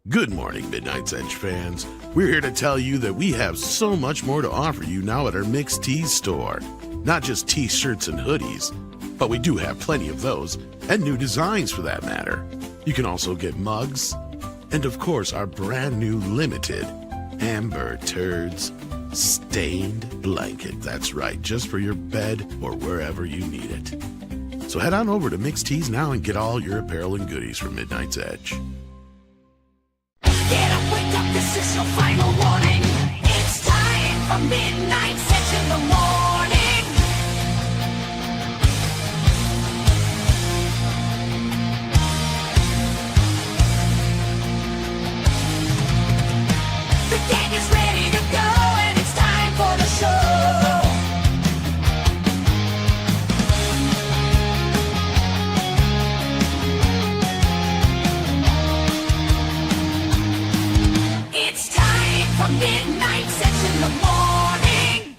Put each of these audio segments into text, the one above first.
Good morning, Midnight's Edge fans. We're here to tell you that we have so much more to offer you now at our Mixed Tees store. Not just t-shirts and hoodies, but we do have plenty of those, and new designs for that matter. You can also get mugs, and of course our brand new limited Amber Turds stained blanket. That's right, just for your bed or wherever you need it. So head on over to Mixed Tees now and get all your apparel and goodies from Midnight's Edge. Get up, wake up, this is your final warning. It's time for midnight sets in the morning. The gang is ready to go and it's time for the show. It's time for midnight sets in the morning.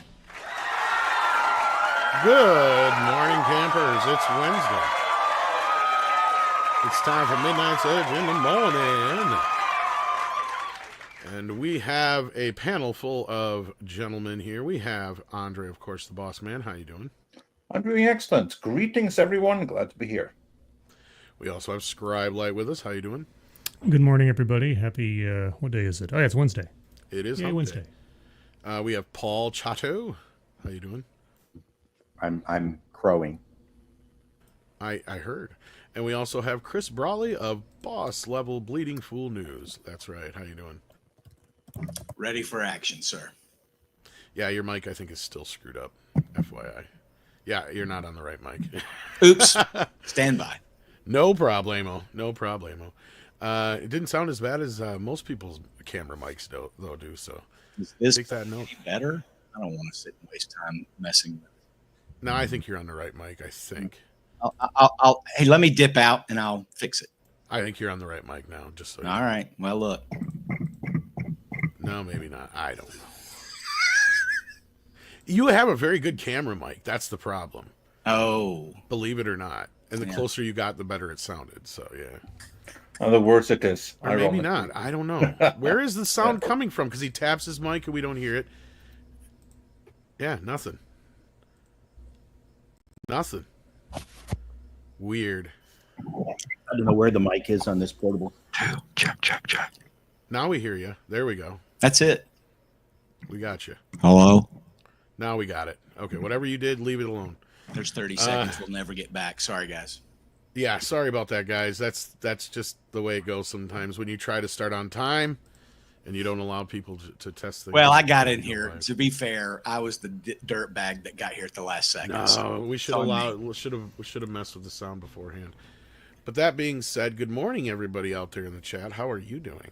Good morning, campers. It's Wednesday. It's time for Midnight's Edge in the morning. And we have a panel full of gentlemen here. We have Andre, of course, the boss man. How you doing? I'm doing excellent. Greetings, everyone. Glad to be here. We also have Scribe Light with us. How you doing? Good morning, everybody. Happy, what day is it? Oh, yeah, it's Wednesday. It is Yay, hump Wednesday. day. We have Paul Chateau. How you doing? I'm crowing. I heard. And we also have Chris Brawley of Boss Level Bleeding Fool News. That's right. How you doing? Ready for action, sir. Yeah, your mic, I think, is still screwed up. FYI. Yeah, you're not on the right mic. Oops. Stand by. No problemo. No problemo. It didn't sound as bad as most people's camera mics do, so Is this take that note. better? I don't want to sit and waste time messing with it. No, I think you're on the right mic, I think. Hey, let me dip out and I'll fix it. I think you're on the right mic now, just so you All know. right. Well, look. No, maybe not. I don't know. You have a very good camera mic. That's the problem. Oh, Believe it or not. And the Yeah. closer you got, the better it sounded. So, yeah. And the worse it is. Or maybe ironically. not. I don't know. Where is the sound coming from? Because he taps his mic and we don't hear it. Yeah, nothing. Nothing. Weird. I don't know where the mic is on this portable. check. Now we hear you. There we go. That's it. We got you. Hello? Now we got it. Okay, whatever you did, leave it alone. There's 30 seconds we'll never get back. Sorry, guys. Yeah, sorry about that, guys. That's just the way it goes sometimes when you try to start on time and you don't allow people to test things. Well, I got in here. To be fair, I was the dirt bag that got here at the last second. No, so we should it's on allow. me. We should have messed with the sound beforehand. But that being said, good morning, everybody out there in the chat. How are you doing?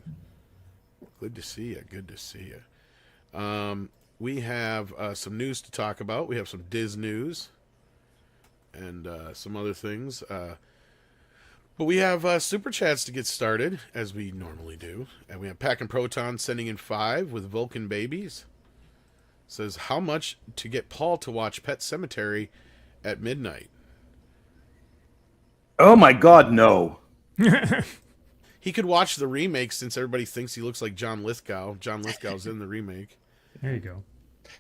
Good to see you. Good to see you. We have some news to talk about. We have some Diz news and some other things. But we have super chats to get started, as we normally do. And we have Pack and Proton sending in 5 with Vulcan Babies. Says, how much to get Paul to watch Pet Cemetery at midnight? Oh my God, no! He could watch the remake since everybody thinks he looks like John Lithgow. John Lithgow's in the remake. There you go.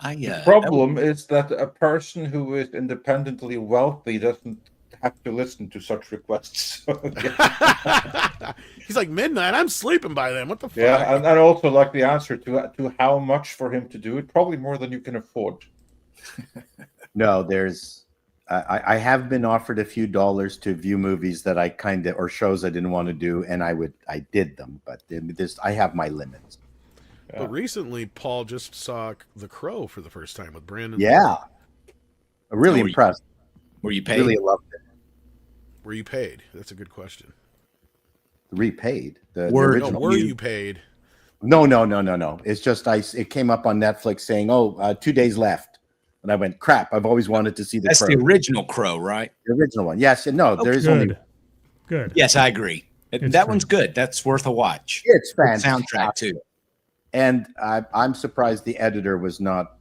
The problem is that a person who is independently wealthy doesn't have to listen to such requests. He's like, midnight? I'm sleeping by then. What the fuck? Yeah, and also like the answer to how much for him to do it, probably more than you can afford. No, there's. I have been offered a few dollars to view movies that I kind of or shows I didn't want to do, and I did them, but I have my limits. Yeah. But recently, Paul just saw The Crow for the first time with Brandon. Yeah, I'm really Were you- impressed. Were you paid? Really loved it. Were you paid? That's a good question. Repaid the Were- No, original. were you paid? No. It's just it came up on Netflix saying, 2 days left, and I went, crap. I've always wanted to see That's Crow. the original Crow, right? The original one. Yes, and no, there is only Good. Good. Yes, I agree. It's That true. one's good. That's worth a watch. it's Good fantastic. soundtrack too. And I'm surprised the editor was not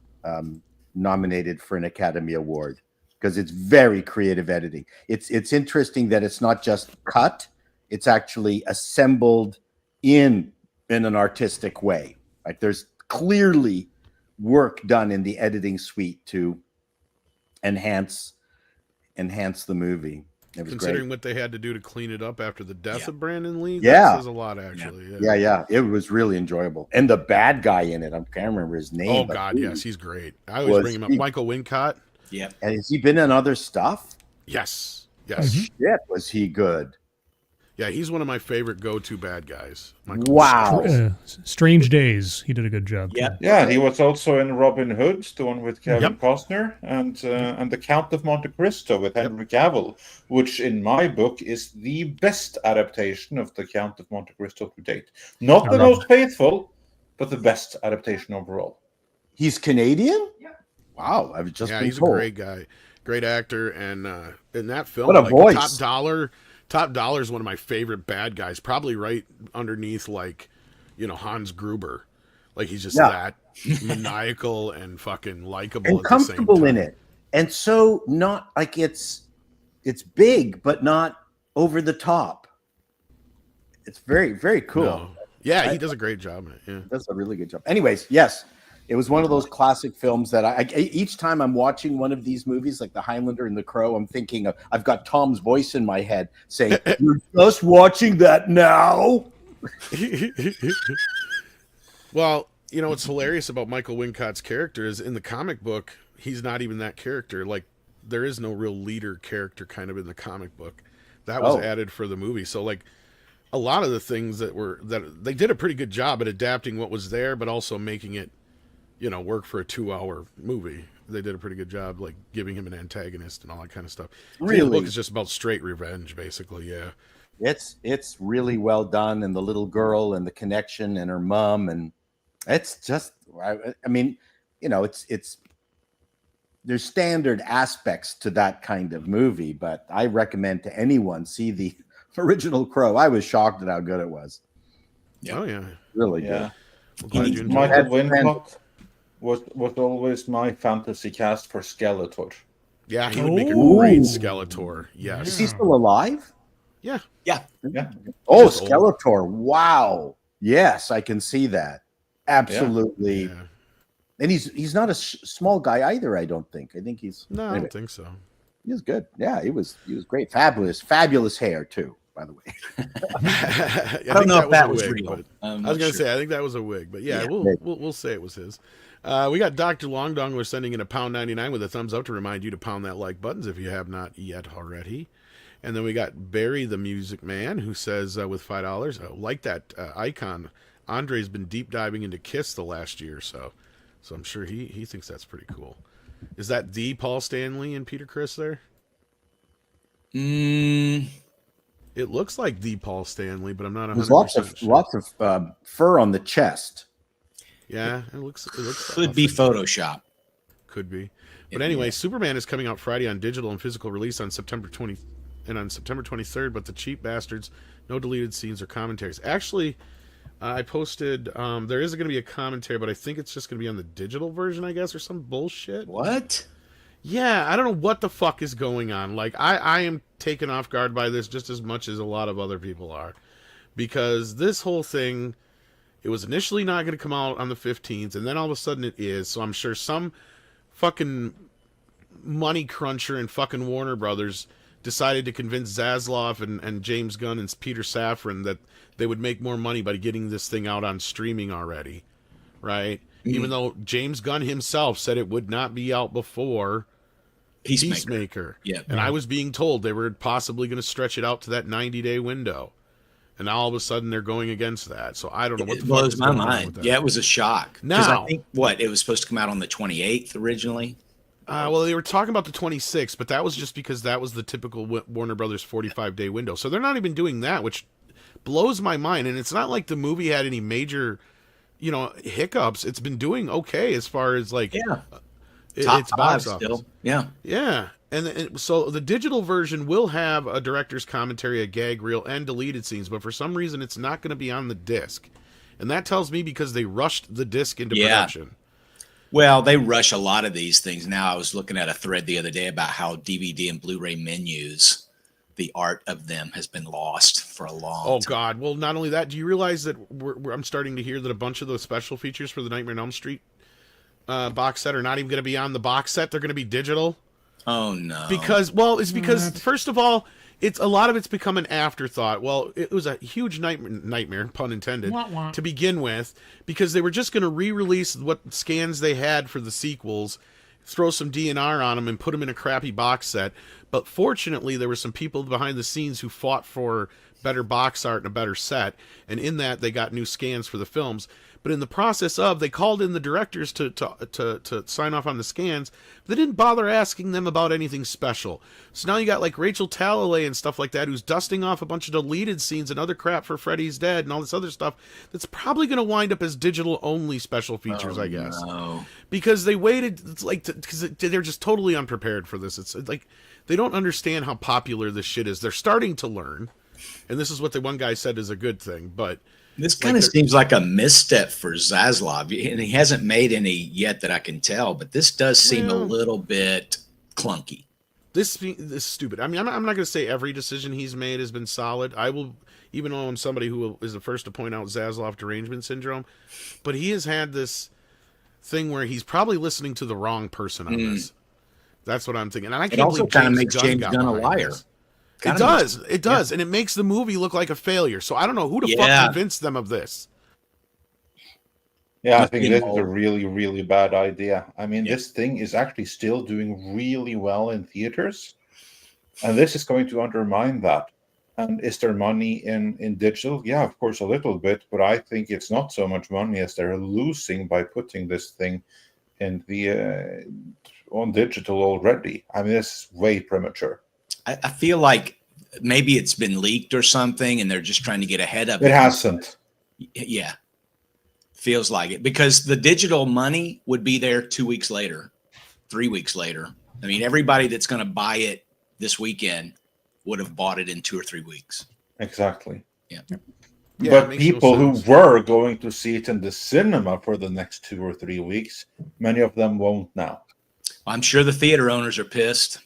nominated for an Academy Award because it's very creative editing. It's interesting that it's not just cut; it's actually assembled in in an artistic way. Like there's clearly work done in the editing suite to enhance the movie. It was Considering great. what they had to do to clean it up after the death Yeah. of Brandon Lee, Yeah. that says a lot, actually. Yeah, it was really enjoyable. And the bad guy in it, I can't remember his name. Oh but God, he- yes, he's great. I always bring him up. he- Michael Wincott. Yep. And has he been in other stuff? Yes, yes, Shit, was he good? yeah. He's one of my favorite go-to bad guys. Michael Wow. Strange Days. He did a good job. too. Yep. Yeah, he was also in Robin Hood, the one with Kevin Yep. Costner, and The Count of Monte Cristo with Henry Cavill, which in my book is the best adaptation of The Count of Monte Cristo to date. Not the most faithful, but the best adaptation overall. He's Canadian? Wow, I've just Yeah, been he's told. a great guy, great actor, and in that film, What a like, voice. Top Dollar is one of my favorite bad guys, probably right underneath like, Hans Gruber. Like he's just Yeah. that maniacal and fucking likable And at the same comfortable time. in it. And so not like it's big, but not over the top. It's very, very cool. No. Yeah, he does a great job in it. Yeah. Does a really good job. Anyways, yes, it was one of those classic films that I each time I'm watching one of these movies, like The Highlander and The Crow, I'm thinking of, I've got Tom's voice in my head saying, "You're just watching that now." Well, what's hilarious about Michael Wincott's character is in the comic book, he's not even that character. Like, there is no real leader character kind of in the comic book. That was Oh. added for the movie. So, like, a lot of the things that they did a pretty good job at adapting what was there, but also making it, work for a 2-hour movie. They did a pretty good job, like giving him an antagonist and all that kind of stuff. The Really? book is just about straight revenge, basically. Yeah. It's really well done, and the little girl and the connection and her mom, and it's just I mean, it's there's standard aspects to that kind of movie, but I recommend to anyone see the original Crow. I was shocked at how good it was. Yeah. Oh yeah. Really Yeah. I'm glad you enjoyed Michael it. Wincott was always my fantasy cast for Skeletor. Yeah, he would make a Ooh. great Skeletor. Is Yes. he still alive? Yeah. Yeah. Yeah. Oh, just old. Skeletor. Wow. Yes, I can see that. Absolutely. Yeah. And he's not a small guy either, I don't think. I think he's No, I anyway, don't think so. he was good. Yeah, he was great. Fabulous hair too, by the way. I I don't know if that a was wig, real. but- I'm I was not gonna sure. say I think that was a wig, but yeah, Yeah. we'll say it was his. We got Dr. Longdongler sending in £1.99 with a thumbs up to remind you to pound that like buttons if you have not yet already. And then we got Barry the Music Man who says with $5, like that icon. Andre's been deep diving into Kiss the last year or so I'm sure he thinks that's pretty cool. Is that the Paul Stanley and Peter Criss there? Mm, It looks like the Paul Stanley, but I'm not 100% There's sure. lots of fur on the chest. Yeah, it looks could be Photoshop. Could be. But anyway, Superman is coming out Friday on digital and physical release on September 20 and on September 23rd, but the cheap bastards, no deleted scenes or commentaries. Actually, I posted there is going to be a commentary, but I think it's just going to be on the digital version, I guess, or some bullshit. What? Yeah, I don't know what the fuck is going on. Like, I am taken off guard by this just as much as a lot of other people are. Because this whole thing, it was initially not going to come out on the 15th, and then all of a sudden it is. So I'm sure some fucking money cruncher and fucking Warner Brothers decided to convince Zaslav and James Gunn and Peter Safran that they would make more money by getting this thing out on streaming already. Right? Even though James Gunn himself said it would not be out before Peacemaker. Yeah. And I was being told they were possibly going to stretch it out to that 90-day window. And now all of a sudden they're going against that. So I don't know what It the fuck blows is my going on with mind. that. Yeah, it was a shock. 'Cause Now- I think it was supposed to come out on the 28th originally. Well, they were talking about the 26th, but that was just because that was the typical Warner Brothers 45-day window. So they're not even doing that, which blows my mind. And it's not like the movie had any major, hiccups. It's been doing okay as far as like Yeah. its Top box five office. still. Yeah. Yeah. And so the digital version will have a director's commentary, a gag reel, and deleted scenes, but for some reason it's not going to be on the disc. And that tells me because they rushed the disc into production. Well, they rush a lot of these things now. I was looking at a thread the other day about how DVD and Blu-ray menus the art of them has been lost for a long Oh time. God! Well, not only that, do you realize that I'm starting to hear that a bunch of the special features for the Nightmare on Elm Street box set are not even going to be on the box set; they're going to be digital. Oh no! Because first of all, it's a lot of it's become an afterthought. Well, it was a huge nightmare, pun intended, to begin with, because they were just going to re-release what scans they had for the sequels, throw some DNR on them, and put them in a crappy box set. But fortunately, there were some people behind the scenes who fought for better box art and a better set, and in that they got new scans for the films. But in the process of, they called in the directors to sign off on the scans. But they didn't bother asking them about anything special. So now you got like Rachel Talalay and stuff like that, who's dusting off a bunch of deleted scenes and other crap for Freddy's Dead and all this other stuff that's probably going to wind up as digital only special features, I guess. No. Because they waited, because they're just totally unprepared for this. It's like they don't understand how popular this shit is. They're starting to learn, and this is what the one guy said is a good thing, but. This kind of seems like a misstep for Zaslav, and he hasn't made any yet that I can tell. But this does seem a little bit clunky. This is stupid. I mean, I'm not going to say every decision he's made has been solid. I will, even though I'm somebody who is the first to point out Zaslav derangement syndrome, but he has had this thing where he's probably listening to the wrong person on this. That's what I'm thinking. And I can't also believe kind of James makes Gunn James got Gunn a behind liar. this. It does, and it makes the movie look like a failure. So I don't know who the fuck convinced them of this. Yeah, I think this is a really, really bad idea. I mean, this thing is actually still doing really well in theaters, and this is going to undermine that. And is there money in digital? Yeah, of course, a little bit, but I think it's not so much money as they're losing by putting this thing in the on digital already. I mean, this is way premature. I feel like maybe it's been leaked or something, and they're just trying to get ahead of it. It hasn't. Yeah. Feels like it, because the digital money would be there 2 weeks later, 3 weeks later. I mean, everybody that's going to buy it this weekend would have bought it in 2 or 3 weeks. Exactly. Yeah. But people who were going to see it in the cinema for the next 2 or 3 weeks, many of them won't now. I'm sure the theater owners are pissed.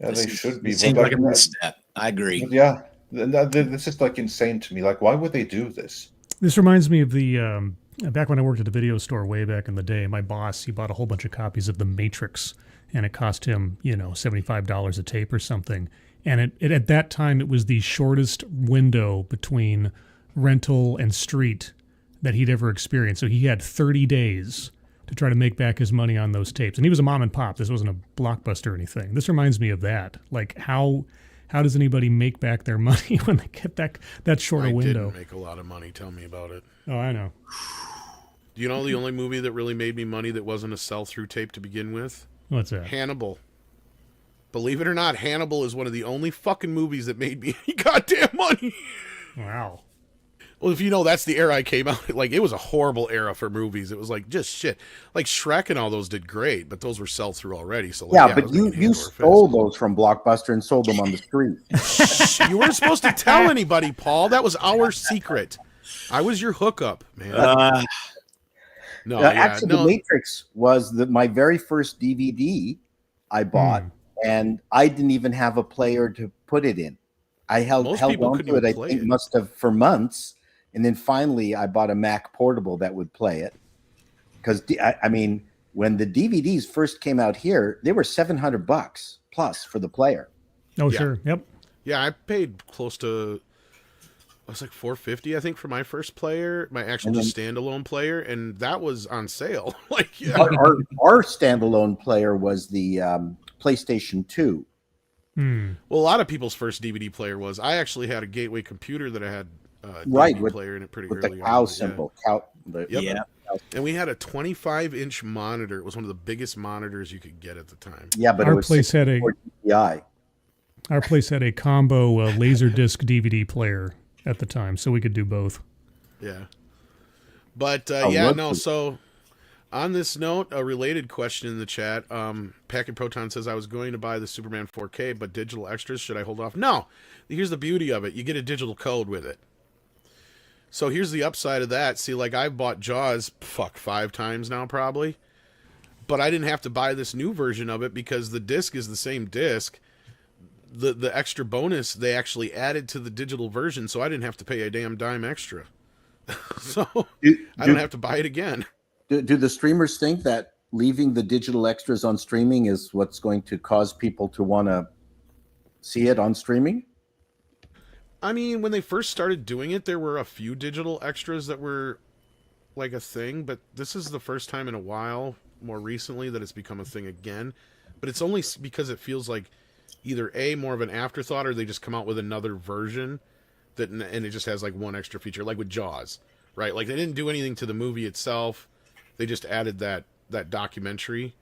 Yeah, they should be. It seems like a misstep. I agree. But yeah, this is like insane to me. Like, why would they do this? This reminds me of the back when I worked at a video store way back in the day. My boss, he bought a whole bunch of copies of The Matrix, and it cost him, $75 a tape or something. And it at that time, it was the shortest window between rental and street that he'd ever experienced. So he had 30 days to try to make back his money on those tapes. And he was a mom and pop. This wasn't a Blockbuster or anything. This reminds me of that. Like, how does anybody make back their money when they get that short a window? I didn't make a lot of money. Tell me about it. Oh, I know. Do you know the only movie that really made me money that wasn't a sell-through tape to begin with? What's that? Hannibal. Believe it or not, Hannibal is one of the only fucking movies that made me any goddamn money. Wow. Well, if you know, that's the era I came out. Like, it was a horrible era for movies. It was like just shit. Like Shrek and all those did great, but those were sell through already. So like, but you stole those from Blockbuster and sold them on the street. You weren't supposed to tell anybody, Paul. That was our secret. I was your hookup, man. Actually, The Matrix was my very first DVD I bought, and I didn't even have a player to put it in. I held on to it, I think, must have for months. And then finally, I bought a Mac portable that would play it. Because, I mean, when the DVDs first came out here, they were $700 plus for the player. Oh, sure. Yep. Yeah, I paid close to, it was like $450, I think, for my first player, my actual just standalone player. And that was on sale. Like, yeah. Our standalone player was the PlayStation 2. Well, a lot of people's first DVD player was. I actually had a Gateway computer that I had DVD player in it pretty with early the cow on. symbol. Yeah. And we had a 25-inch monitor. It was one of the biggest monitors you could get at the time. Yeah, but our place had a DPI. Our place had a combo Laserdisc DVD player at the time, so we could do both. Yeah. But so on this note, a related question in the chat. Packet Proton says, I was going to buy the Superman 4K, but digital extras, should I hold off? No. Here's the beauty of it. You get a digital code with it. So here's the upside of that. See, like, I've bought Jaws, 5 times now probably. But I didn't have to buy this new version of it because the disc is the same disc. the extra bonus they actually added to the digital version, so I didn't have to pay a damn dime extra. So I don't have to buy it again. Do the streamers think that leaving the digital extras on streaming is what's going to cause people to want to see it on streaming? I mean, when they first started doing it, there were a few digital extras that were like a thing, but this is the first time in a while, more recently, that it's become a thing again. But it's only because it feels like either A, more of an afterthought, or they just come out with another version that, and it just has like one extra feature, like with Jaws, right? Like they didn't do anything to the movie itself. They just added that documentary.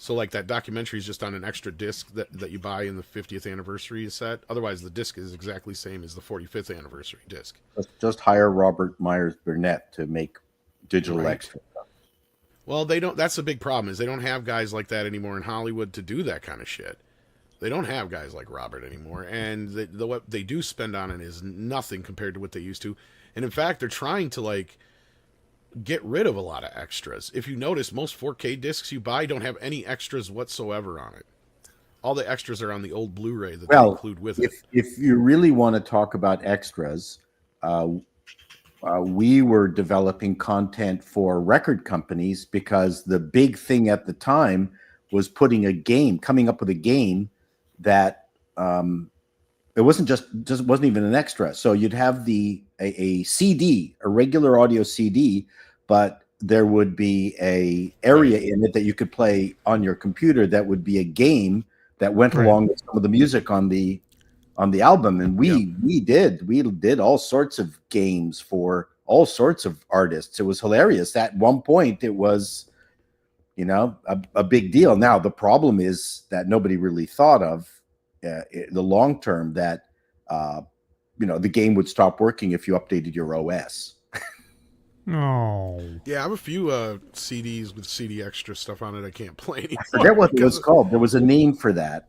So like that documentary is just on an extra disc that you buy in the 50th anniversary set. Otherwise, the disc is exactly the same as the 45th anniversary disc. Just hire Robert Myers Burnett to make digital Right. extra. Well, they don't. That's the big problem, is they don't have guys like that anymore in Hollywood to do that kind of shit. They don't have guys like Robert anymore, and what they do spend on it is nothing compared to what they used to. And in fact, they're trying to like get rid of a lot of extras. If you notice, most 4K discs you buy don't have any extras whatsoever on it. All the extras are on the old Blu-ray that they include with it. If you really want to talk about extras, we were developing content for record companies because the big thing at the time was coming up with a game that it wasn't just wasn't even an extra. So you'd have a CD, a regular audio CD, but there would be a area in it that you could play on your computer that would be a game that went along with some of the music on the album. And we did all sorts of games for all sorts of artists. It was hilarious. At one point it was, a big deal. Now the problem is that nobody really thought of the long term, that the game would stop working if you updated your OS. Oh, Yeah, I have a few CDs with CD extra stuff on it I can't play anymore. I forget what it was called. There was a name for that.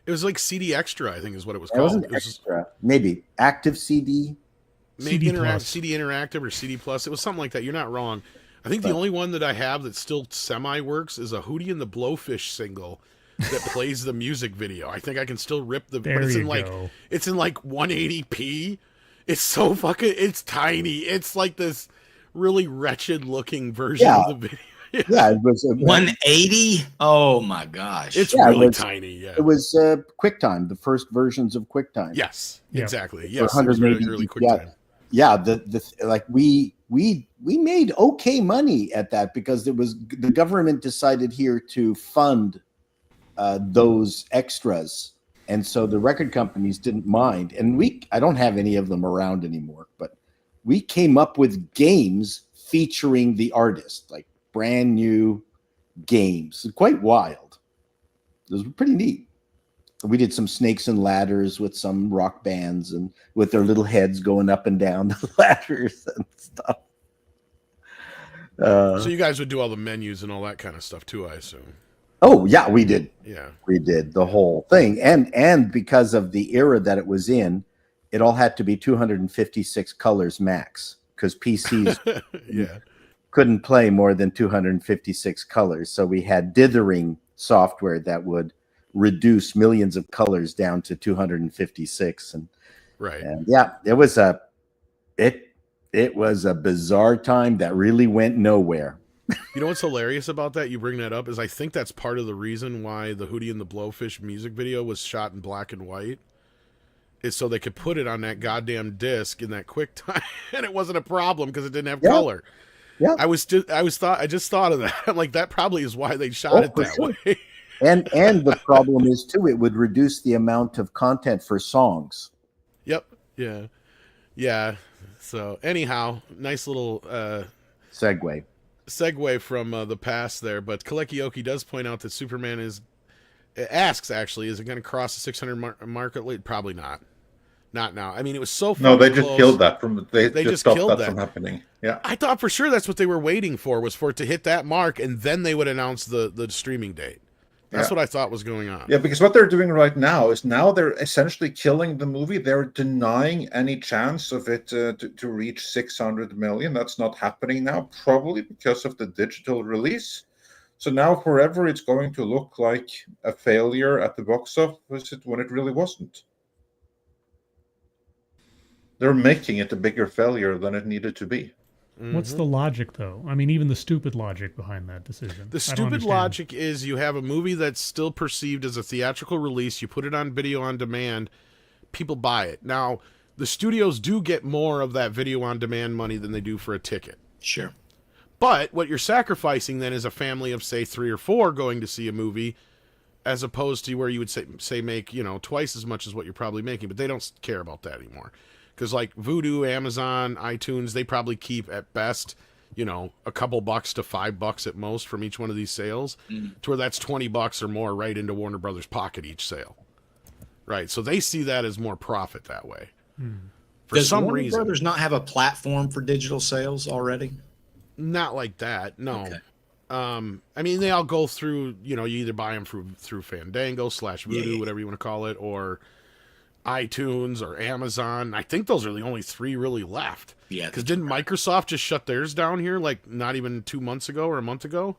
It was like CD Extra, I think is what it was It called. wasn't extra. Maybe Active CD. Maybe CD+. CD Interactive or CD Plus. It was something like that. You're not wrong. I think the only one that I have that still semi works is a Hootie and the Blowfish single that plays the music video. I think I can still rip the. there But it's you in like go. it's in like 180p. It's so fucking. It's tiny. It's like this really wretched looking version of the video. Yeah, it was 180. Oh my gosh. It's Yeah, it really was- tiny. Yeah. It was QuickTime, the first versions of QuickTime. Yes. Yep. Exactly. For Yes. It was 180 really early quick yeah. time. Yeah, we made okay money at that because the government decided here to fund those extras, and so the record companies didn't mind. And I don't have any of them around anymore, but we came up with games featuring the artist, like brand new games, quite wild. It was pretty neat. We did some snakes and ladders with some rock bands and with their little heads going up and down the ladders and stuff. So you guys would do all the menus and all that kind of stuff too, I assume. Oh yeah, we did. Yeah. We did the whole thing, and because of the era that it was in, it all had to be 256 colors max because PCs Yeah. couldn't play more than 256 colors. So we had dithering software that would reduce millions of colors down to 256, Right. and yeah, it was a bizarre time that really went nowhere. You know what's hilarious about that? You bring that up is I think that's part of the reason why the Hootie and the Blowfish music video was shot in black and white. Is so they could put it on that goddamn disc in that QuickTime, and it wasn't a problem because it didn't have color. Yeah. I just thought of that. I'm like, that probably is why they shot it for that sure. way. And the problem is too, it would reduce the amount of content for songs. Yep. Yeah. Yeah. So anyhow, nice little segue from the past there. But Kalekioki does point out that Superman asks, is it going to cross the 600 mark? Probably not. Not now. I mean, it was so far. No, they just close. killed that they just stopped killed that that from happening. Yeah. I thought for sure that's what they were waiting for, was for it to hit that mark, and then they would announce the streaming date. That's what I thought was going on. Yeah, because what they're doing right now is they're essentially killing the movie. They're denying any chance of it to reach 600 million. That's not happening now, probably because of the digital release. So now forever it's going to look like a failure at the box office when it really wasn't. They're making it a bigger failure than it needed to be. What's the logic, though? I mean, even the stupid logic behind that decision. The I don't stupid understand. logic is you have a movie that's still perceived as a theatrical release, you put it on video on demand, people buy it. Now, the studios do get more of that video on demand money than they do for a ticket. Sure. But what you're sacrificing then is a family of, say, 3 or 4 going to see a movie, as opposed to where you would say make, twice as much as what you're probably making. But they don't care about that anymore. Because like Vudu, Amazon, iTunes, they probably keep at best, a couple bucks to $5 at most from each one of these sales, to where that's $20 or more right into Warner Brothers' pocket each sale. Right. So they see that as more profit that way. For Does some Warner reason. Brothers not have a platform for digital sales already? Not like that, no. Okay. I mean, they all go through, you either buy them through Fandango / Vudu, whatever you want to call it, or iTunes or Amazon. I think those are the only 3 really left. Yeah. Because didn't Microsoft just shut theirs down here like not even 2 months ago or a month ago?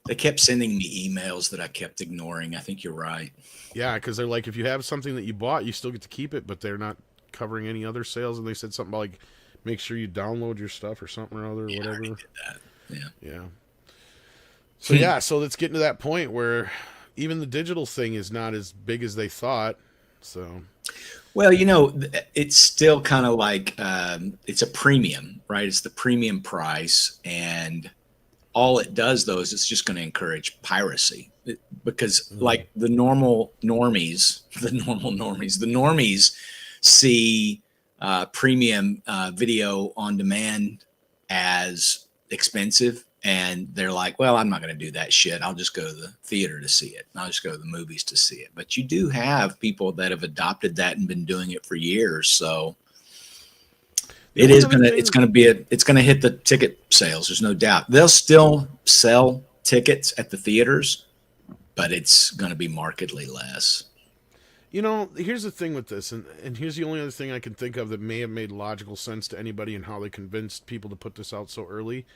They kept sending me emails that I kept ignoring. I think you're right. Yeah, because they're like, if you have something that you bought, you still get to keep it, but they're not covering any other sales. And they said something about like, make sure you download your stuff or something or other, or Yeah, I whatever. did that. Yeah. Yeah. So let's get into that point where even the digital thing is not as big as they thought. So, Well, it's still kind of like it's a premium, right? It's the premium price, and all it does though is it's just going to encourage piracy because, like the normies see premium video on demand as expensive. And they're like, well, I'm not going to do that shit. I'll just go to the theater to see it. I'll just go to the movies to see it. But you do have people that have adopted that and been doing it for years. So it's going to hit the ticket sales. There's no doubt. They'll still sell tickets at the theaters, but it's going to be markedly less. Here's the thing with this, and here's the only other thing I can think of that may have made logical sense to anybody and how they convinced people to put this out so early.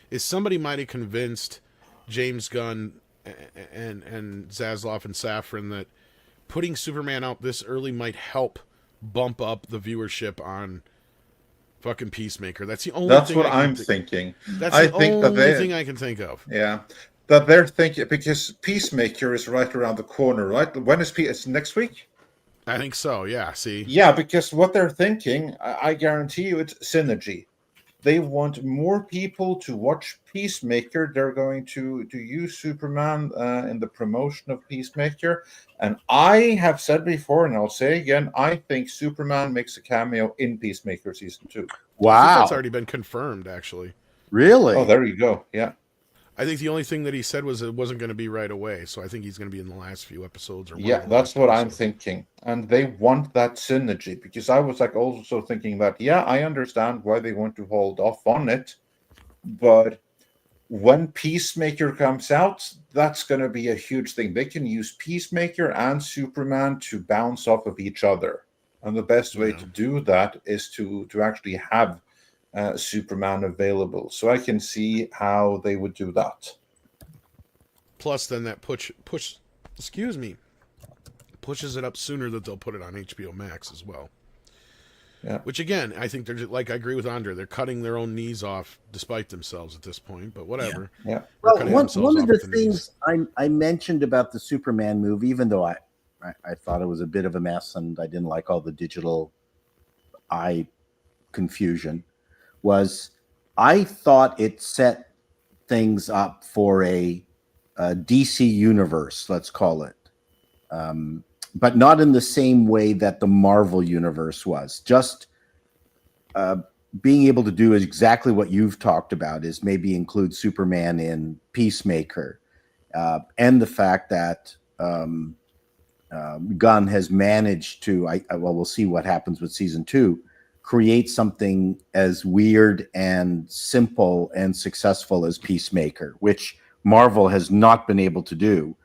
Is somebody might have convinced James Gunn and Zaslav and Safran that putting Superman out this early might help bump up the viewership on fucking Peacemaker. That's the only That's thing what I'm thinking. That's the only thing I can think of. Yeah. That they're thinking, because Peacemaker is right around the corner, right? When is it's next week? I think so, yeah. See? Yeah, because what they're thinking, I guarantee you, it's synergy. They want more people to watch Peacemaker. They're going to use Superman in the promotion of Peacemaker. And I have said before, and I'll say again, I think Superman makes a cameo in Peacemaker Season 2. I think Wow. that's already been confirmed, actually. Really? Oh, there you go. Yeah. I think the only thing that he said was it wasn't going to be right away. So I think he's going to be in the last few episodes. Yeah, that's what I'm thinking. And they want that synergy, because I was like also thinking that, yeah, I understand why they want to hold off on it. But when Peacemaker comes out, that's going to be a huge thing. They can use Peacemaker and Superman to bounce off of each other. And the best way to do that is to actually have Superman available. So I can see how they would do that. Plus, then that pushes it up sooner that they'll put it on HBO Max as well. Yeah. Which again, I think they're just, like I agree with Andre. They're cutting their own knees off despite themselves at this point. But whatever. Yeah. Well, one of the things I mentioned about the Superman movie, even though I thought it was a bit of a mess and I didn't like all the digital eye confusion, was I thought it set things up for a DC universe, let's call it, but not in the same way that the Marvel universe was. Just being able to do exactly what you've talked about, is maybe include Superman in Peacemaker, and the fact that Gunn has managed to, we'll see what happens with season 2, create something as weird and simple and successful as Peacemaker, which Marvel has not been able to do.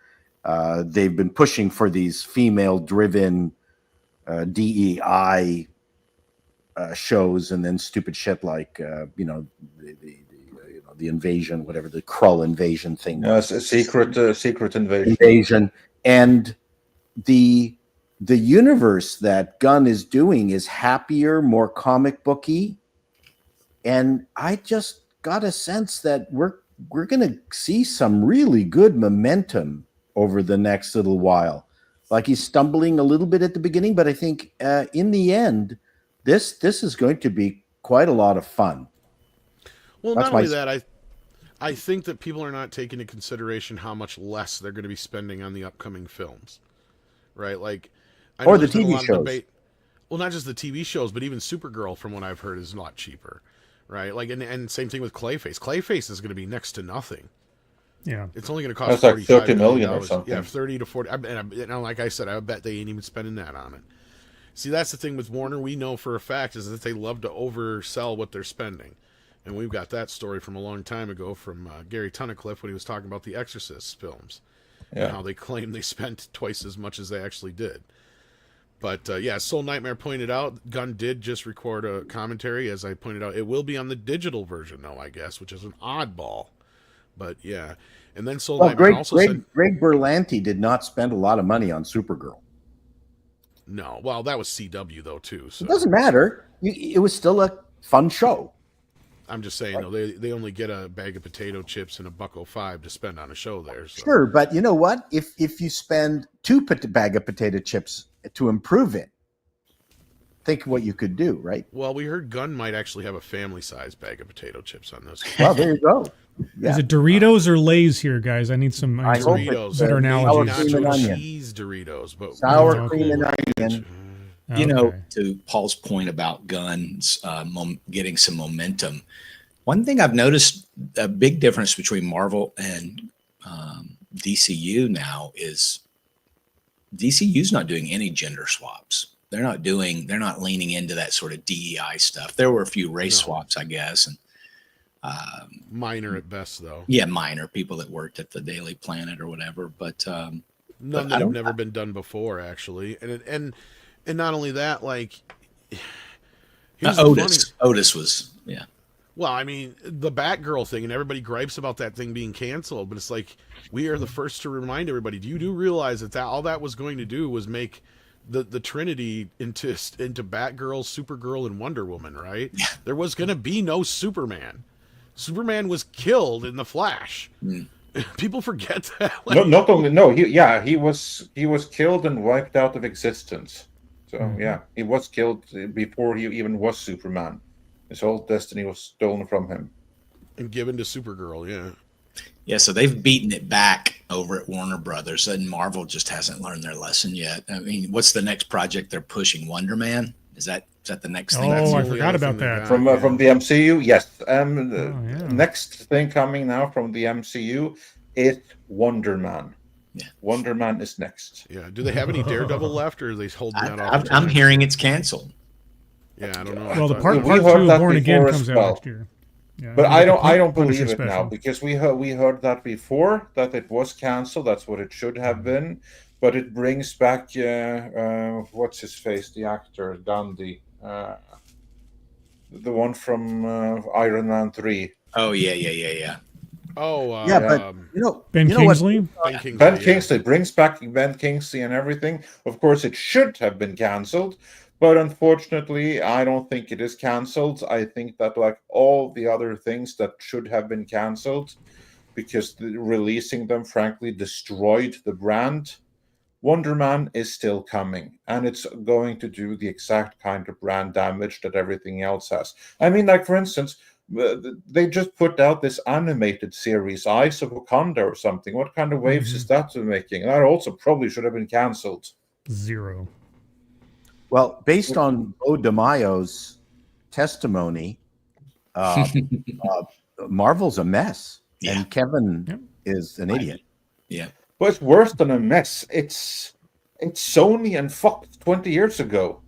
They've been pushing for these female-driven DEI shows, and then stupid shit like the the invasion, whatever the Krull invasion thing It's was. a secret invasion. And the universe that Gunn is doing is happier, more comic booky, and I just got a sense that we're going to see some really good momentum over the next little while. Like, he's stumbling a little bit at the beginning, but I think in the end, this is going to be quite a lot of fun. Well, That's not only my- that, I think that people are not taking into consideration how much less they're going to be spending on the upcoming films, right? Like, I Or know the there's been a TV lot of shows. debate. Well, not just the TV shows, but even Supergirl, from what I've heard, is a lot cheaper, right? Like, and same thing with Clayface. Clayface is going to be next to nothing. Yeah. It's only going to cost That's like $45 $30 million or million. something. Yeah, 30 to 40. And like I said, I bet they ain't even spending that on it. See, that's the thing with Warner. We know for a fact is that they love to oversell what they're spending. And we've got that story from a long time ago from Gary Tunnicliffe when he was talking about the Exorcist films. Yeah. And how they claim they spent twice as much as they actually did. But yeah, Soul Nightmare pointed out, Gunn did just record a commentary. As I pointed out, it will be on the digital version, though, I guess, which is an oddball. But yeah. And then Soul Nightmare also said... Greg Berlanti did not spend a lot of money on Supergirl. No. Well, that was CW, though, too. So It doesn't matter. It was still a fun show. I'm just saying, though, they only get a bag of potato chips and $1.05 to spend on a show there. So. Sure, but you know what? If you spend bag of potato chips to improve it, think what you could do, right? Well, we heard Gunn might actually have a family-sized bag of potato chips on this. Well, there you go. Yeah. Is it Doritos or Lay's here, guys? I need some I hope Doritos, better maybe analogies. sour cream and nacho onion. cheese Doritos, but Sour Okay. cream and onion. You know, Okay. to Paul's point about Gunn's getting some momentum, one thing I've noticed a big difference between Marvel and DCU now is DCU's not doing any gender swaps. They're not leaning into that sort of DEI stuff. There were a few race No. swaps, I guess, and minor at best, though. yeah, minor people that worked at the Daily Planet or whatever. But None But I that have don't- never been done before, actually. And not only that, like... here's the funny- Otis was, yeah. Well, I mean, the Batgirl thing, and everybody gripes about that thing being canceled, but it's like, we are the first to remind everybody, you do realize that all that was going to do was make the Trinity into Batgirl, Supergirl, and Wonder Woman, right? Yeah. There was going to be no Superman. Superman was killed in The Flash. Mm. People forget that. He was killed and wiped out of existence. So Mm-hmm. yeah, he was killed before he even was Superman. His whole destiny was stolen from him. And given to Supergirl, yeah. Yeah, so they've beaten it back over at Warner Brothers, and Marvel just hasn't learned their lesson yet. I mean, what's the next project they're pushing? Wonder Man? Is that the next thing? Oh, the I only forgot other about thing they that. got. From the MCU, yes. yeah. Next thing coming now from the MCU is Wonder Man. Yeah. Wonder Man is next. Yeah. Do they have any Daredevil left, or are they holding that off? I'm hearing it's canceled. Yeah, I don't know. Well, the I thought- part We heard 2 that of Born Again before as comes out well. next year. Yeah, But like I the don't Punisher believe it now special. because we heard that before that it was canceled. That's what it should have been. But it brings back what's his face, the actor Gandhi, the one from Iron Man 3. Oh yeah. Oh, Yeah, but um, Ben you know what? Kingsley? Ben Kingsley. Ben yeah. Kingsley brings back Ben Kingsley and everything. Of course, it should have been cancelled, but unfortunately, I don't think it is cancelled. I think that, like all the other things that should have been cancelled, because releasing them, frankly, destroyed the brand. Wonder Man is still coming, and it's going to do the exact kind of brand damage that everything else has. I mean, like, for instance, they just put out this animated series, Eyes of Wakanda or something. What kind of waves is that making? That also probably should have been cancelled. 0. Well, based on Bo DeMaio's testimony, Marvel's a mess, Yeah. and Kevin Yep. is an idiot. Yeah. But it's worse than a mess. It's Sony and Fox 20 years ago.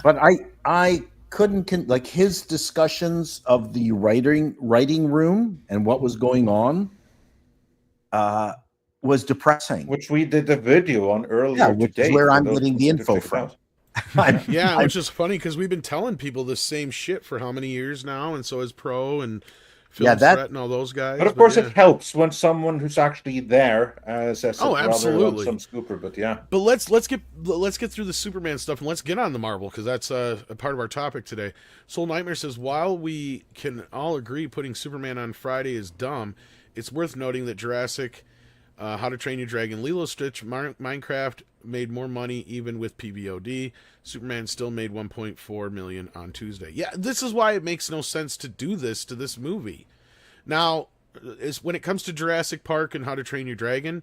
But I couldn't like his discussions of the writing room and what was going on was depressing. Which we did a video on earlier Yeah, which is today. where for I'm those getting who the want to info check it from. out. Yeah, which is funny because we've been telling people the same shit for how many years now, and so has Pro and Film Yeah, that- Threat and all those guys. But of course, yeah. it helps when someone who's actually there says it Oh, rather absolutely. than some scooper. But yeah, But let's get through the Superman stuff and let's get on the Marvel because that's a part of our topic today. Soul Nightmare says while we can all agree putting Superman on Friday is dumb, it's worth noting that Jurassic, How to Train Your Dragon, Lilo Stitch, Minecraft made more money even with PVOD. Superman still made 1.4 million on Tuesday. Yeah, this is why it makes no sense to do this to this movie. Now, when it comes to Jurassic Park and How to Train Your Dragon,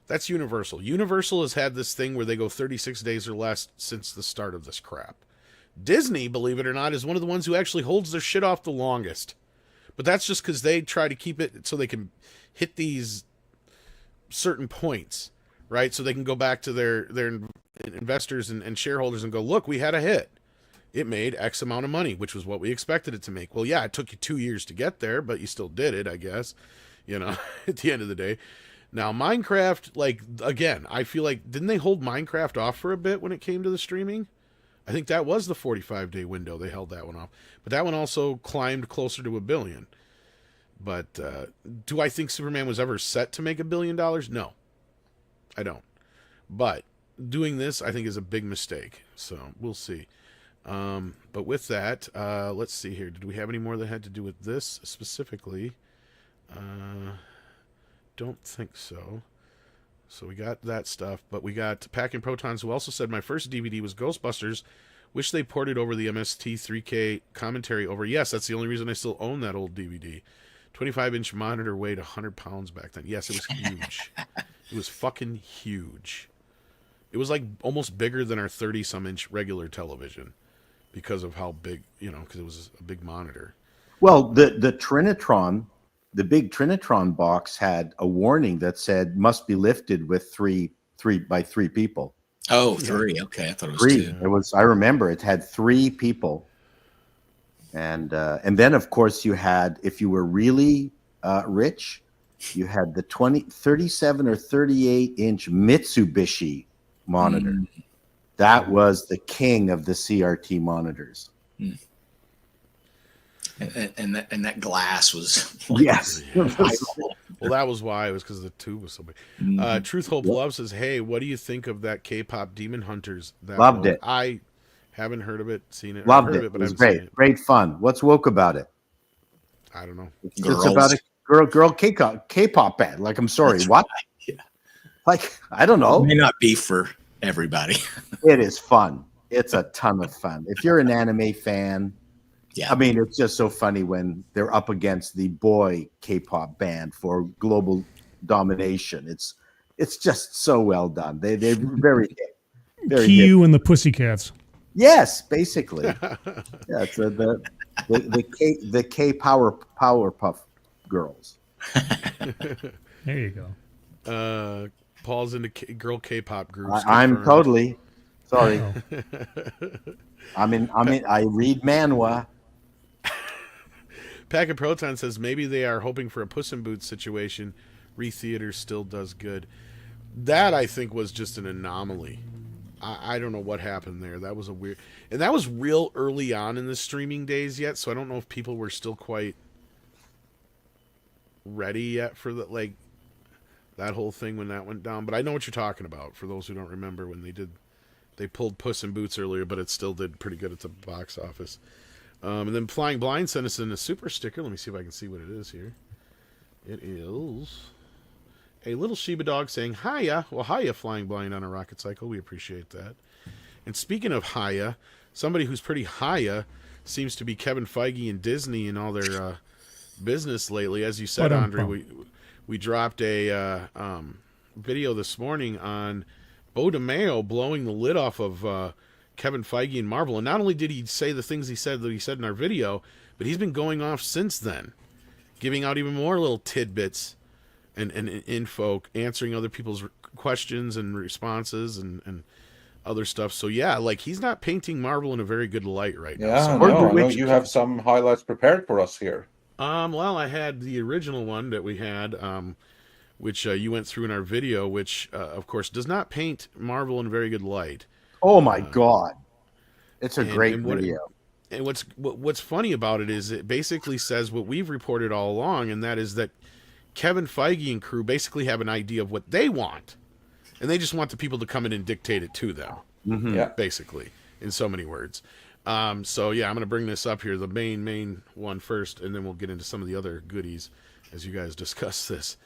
that's Universal. Universal has had this thing where they go 36 days or less since the start of this crap. Disney, believe it or not, is one of the ones who actually holds their shit off the longest. But that's just because they try to keep it so they can hit these certain points, right? So they can go back to their investors and shareholders and go, look, we had a hit. It made X amount of money, which was what we expected it to make. Well, yeah, it took you 2 years to get there, but you still did it, I guess, at the end of the day. Now, Minecraft, like, again, I feel like, didn't they hold Minecraft off for a bit when it came to the streaming? I think that was the 45-day window. They held that one off. But that one also climbed closer to $1 billion. But do I think Superman was ever set to make $1 billion? No, I don't. But doing this, I think, is a big mistake. So we'll see. But with that, let's see here. Did we have any more that had to do with this specifically? Don't think so. So we got that stuff, but we got Pack and Protons, who also said my first DVD was Ghostbusters. Wish they ported over the MST 3K commentary over. Yes, that's the only reason I still own that old DVD. 25-inch monitor weighed 100 pounds back then. Yes, it was huge. It was fucking huge. It was like almost bigger than our 30-some inch regular television because of how big, because it was a big monitor. Well, the Trinitron, the big Trinitron box had a warning that said must be lifted with three people. Oh, three. Okay, I thought it was Three. two. It was. I remember it had 3 people, and then of course you had, if you were really rich, you had the 37 or 38-inch Mitsubishi monitor. Mm. That was the king of the CRT monitors. Mm. And that glass was Yes. Well, that was why. It was because the tube was so big. Mhm. Truth Hope Love says, hey, what do you think of that K-pop Demon Hunters? Loved it. I haven't heard of it, seen it. Loved heard it. Of it, but It was I haven't seen great. it. Great fun. What's woke about it? I don't know. It's about a girl K-pop band. Like, I'm sorry, That's what? right, yeah. Like, I don't know. It may not be for everybody. It is fun. It's a ton of fun. If you're an anime fan, Yeah. I mean, it's just so funny when they're up against the boy K-pop band for global domination. It's just so well done. They're very very Q and the Pussycats. Yes, basically. Yeah, it's the K Powerpuff Girls. There you go. Paul's into girl K-pop groups. I'm confirmed. totally sorry. Oh. I read manhwa. Pack of Proton says maybe they are hoping for a Puss in Boots situation. Re-theater still does good. That, I think, was just an anomaly. I don't know what happened there. That was a weird... And that was real early on in the streaming days yet, so I don't know if people were still quite ready yet for that whole thing when that went down. But I know what you're talking about, for those who don't remember when they pulled Puss in Boots earlier, but it still did pretty good at the box office. And then Flying Blind sent us in a super sticker. Let me see if I can see what it is here. It is a little Shiba dog saying, hiya. Well, hiya, Flying Blind on a rocket cycle. We appreciate that. And speaking of hiya, somebody who's pretty hiya seems to be Kevin Feige and Disney and all their business lately. As you said, Andre, we dropped a video this morning on Bo DeMeo blowing the lid off of Kevin Feige and Marvel. And not only did he say the things he said in our video, but he's been going off since then, giving out even more little tidbits and info, answering other people's questions and responses and other stuff. So yeah, like, he's not painting Marvel in a very good light right now. yeah, So, no, I know you have some highlights prepared for us here. well, I had the original one that we had, which you went through in our video, which of course does not paint Marvel in a very good light. Oh my God. It's a and- great and what it- video. And what's funny about it is it basically says what we've reported all along, and that is that Kevin Feige and crew basically have an idea of what they want, and they just want the people to come in and dictate it to them. Yeah. Basically, in so many words. So yeah, I'm going to bring this up here, the main one first, and then we'll get into some of the other goodies as you guys discuss this.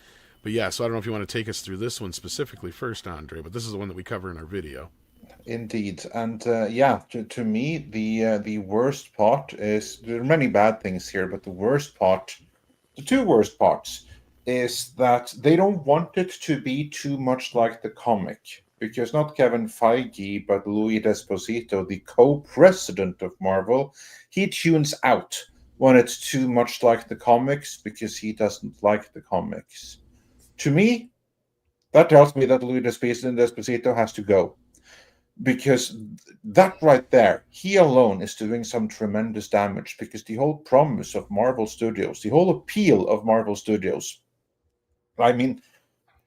But yeah, so I don't know if you want to take us through this one specifically first, Andre, but this is the one that we cover in our video. Indeed, and to me, the worst part is there are many bad things here, but the worst part, the two worst parts, is that they don't want it to be too much like the comic, because not Kevin Feige, but Louis D'Esposito, the co-president of Marvel, he tunes out when it's too much like the comics because he doesn't like the comics. To me, that tells me that Louis D'Esposito has to go. Because that right there, he alone is doing some tremendous damage, because the whole promise of Marvel Studios, the whole appeal of Marvel Studios, I mean,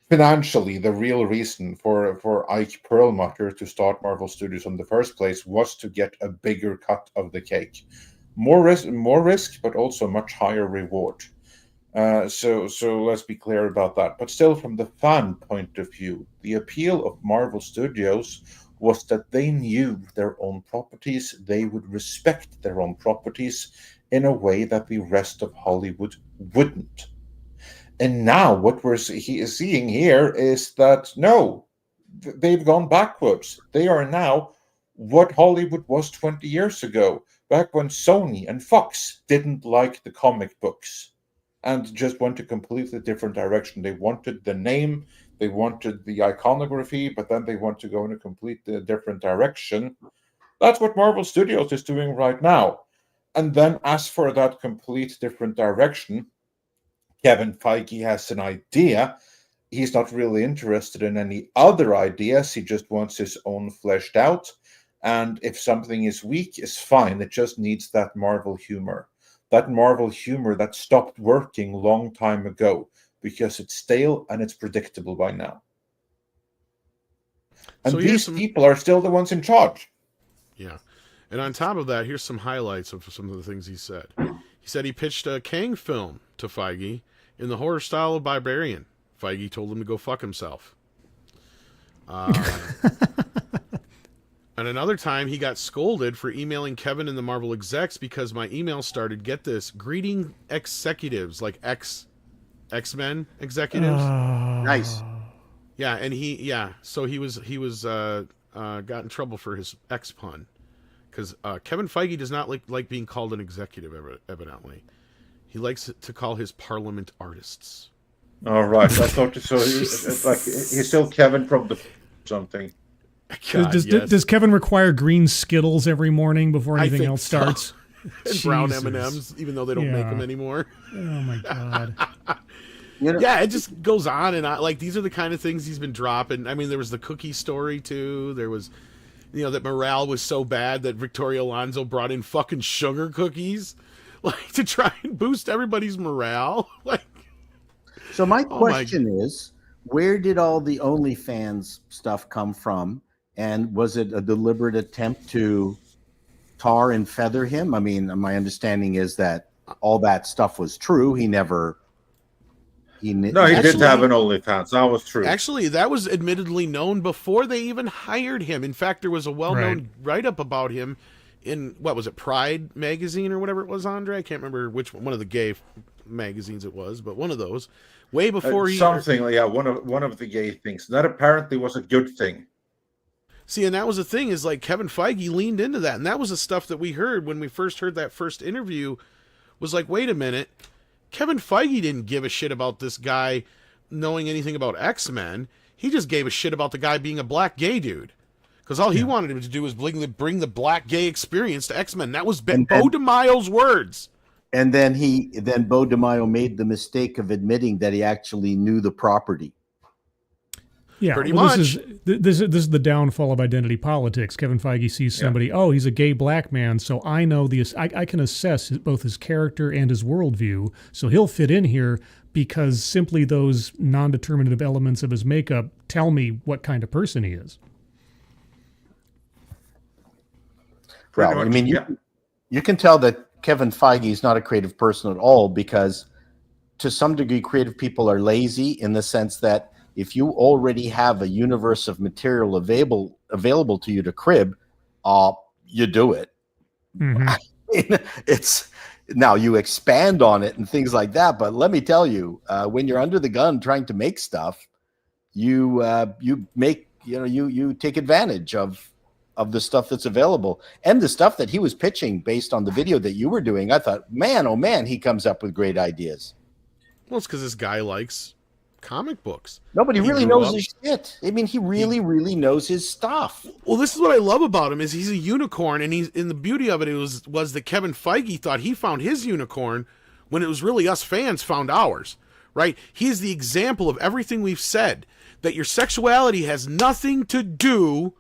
financially, the real reason for Ike Perlmutter to start Marvel Studios in the first place was to get a bigger cut of the cake. More risk, but also much higher reward. So let's be clear about that. But still, from the fan point of view, the appeal of Marvel Studios was that they knew their own properties, they would respect their own properties in a way that the rest of Hollywood wouldn't. And now what we're seeing here is that, no, they've gone backwards. They are now what Hollywood was 20 years ago, back when Sony and Fox didn't like the comic books and just went a completely different direction. They wanted the name, they wanted the iconography, but then they want to go in a completely different direction. That's what Marvel Studios is doing right now. And then as for that complete different direction, Kevin Feige has an idea. He's not really interested in any other ideas. He just wants his own fleshed out. And if something is weak, it's fine. It just needs that Marvel humor. That Marvel humor that stopped working long time ago, because it's stale and it's predictable by now. And So these people are still the ones in charge. Yeah. And on top of that, here's some highlights of some of the things he said. He said he pitched a Kang film to Feige in the horror style of Barbarian. Feige told him to go fuck himself. And another time, he got scolded for emailing Kevin and the Marvel execs because my email started, get this, greeting executives, like X-Men executives. Nice. Yeah, and so he was got in trouble for his X pun, because Kevin Feige does not like being called an executive, evidently. He likes to call his parliament artists. All right, I thought so. He's still Kevin from the something. God, Does Kevin require green Skittles every morning before I anything think else so. starts? And brown Jesus. M&Ms, even though they don't make Yeah. them anymore. Oh my God. You know, Yeah, it just goes on and on. Like, these are the kind of things he's been dropping. I mean, there was the cookie story, too. There was, that morale was so bad that Victoria Alonso brought in fucking sugar cookies, like, to try and boost everybody's morale. Like, So my Oh, question is, where did all the OnlyFans stuff come from? And was it a deliberate attempt to tar and feather him? I mean, my understanding is that all that stuff was true. He never... No, he didn't have an OnlyFans. That was true. actually, that was admittedly known before they even hired him. In fact, there was a well-known write-up about him in, what was it, Pride magazine or whatever it was, Andre? I can't remember which one of the gay magazines it was, but one of those. Way before one of the gay things. That apparently was a good thing. See, and that was the thing, is like Kevin Feige leaned into that. And that was the stuff that we heard when we first heard that first interview, was like, wait a minute. Kevin Feige didn't give a shit about this guy knowing anything about X-Men. He just gave a shit about the guy being a black gay dude. Because all he wanted him to do was bring the black gay experience to X-Men. That was Bo DeMaio's words. And then Bo DeMaio made the mistake of admitting that he actually knew the property. Yeah, Pretty much. This is the downfall of identity politics. Kevin Feige sees somebody, he's a gay black man, so I know I can assess both his character and his worldview, so he'll fit in here because simply those non-determinative elements of his makeup tell me what kind of person he is. Pretty Well, I much, mean, yeah. you can tell that Kevin Feige is not a creative person at all, because to some degree, creative people are lazy in the sense that if you already have a universe of material available to you to crib, you do it. Mhm. It's now you expand on it and things like that. But let me tell you, when you're under the gun trying to make stuff, you make you take advantage of the stuff that's available, and the stuff that he was pitching based on the video that you were doing. I thought, man, oh man, he comes up with great ideas. Well, it's because this guy likes comic books. Nobody He really grew knows up- his shit. I mean, he really knows his stuff. Well, this is what I love about him is he's a unicorn, and he's in the beauty of it was that Kevin Feige thought he found his unicorn when it was really us fans found ours, right? He's the example of everything we've said, that your sexuality has nothing to do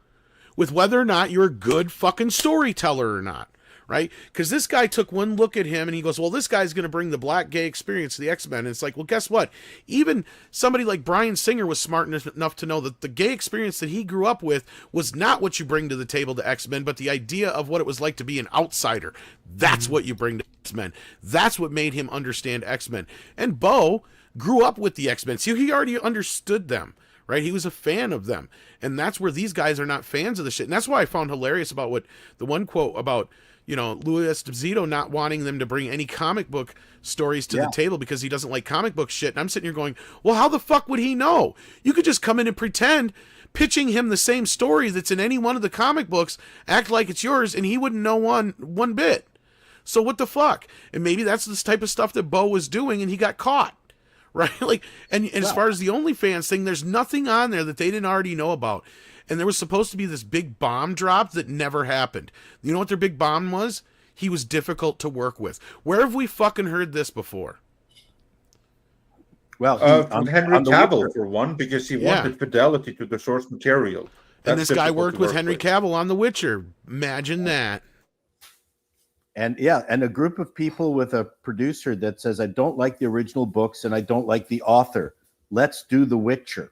with whether or not you're a good fucking storyteller or not, right? Because this guy took one look at him and he goes, well, this guy's going to bring the black gay experience to the X-Men. And it's like, well, guess what? Even somebody like Bryan Singer was smart enough to know that the gay experience that he grew up with was not what you bring to the table to X-Men, but the idea of what it was like to be an outsider. That's what you bring to X-Men. That's what made him understand X-Men. And Bo grew up with the X-Men. So he already understood them. Right? He was a fan of them. And that's where these guys are not fans of the shit. And that's why I found hilarious about what the one quote about, Louis Esposito not wanting them to bring any comic book stories to the table because he doesn't like comic book shit. And I'm sitting here going, well, how the fuck would he know? You could just come in and pretend, pitching him the same story that's in any one of the comic books, act like it's yours, and he wouldn't know one bit. So what the fuck? And maybe that's this type of stuff that Bo was doing and he got caught. Right? Like, and as far as the OnlyFans thing, there's nothing on there that they didn't already know about. And there was supposed to be this big bomb drop that never happened. You know what their big bomb was? He was difficult to work with. Where have we fucking heard this before? Well, From Henry Cavill, for one, because he wanted fidelity to the source material. And this guy difficult worked to with work Henry Cavill on The Witcher. Imagine that. And a group of people with a producer that says, I don't like the original books and I don't like the author. Let's do The Witcher.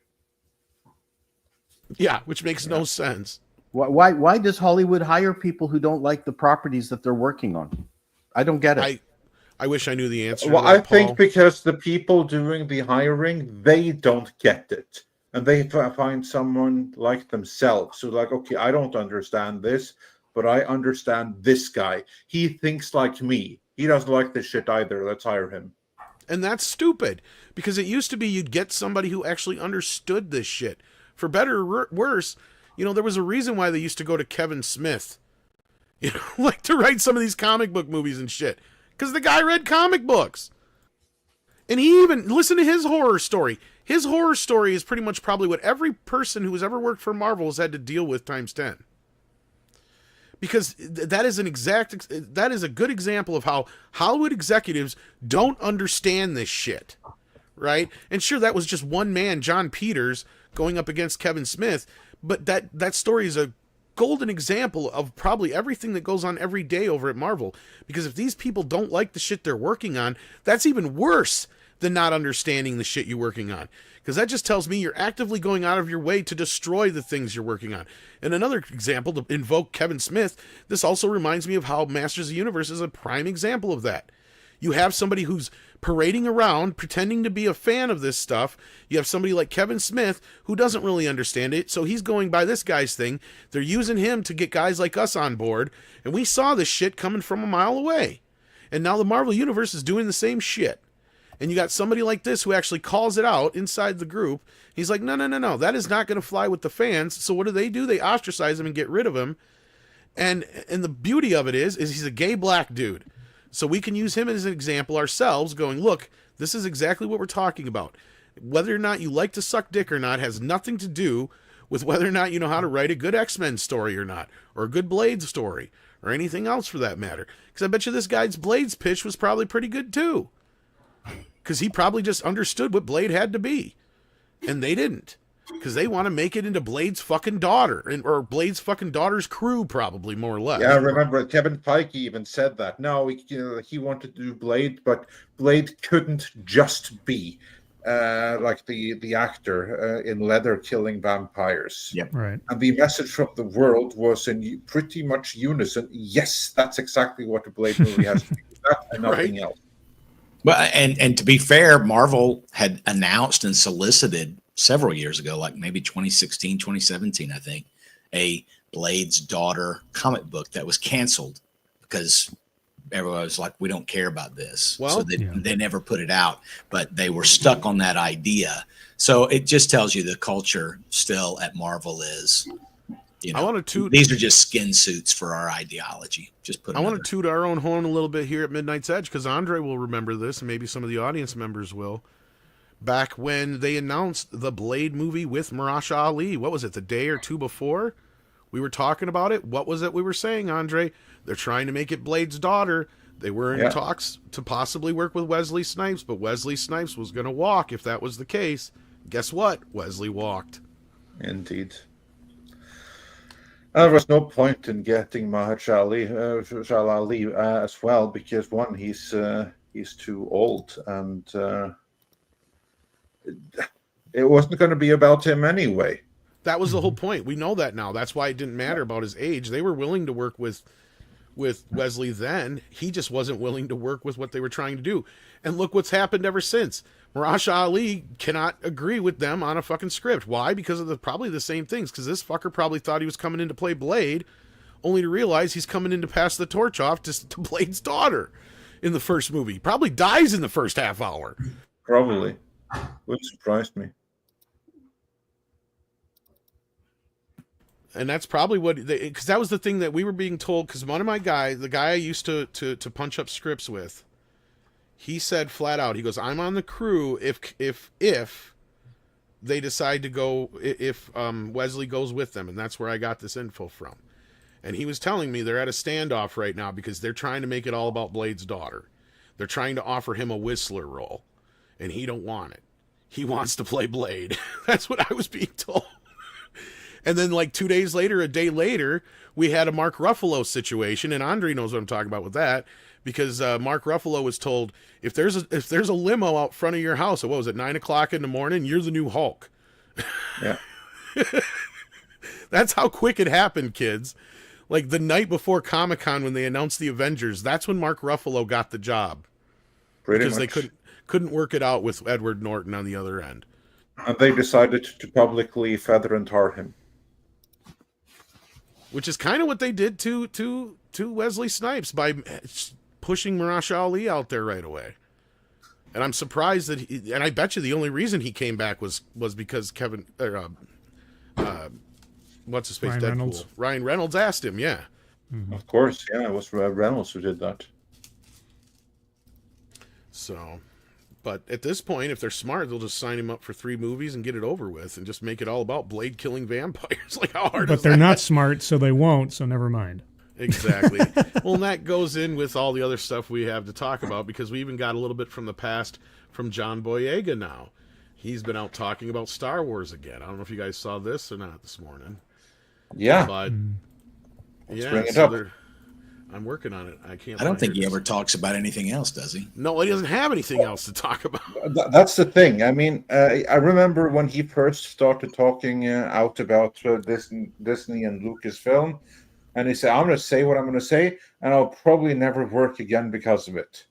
Yeah, which makes no sense. Why does Hollywood hire people who don't like the properties that they're working on? I don't get it. I wish I knew the answer. Well, to that, I think Paul. because the people doing the hiring, they don't get it. And they find someone like themselves. So like, okay, I don't understand this, but I understand this guy. He thinks like me. He doesn't like this shit either. Let's hire him. And that's stupid, because it used to be you'd get somebody who actually understood this shit. For better or worse, there was a reason why they used to go to Kevin Smith, like to write some of these comic book movies and shit, because the guy read comic books. And he even, listen to his horror story. His horror story is pretty much probably what every person who has ever worked for Marvel has had to deal with times 10. Because that is a good example of how Hollywood executives don't understand this shit, right? And sure, that was just one man, John Peters, going up against Kevin Smith, but that story is a golden example of probably everything that goes on every day over at Marvel. Because if these people don't like the shit they're working on, that's even worse than not understanding the shit you're working on. Because that just tells me you're actively going out of your way to destroy the things you're working on. And another example, to invoke Kevin Smith, this also reminds me of how Masters of the Universe is a prime example of that. You have somebody who's parading around, pretending to be a fan of this stuff. You have somebody like Kevin Smith who doesn't really understand it, so he's going by this guy's thing. They're using him to get guys like us on board, and we saw this shit coming from a mile away. And now the Marvel Universe is doing the same shit. And you got somebody like this who actually calls it out inside the group. He's like, no, that is not going to fly with the fans. So what do? They ostracize him and get rid of him. And the beauty of it is he's a gay black dude. So we can use him as an example ourselves, going, look, this is exactly what we're talking about. Whether or not you like to suck dick or not has nothing to do with whether or not you know how to write a good X-Men story or not, or a good Blade story, or anything else for that matter. Because I bet you this guy's Blade's pitch was probably pretty good too. Because he probably just understood what Blade had to be. And they didn't. Because they want to make it into Blade's fucking daughter. Or Blade's fucking daughter's crew, probably, more or less. Yeah, I remember Kevin Feige even said that. No, he wanted to do Blade, but Blade couldn't just be like the actor in leather killing vampires. Yep. Right. And the message from the world was in pretty much unison. Yes, that's exactly what a Blade movie has to be. That and nothing Right. else. But and to be fair, Marvel had announced and solicited several years ago, like maybe 2016, 2017, I think, a Blade's Daughter comic book that was canceled because everyone was like, we don't care about this. Well, so they never put it out, but they were stuck on that idea. So it just tells you the culture still at Marvel is, you know, I want to these are just skin suits for our ideology. Just put. I want to toot our own horn a little bit here at Midnight's Edge because Andre will remember this, and maybe some of the audience members will. Back when they announced the Blade movie with Marasha Ali, what was it, the day or two before? We were talking about it. What was it we were saying, Andre? They're trying to make it Blade's Daughter. They were in talks to possibly work with Wesley Snipes, but Wesley Snipes was going to walk if that was the case. Guess what? Wesley walked. Indeed. There was no point in getting Mahershala Ali as well because one, he's too old, and it wasn't going to be about him anyway. That was the whole point. We know that now. That's why it didn't matter about his age. They were willing to work with Wesley then. He just wasn't willing to work with what they were trying to do. And look what's happened ever since. Marasha Ali cannot agree with them on a fucking script. Why? Because of probably the same things. Because this fucker probably thought he was coming in to play Blade, only to realize he's coming in to pass the torch off to Blade's daughter in the first movie. He probably dies in the first half hour. Probably. Wouldn't surprise me. And that's probably what, because that was the thing that we were being told. Because one of my guys, the guy I used to punch up scripts with, he said flat out, he goes, "I'm on the crew if they decide to go, if Wesley goes with them," and that's where I got this info from. And he was telling me they're at a standoff right now because they're trying to make it all about Blade's daughter. They're trying to offer him a Whistler role, and he don't want it. He wants to play Blade. That's what I was being told. And then like 2 days later, a day later, we had a Mark Ruffalo situation, and Andre knows what I'm talking about with that, because Mark Ruffalo was told, if there's a limo out front of your house at, what was it, 9 o'clock in the morning, you're the new Hulk. Yeah. That's how quick it happened, kids. Like the night before Comic-Con when they announced the Avengers, that's when Mark Ruffalo got the job. Pretty because much. they couldn't work it out with Edward Norton on the other end. And they decided to publicly feather and tar him. Which is kind of what they did to Wesley Snipes by pushing Marasha Ali out there right away. And I'm surprised that and I bet you the only reason he came back was because Kevin what's his face, Ryan Deadpool. Reynolds. Ryan Reynolds asked him, yeah. Of course, yeah, it was Reynolds who did that. So, but at this point, if they're smart, they'll just sign him up for 3 movies and get it over with and just make it all about Blade killing vampires. Like, how hard is But they're that? not smart, so they won't, so never mind. Exactly. Well, and that goes in with all the other stuff we have to talk about, because we even got a little bit from the past from John Boyega now. He's been out talking about Star Wars again. I don't know if you guys saw this or not this morning. Yeah. But Let's yeah, bring it so up. I'm working on it. I can't. I don't think he find it. ever talks about anything else, does he? No, he doesn't have anything else to talk about. That's the thing. I mean, I remember when he first started talking out about Disney and Lucasfilm, and he said, "I'm going to say what I'm going to say, and I'll probably never work again because of it."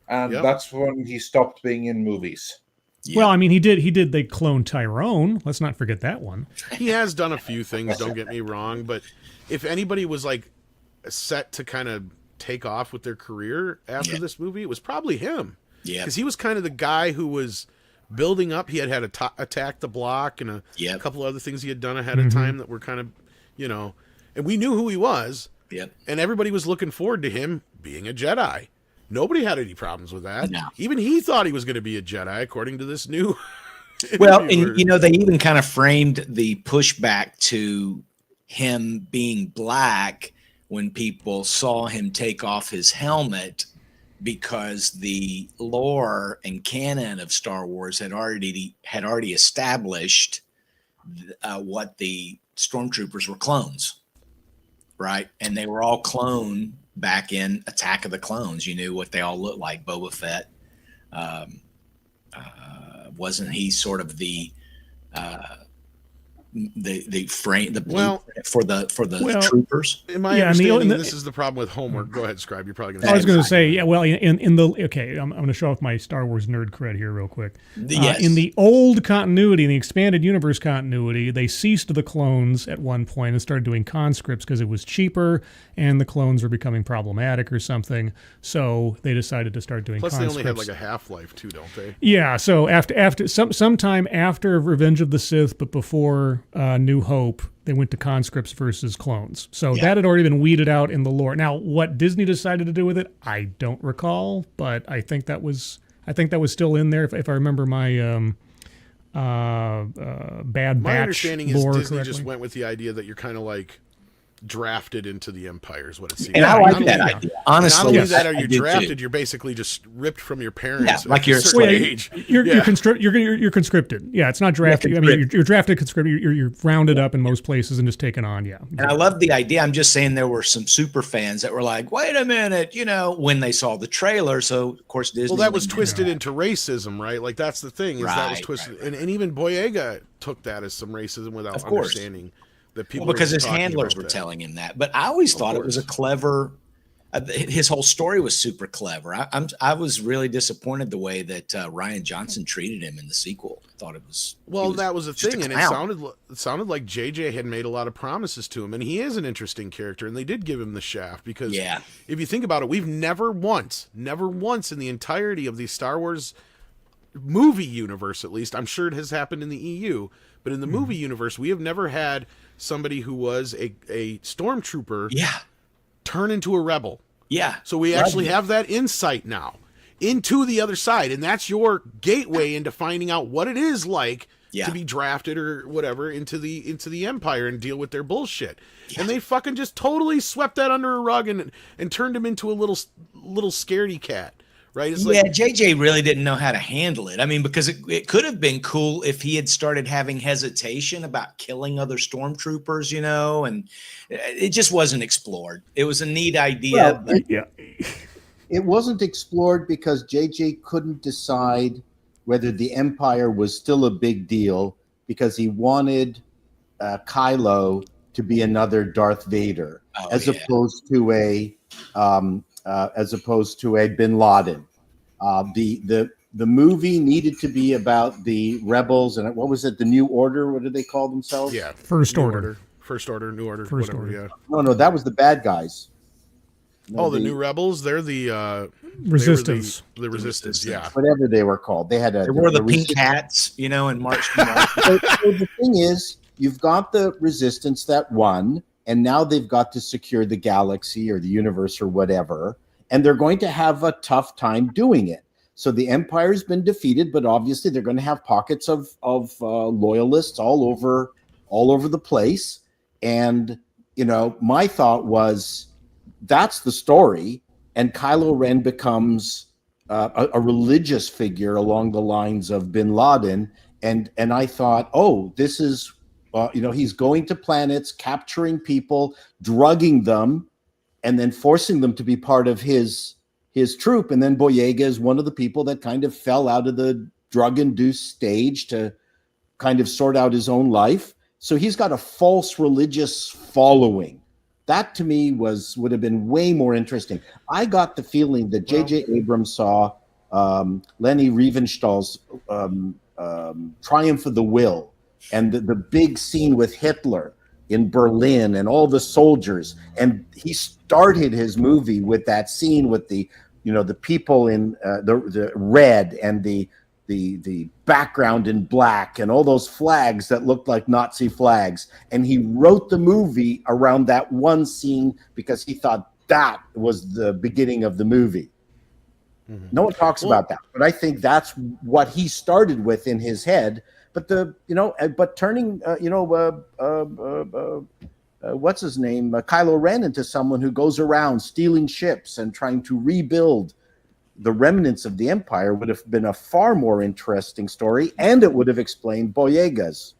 And Yep. that's when he stopped being in movies. Yeah. Well, I mean, he did. They cloned Tyrone. Let's not forget that one. He has done a few things, don't get me wrong, but if anybody was like set to kind of take off with their career after Yeah. this movie, it was probably him. Yeah. Because he was kind of the guy who was building up. He had Attack the Block and a Yep. couple other things he had done ahead of time that were kind of, and we knew who he was, Yep. and everybody was looking forward to him being a Jedi. Nobody had any problems with that. No. Even he thought he was going to be a Jedi, according to this new. Well, interview and they even kind of framed the pushback to him being black when people saw him take off his helmet, because the lore and canon of Star Wars had already established what the stormtroopers were clones, right? And they were all clone back in Attack of the Clones. You knew what they all looked like: Boba Fett, wasn't he sort of the frame Well, for the Well, troopers? in my Yeah, and understanding, the- this is the problem with homework. Go ahead, Scribe. You're probably going I was to. going to say, yeah. Well, in the okay, I'm going to show off my Star Wars nerd cred here real quick. Yes. In the old continuity, in the expanded universe continuity, they ceased the clones at one point and started doing conscripts because it was cheaper and the clones were becoming problematic or something. So they decided to start doing Plus, they conscripts. only had like a half-life too, don't they? Yeah, so after sometime after Revenge of the Sith, but before New Hope, they went to conscripts versus clones. So that had already been weeded out in the lore. Now, what Disney decided to do with it, I don't recall, but I think that was still in there if I remember my Bad My Batch understanding is lore Disney correctly. just went with the idea that you're kind of like drafted into the Empire is what it seems. And I Not like only- that idea. Honestly, Not only yes, that, I are you did too. drafted? You're basically just ripped from your parents. Yeah, at like a you're a certain slave. age. You're Yeah. you're conscripted. Yeah, it's not drafted. I mean, you're drafted conscripted. You're rounded up in most places and just taken on. Yeah. And I love the idea. I'm just saying there were some super fans that were like, wait a minute, when they saw the trailer. So, of course, Disney. Well, that was went, twisted into racism, right? Like that's the thing is that was Right, twisted, right. And even Boyega took that as some racism without Of course. understanding that people Well, because were his talking handlers about were that. telling him that. But I always thought it was a course. clever. His whole story was super clever. I was really disappointed the way that Ryan Johnson treated him in the sequel. I thought it was Well, he that was the just a thing, and clown. it sounded like JJ had made a lot of promises to him, and he is an interesting character, and they did give him the shaft because Yeah. if you think about it, we've never once in the entirety of the Star Wars movie universe, at least, I'm sure it has happened in the EU, but in the movie universe, we have never had somebody who was a stormtrooper Yeah, turn into a rebel. yeah. So we actually have that insight now into the other side, and that's your gateway into finding out what it is like Yeah. to be drafted or whatever into the Empire and deal with their bullshit. And they fucking just totally swept that under a rug and turned him into a little scaredy cat, right? It's Yeah, like JJ really didn't know how to handle it. I mean, because it could have been cool if he had started having hesitation about killing other stormtroopers, and it just wasn't explored. It was a neat idea. Well, Yeah. It wasn't explored because JJ couldn't decide whether the Empire was still a big deal because he wanted Kylo to be another Darth Vader as opposed to a Bin Laden. The movie needed to be about the rebels and what was it? The New Order? What did they call themselves? yeah, First New Order. First Order, New Order, First whatever. Order. Yeah. No, that was the bad guys. No, The New Rebels. They're the Resistance. The Resistance. Yeah. whatever they were called. They had They wore the pink resistance. hats, and marched. to march. So the thing is, you've got the resistance that won, and now they've got to secure the galaxy or the universe or whatever, and they're going to have a tough time doing it. So the Empire's been defeated, but obviously they're going to have pockets of loyalists all over the place. And my thought was, that's the story, and Kylo Ren becomes a religious figure along the lines of Bin Laden, and I thought, oh, this is, he's going to planets, capturing people, drugging them, and then forcing them to be part of his troop. And then Boyega is one of the people that kind of fell out of the drug-induced stage to kind of sort out his own life. So he's got a false religious following. That to me would have been way more interesting. I got the feeling that J.J. Abrams saw Leni Riefenstahl's Triumph of the Will and the big scene with Hitler in Berlin and all the soldiers, and he started his movie with that scene with the people in the red and the background in black and all those flags that looked like Nazi flags. And he wrote the movie around that one scene because he thought that was the beginning of the movie. Mm-hmm. No one talks about that, but I think that's what he started with in his head. But turning, what's his name? Kylo Ren into someone who goes around stealing ships and trying to rebuild the remnants of the Empire would have been a far more interesting story, and it would have explained Boyega's.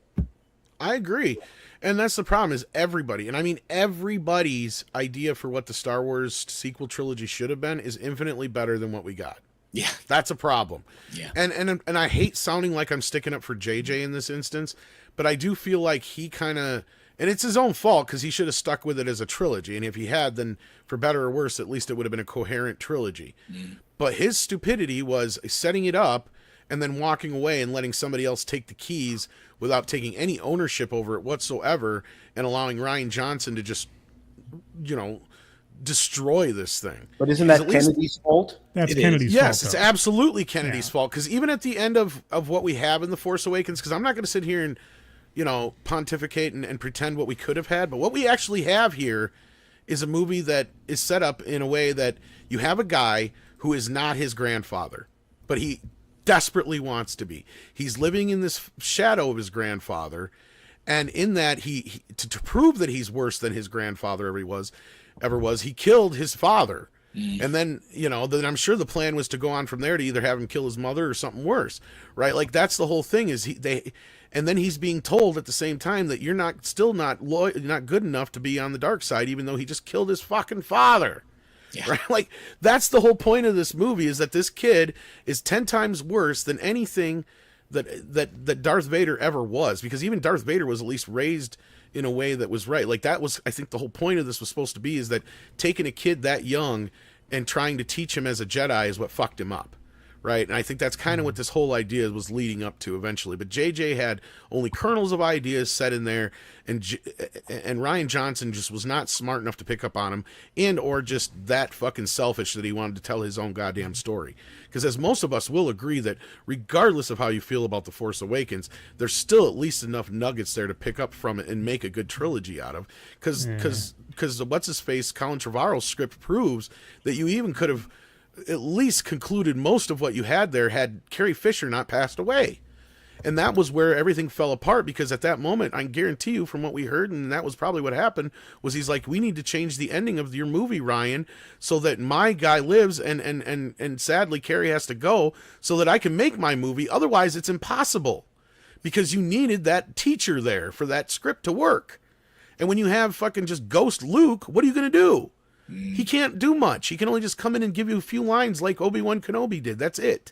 I agree. And that's the problem is everybody, and I mean everybody's idea for what the Star Wars sequel trilogy should have been is infinitely better than what we got. Yeah. That's a problem. Yeah. And I hate sounding like I'm sticking up for JJ in this instance, but I do feel like he kind of, and it's his own fault because he should have stuck with it as a trilogy. And if he had, then for better or worse, at least it would have been a coherent trilogy. But his stupidity was setting it up and then walking away and letting somebody else take the keys without taking any ownership over it whatsoever, and allowing Rian Johnson to just, destroy this thing. But isn't 'Cause that at least- Kennedy's fault? That's It is. Kennedy's Yes, fault. it's though. absolutely Kennedy's Yeah. fault. Because even at the end of what we have in The Force Awakens, because I'm not going to sit here and, pontificate and pretend what we could have had, but what we actually have here is a movie that is set up in a way that you have a guy who is not his grandfather, but he desperately wants to be. He's living in this shadow of his grandfather, and in that he to prove that he's worse than his grandfather ever was, he killed his father. And then, then I'm sure the plan was to go on from there to either have him kill his mother or something worse, right? Like that's the whole thing and then he's being told at the same time that you're not good enough to be on the dark side, even though he just killed his fucking father. Yeah. Right? Like that's the whole point of this movie, is that this kid is 10 times worse than anything that Darth Vader ever was, because even Darth Vader was at least raised in a way that was right. Like that was, I think the whole point of this was supposed to be, is that taking a kid that young and trying to teach him as a Jedi is what fucked him up. Right. And I think that's kind of what this whole idea was leading up to eventually. But JJ had only kernels of ideas set in there, and Rian Johnson just was not smart enough to pick up on him, and or just that fucking selfish that he wanted to tell his own goddamn story. Because as most of us will agree, that regardless of how you feel about The Force Awakens, there's still at least enough nuggets there to pick up from it and make a good trilogy out of. Because what's his face, Colin Trevorrow's script proves that you even could have at least concluded most of what you had there had Carrie Fisher not passed away. And that was where everything fell apart, because at that moment, I guarantee you from what we heard, and that was probably what happened, was he's like, we need to change the ending of your movie, Ryan, so that my guy lives and sadly Carrie has to go so that I can make my movie. Otherwise it's impossible, because you needed that teacher there for that script to work. And when you have fucking just ghost Luke, what are you going to do? He can't do much. He can only just come in and give you a few lines like Obi-Wan Kenobi did. That's it.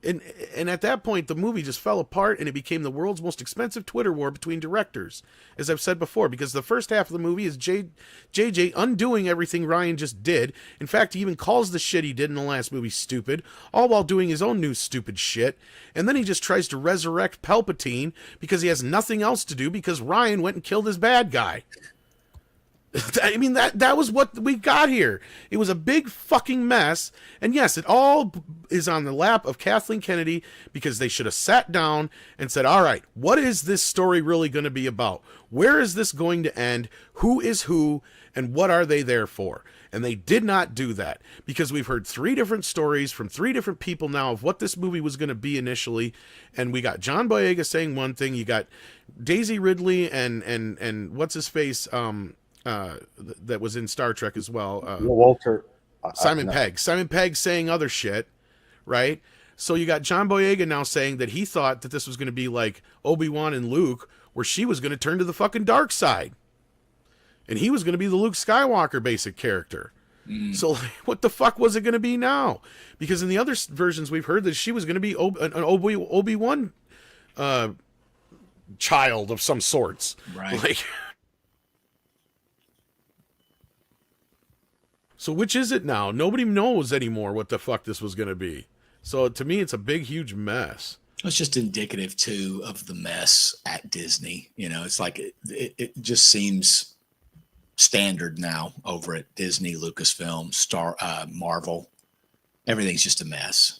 And at that point, the movie just fell apart, and it became the world's most expensive Twitter war between directors, as I've said before, because the first half of the movie is JJ undoing everything Ryan just did. In fact, he even calls the shit he did in the last movie stupid, all while doing his own new stupid shit. And then he just tries to resurrect Palpatine because he has nothing else to do, because Ryan went and killed his bad guy. I mean, that was what we got here. It was a big fucking mess. And yes, it all is on the lap of Kathleen Kennedy, because they should have sat down and said, all right, what is this story really going to be about? Where is this going to end? Who is who? And what are they there for? And they did not do that, because we've heard 3 different stories from 3 different people now of what this movie was going to be initially. And we got John Boyega saying one thing. You got Daisy Ridley and what's his face, that was in Star Trek as well. Walter. Simon no. Pegg. Simon Pegg saying other shit, right? So you got John Boyega now saying that he thought that this was going to be like Obi-Wan and Luke, where she was going to turn to the fucking dark side. And he was going to be the Luke Skywalker basic character. So like, what the fuck was it going to be now? Because in the other versions we've heard that she was going to be an Obi-Wan child of some sorts. Right. Like... So which is it now? Nobody knows anymore what the fuck this was going to be. So to me, it's a big, huge mess. It's just indicative too of the mess at Disney. It's like it just seems standard now over at Disney, Lucasfilm, Marvel. Everything's just a mess.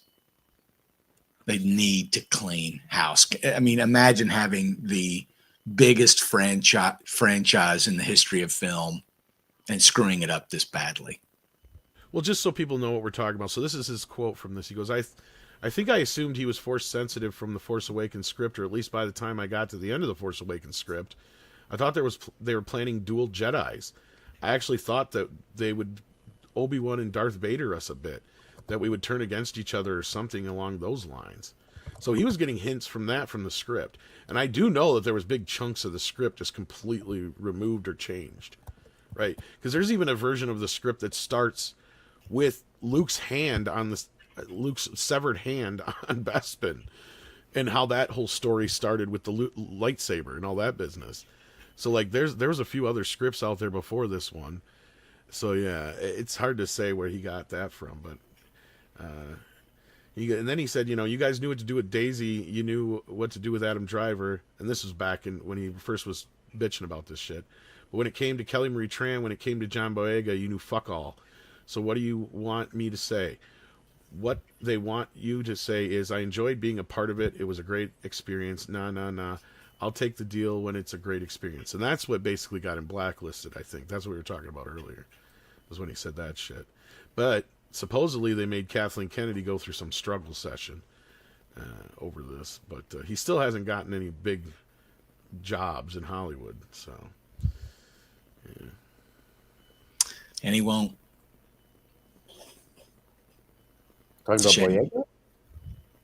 They need to clean house. I mean, imagine having the biggest franchise in the history of film and screwing it up this badly. Well, just so people know what we're talking about. So this is his quote from this. He goes, I think I assumed he was Force sensitive from the Force Awakens script, or at least by the time I got to the end of the Force Awakens script. I thought they were planning dual Jedis. I actually thought that they would Obi-Wan and Darth Vader us a bit, that we would turn against each other or something along those lines. So he was getting hints from the script. And I do know that there was big chunks of the script just completely removed or changed. Right? Because there's even a version of the script that starts with Luke's hand on Luke's severed hand on Bespin, and how that whole story started with the lightsaber and all that business. So like, there was a few other scripts out there before this one. So yeah, it's hard to say where he got that from, but and then he said, you guys knew what to do with Daisy, you knew what to do with Adam Driver, and this was back when he first was bitching about this shit. But when it came to Kelly Marie Tran, when it came to John Boyega, you knew fuck all. So what do you want me to say? What they want you to say is, I enjoyed being a part of it. It was a great experience. Nah. I'll take the deal when it's a great experience. And that's what basically got him blacklisted, I think. That's what we were talking about earlier, was when he said that shit. But supposedly they made Kathleen Kennedy go through some struggle session over this. But he still hasn't gotten any big jobs in Hollywood. So, yeah. And he won't. Talking about Shame. Boyega?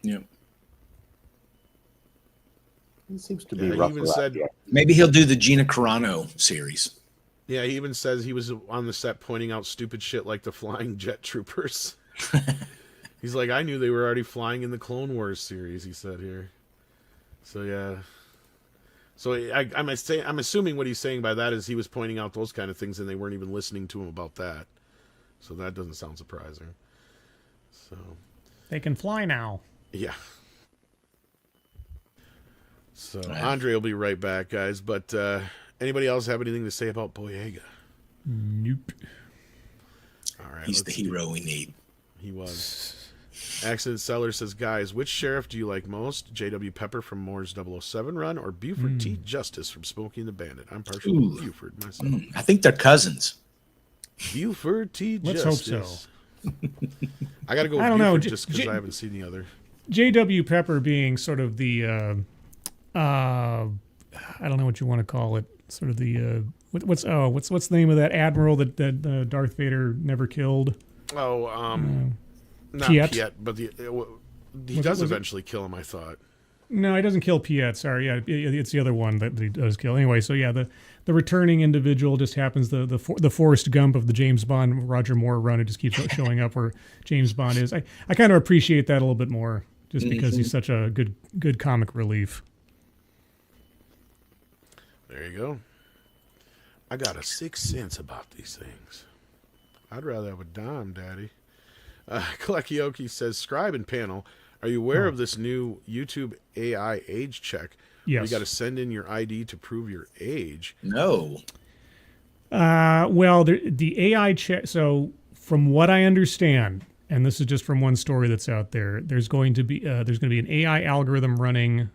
Yep. He seems to be Yeah, he rough even around said- here. Maybe he'll do the Gina Carano series. Yeah, he even says he was on the set pointing out stupid shit like the flying jet troopers. He's like, I knew they were already flying in the Clone Wars series, he said here. So, yeah. So I'm assuming what he's saying by that is he was pointing out those kind of things and they weren't even listening to him about that. So that doesn't sound surprising. So, They can fly now. yeah. So Andre will be right back, guys. But anybody else have anything to say about Boyega? Nope. All right. He's the let's see. hero we need. He was. Accident Seller says, guys, which sheriff do you like most? J.W. Pepper from Moore's 007 run or Buford T. Justice from Smokey and the Bandit? I'm partial Ooh. to Buford myself. I think they're cousins. Buford T. Let's hope Justice. I got to go with I don't know. Buford just because I haven't seen the other. J.W. Pepper being sort of the, I don't know what you want to call it, sort of the, what's the name of that admiral that Darth Vader never killed? Oh, not Piet? Piet, but he does eventually kill him, I thought. No, he doesn't kill Piet. Sorry, yeah, it's the other one that he does kill. Anyway, so yeah, the returning individual just happens the Forrest Gump of the James Bond Roger Moore run. It just keeps showing up where James Bond is. I kind of appreciate that a little bit more, just because he's such a good comic relief. There you go. I got a sixth sense about these things. I'd rather have a dime, Daddy. Kalekioki says, Scribe and panel, are you aware of this new YouTube AI age check? Yes. You got to send in your ID to prove your age. No. Well, the AI check. So, from what I understand, and this is just from one story that's out there, there's going to be an AI algorithm running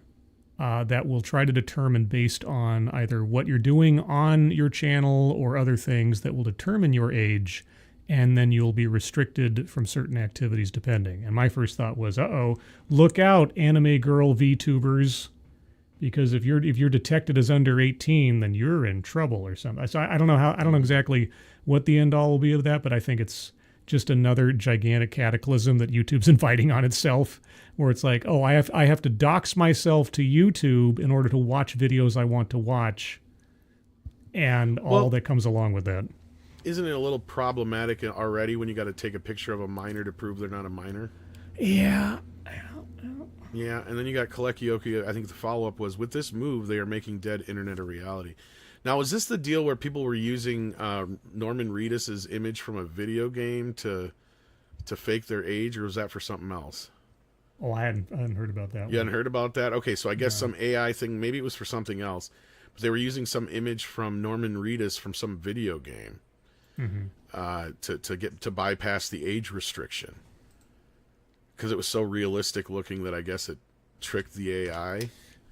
that will try to determine, based on either what you're doing on your channel or other things, that will determine your age, and then you'll be restricted from certain activities depending. And my first thought was, look out, anime girl VTubers. Because if you're detected as under 18, then you're in trouble or something. So I don't know exactly what the end all will be of that, but I think it's just another gigantic cataclysm that YouTube's inviting on itself, where it's like, I have to dox myself to YouTube in order to watch videos I want to watch, and all that comes along with that. Isn't it a little problematic already when you got to take a picture of a minor to prove they're not a minor? Yeah. Yeah, and then you got Kalekioki. I think the follow-up was, with this move, they are making dead internet a reality. Now, is this the deal where people were using Norman Reedus's image from a video game to fake their age, or was that for something else? Oh, I hadn't heard about that. You hadn't heard about that? Okay, so I guess some AI thing, maybe it was for something else, but they were using some image from Norman Reedus from some video game to bypass the age restriction. Because it was so realistic looking that I guess it tricked the AI.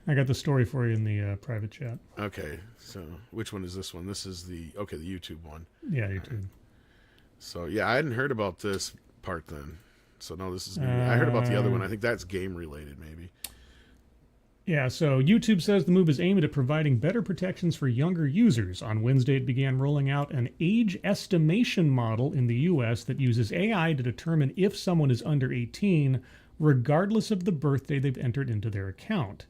I got the story for you in the private chat. Okay, so which one is this one? This is the YouTube one. Yeah, YouTube. So yeah, I hadn't heard about this part then. So no, this is new. I heard about the other one. I think that's game related, maybe. Yeah, so YouTube says the move is aimed at providing better protections for younger users. On Wednesday, it began rolling out an age estimation model in the U.S. that uses AI to determine if someone is under 18, regardless of the birthday they've entered into their account.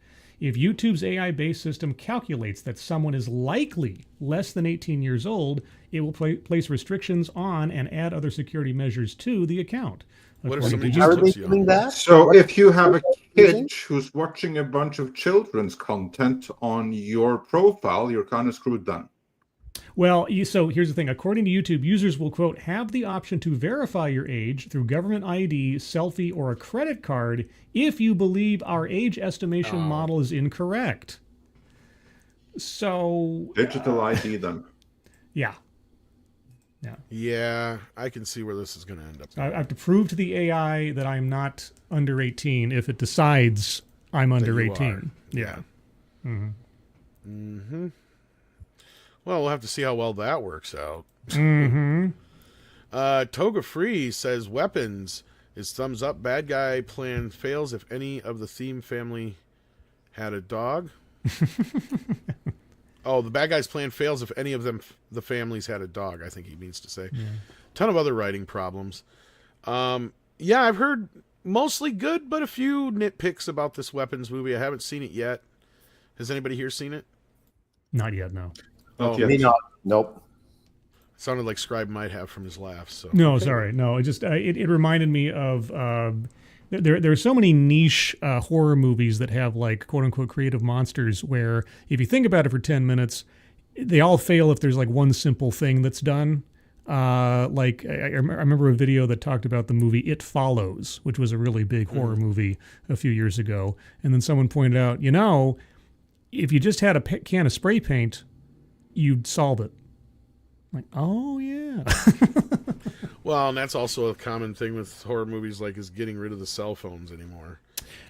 If YouTube's AI-based system calculates that someone is likely less than 18 years old, it will place restrictions on and add other security measures to the account. What if According somebody to How are just they looks young? doing that? So What- if you have a using? kid who's watching a bunch of children's content on your profile, you're kind of screwed then. Well, so here's the thing. According to YouTube, users will, quote, have the option to verify your age through government ID, selfie, or a credit card if you believe our age estimation model is incorrect. So, Digital ID then. yeah. Yeah, I can see where this is going to end up. I have to prove to the AI that I'm not under 18 if it decides I'm under you 18. are. Yeah. Well, we'll have to see how well that works out. Mm-hmm. Toga Free says weapons is thumbs up. Bad guy plan fails if any of the theme family had a dog. Oh, the bad guy's plan fails if any of them, the families had a dog, I think he means to say. Ton of other writing problems. Yeah, I've heard mostly good, but a few nitpicks about this weapons movie. I haven't seen it yet. Has anybody here seen it? Not yet, no. Not Oh, yet. Me not. Nope. Sounded like Scribe might have from his laugh. So No, sorry. No, it just it reminded me of there are so many niche horror movies that have like quote unquote creative monsters where if you think about it for 10 minutes, they all fail if there's like one simple thing that's done. Like I remember a video that talked about the movie It Follows, which was a really big horror movie a few years ago, and then someone pointed out, if you just had a can of spray paint, you'd solve it. Like, oh yeah. Well, and that's also a common thing with horror movies, like is getting rid of the cell phones anymore.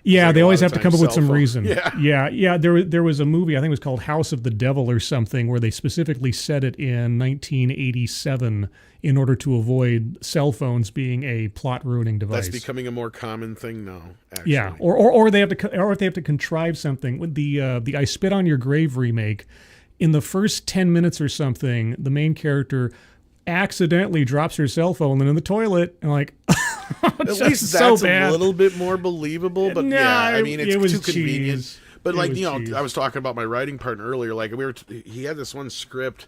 Yeah, like they a always lot have of to come up times with cell some phone. reason. Yeah. yeah. There was a movie, I think it was called House of the Devil or something, where they specifically set it in 1987 in order to avoid cell phones being a plot ruining device. That's becoming a more common thing now. Actually. Yeah, or they have to contrive something. With the I Spit on Your Grave remake, in the first 10 minutes or something, the main character accidentally drops her cell phone in the toilet, and like, At least that's a little bit more believable. But Nah, yeah, I mean, it's it was too convenient. cheese. But It like was cheese. I was talking about my writing partner earlier. Like he had this one script,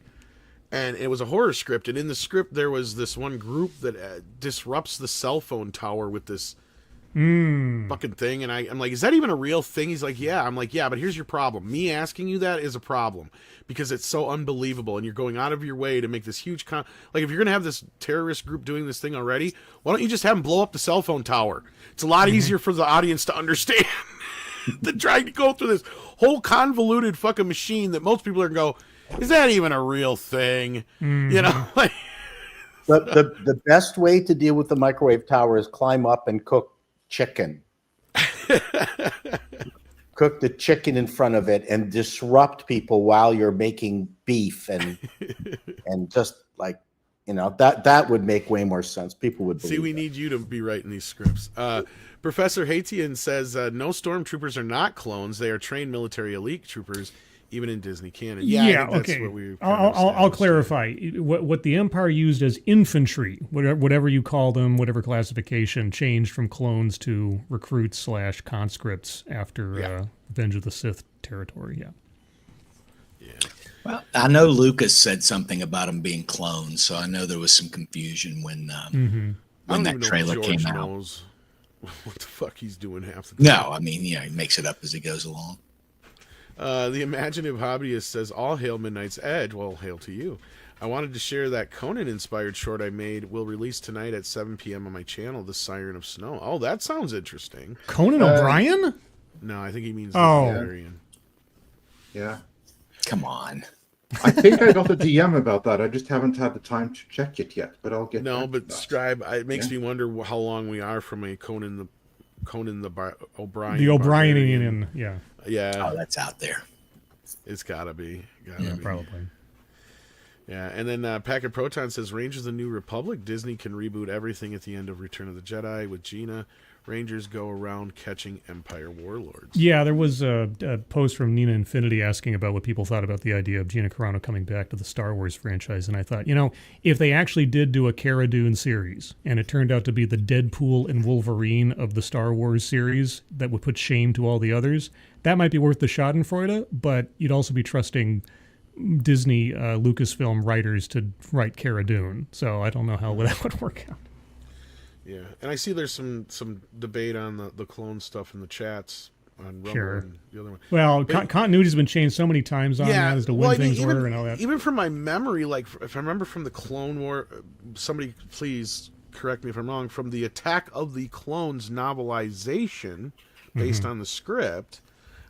and it was a horror script. And in the script, there was this one group that disrupts the cell phone tower with this fucking thing. And I'm like, is that even a real thing? He's like, yeah. I'm like, yeah, but here's your problem. Me asking you that is a problem because it's so unbelievable, and you're going out of your way to make this huge like if you're gonna have this terrorist group doing this thing already, why don't you just have them blow up the cell phone tower? It's a lot easier for the audience to understand than trying to go through this whole convoluted fucking machine that most people are gonna go, is that even a real thing? You know, like, The best way to deal with the microwave tower is climb up and cook chicken. Cook the chicken in front of it and disrupt people while you're making beef and just like that would make way more sense. People would believe see, we that. need you to be writing these scripts. Professor Hatian says no stormtroopers are not clones; they are trained military elite troopers, even in Disney canon. Yeah, I think that's okay. what we. I'll clarify what the Empire used as infantry, whatever you call them, whatever classification, changed from clones to recruits / conscripts after Revenge of the Sith territory. Yeah. Well, I know Lucas said something about them being clones, so I know there was some confusion when I don't that even know trailer if George came out. knows what the fuck he's doing half the time. No, I mean, he makes it up as he goes along. The imaginative hobbyist says, all hail Midnight's Edge. Well, hail to you. I wanted to share that Conan-inspired short I made. Will release tonight at 7 p.m. on my channel, The Siren of Snow. Oh, that sounds interesting. Conan O'Brien? No, I think he means Oh. Valerian. Yeah. Come on. I think I got a DM about that. I just haven't had the time to check it yet, but I'll get No, back to but that. Scribe, it makes me wonder how long we are from a Conan the O'Brien. The O'Brienian, Barbarian. yeah. Yeah, Oh, that's out there. it's gotta be. Yeah, probably. Yeah, and then Packet Proton says Rangers of the New Republic. Disney can reboot everything at the end of Return of the Jedi with Gina. Rangers go around catching Empire warlords. Yeah, there was a post from Nina Infinity asking about what people thought about the idea of Gina Carano coming back to the Star Wars franchise. And I thought, if they actually did do a Cara Dune series and it turned out to be the Deadpool and Wolverine of the Star Wars series that would put shame to all the others, that might be worth the schadenfreude, but you'd also be trusting Disney Lucasfilm writers to write Cara Dune. So I don't know how that would work out. Yeah, and I see there's some debate on the clone stuff in the chats on Rumble Sure. and the other one. Well, But- continuity's been changed so many times on that as to when things even, were and all that. Even from my memory, like if I remember from the Clone War, somebody please correct me if I'm wrong, from the Attack of the Clones novelization based on the script,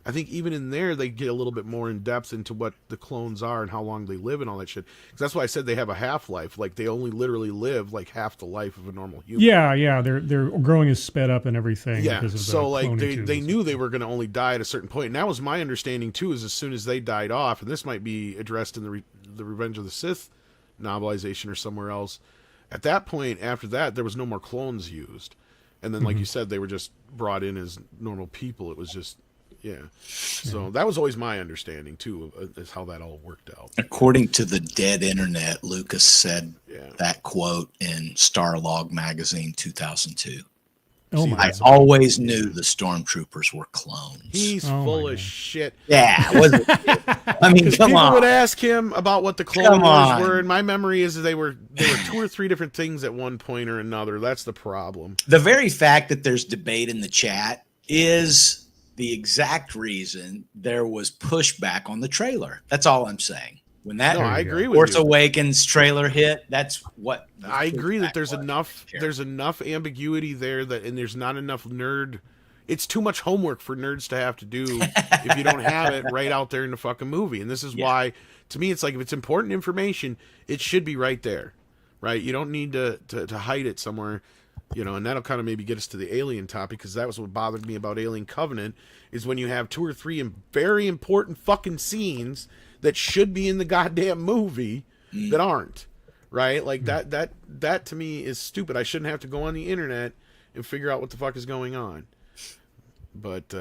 I think even in there they get a little bit more in depth into what the clones are and how long they live and all that shit. Because that's why I said they have a half-life. Like they only literally live like half the life of a normal human. Yeah, they're growing is sped up and everything. Yeah, because of the so like cloning they tubes. knew they were going to only die at a certain point, and that was my understanding too. Is as soon as they died off, and this might be addressed in the Revenge of the Sith novelization or somewhere else. At that point, after that, there was no more clones used, and then like you said, they were just brought in as normal people. It was just So that was always my understanding too, is how that all worked out. According to the dead internet, Lucas said Yeah. that quote in Starlog magazine 2002. Oh See, my! that's- Always knew the stormtroopers were clones. He's Oh, full my of God. shit. Yeah, was it? I mean, come People would on. ask him about what the Clone Come Wars on. were, and my memory is that they were 2 or 3 different things at one point or another. That's the problem. The very fact that there's debate in the chat is the exact reason there was pushback on the trailer. That's all I'm saying. When that No, I agree with Force you. Awakens trailer hit, that's what the I agree that pushback there's was. enough ambiguity there and there's not enough nerd. It's too much homework for nerds to have to do if you don't have it right out there in the fucking movie. And this is why, to me, it's like if it's important information, it should be right there, right? You don't need to hide it somewhere, and that'll kind of maybe get us to the Alien topic, because that was what bothered me about Alien Covenant, is when you have 2 or 3 very important fucking scenes that should be in the goddamn movie that aren't, right? Like that to me is stupid. I shouldn't have to go on the internet and figure out what the fuck is going on. But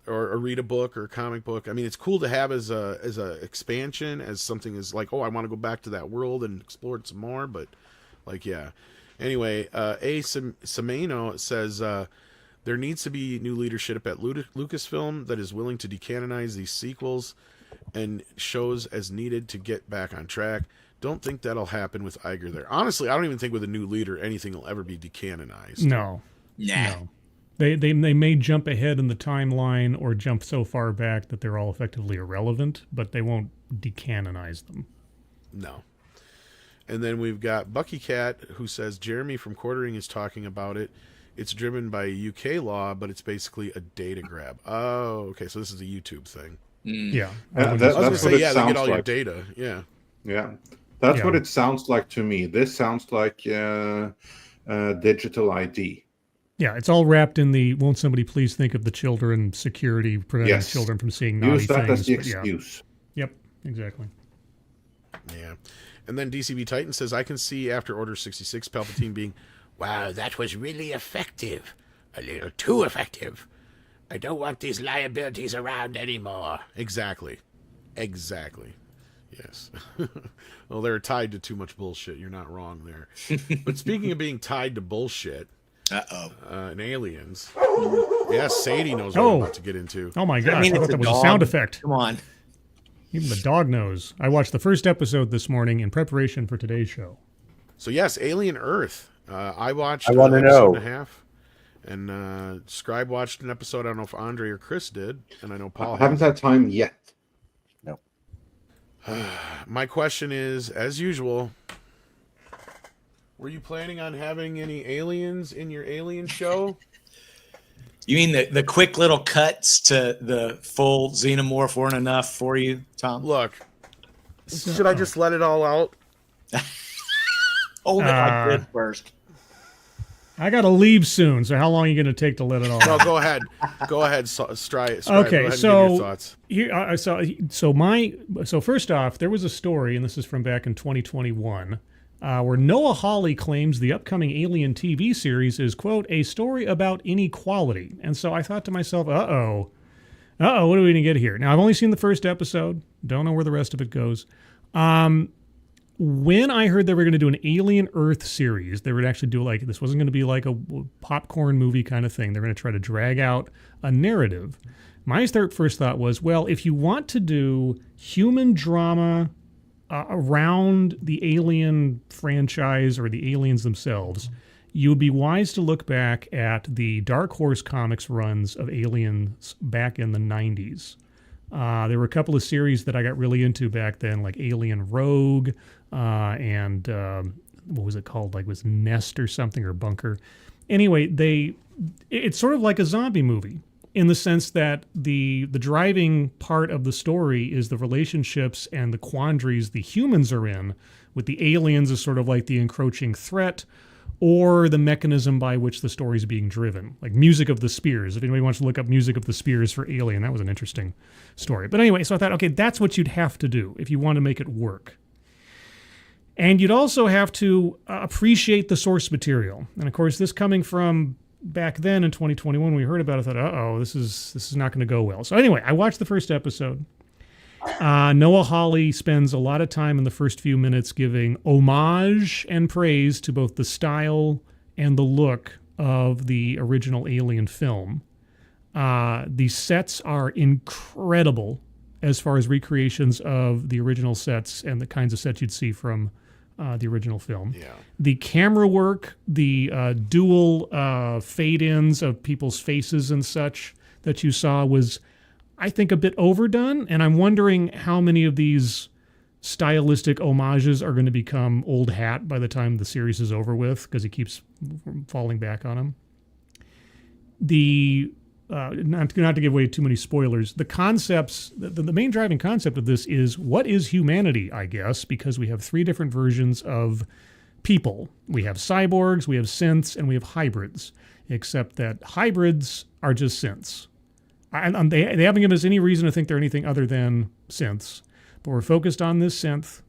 or read a book or a comic book. I mean, it's cool to have as a expansion, as something is like, oh, I want to go back to that world and explore it some more. But like, yeah. Anyway, Semeno says there needs to be new leadership at Lucasfilm that is willing to decanonize these sequels and shows as needed to get back on track. Don't think that'll happen with Iger there. Honestly, I don't even think with a new leader anything will ever be decanonized. No, Nah. no. They may jump ahead in the timeline or jump so far back that they're all effectively irrelevant, but they won't decanonize them. No. And then we've got Bucky Cat, who says Jeremy from Quartering is talking about it. It's driven by UK law, but it's basically a data grab. Oh, okay. So this is a YouTube thing. Yeah. I was That's going to what say, it yeah, they get sounds all your like. data. Yeah. Yeah, that's Yeah. what it sounds like to me. This sounds like digital ID. Yeah, it's all wrapped in the won't somebody please think of the children security, preventing Yes. children from seeing naughty Use that things. as the but yeah. excuse. Yep, exactly. Yeah. And then DCB Titan says, I can see after Order 66 Palpatine being, wow, that was really effective. A little too effective. I don't want these liabilities around anymore. Exactly. Yes. Well, they're tied to too much bullshit. You're not wrong there. But speaking of being tied to bullshit, Uh-oh. and aliens, yeah, Sadie knows what I'm Oh. about to get into. Oh my gosh, I, mean, thought it's that a was a dog. sound effect. Come on. Even the dog knows. I watched the first episode this morning in preparation for today's show. So yes, Alien Earth. I watched I wanna an episode know. and a half. And Scribe watched an episode. I don't know if Andre or Chris did, and I know Paul. I haven't had time yet. My question is, as usual, were you planning on having any aliens in your alien show? You mean the quick little cuts to the full xenomorph weren't enough for you, Tom? Look, should I just let it all out? Hold it like Uh, this first. I got to leave soon. So how long are you going to take to let it all No, out? go ahead. Go ahead. Strive. Go Okay, ahead and give so your thoughts. here, so first off, there was a story, and this is from back in 2021, where Noah Hawley claims the upcoming Alien TV series is, quote, a story about inequality. And so I thought to myself, what are we going to get here? Now, I've only seen the first episode. Don't know where the rest of it goes. When I heard they were going to do an Alien Earth series, they would actually do this wasn't going to be like a popcorn movie kind of thing. They're going to try to drag out a narrative. My first thought was, well, if you want to do human drama around the Alien franchise or the aliens themselves, you would be wise to look back at the Dark Horse Comics runs of Aliens back in the 90s. There were a couple of series that I got really into back then, like Alien Rogue, and what was it called? Was Nest or something, or Bunker. Anyway, it's sort of like a zombie movie in the sense that the driving part of the story is the relationships and the quandaries the humans are in, with the aliens as sort of like the encroaching threat, or the mechanism by which the story is being driven, like Music of the Spears. If anybody wants to look up Music of the Spears for Alien, that was an interesting story. But anyway, so I thought, okay, that's what you'd have to do if you want to make it work. And you'd also have to appreciate the source material. And of course, this coming from back then in 2021, we heard about it, I thought, this is not going to go well. So anyway, I watched the first episode. Noah Hawley spends a lot of time in the first few minutes giving homage and praise to both the style and the look of the original Alien film. The sets are incredible as far as recreations of the original sets and the kinds of sets you'd see from the original film. Yeah. The camera work, the dual fade-ins of people's faces and such that you saw was, I think, a bit overdone, and I'm wondering how many of these stylistic homages are going to become old hat by the time the series is over with, because he keeps falling back on them. Not to give away too many spoilers, the concepts, the main driving concept of this is, what is humanity, I guess, because we have three different versions of people. We have cyborgs, we have synths, and we have hybrids, except that hybrids are just synths. And they haven't given us any reason to think they're anything other than synths. But we're focused on this synth.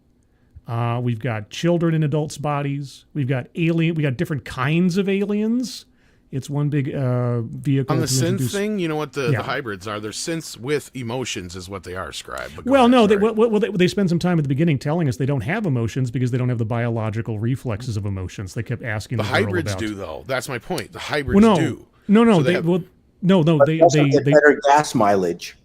We've got children in adults' bodies. We've got different kinds of aliens. It's one big vehicle. On the synth thing, you know what the hybrids are? They're synths with emotions is what they are, Scribe. Well, no, they spend some time at the beginning telling us they don't have emotions because they don't have the biological reflexes of emotions. They kept asking the girl hybrids about. do, though. That's my point. The hybrids do. No, So they get better gas mileage.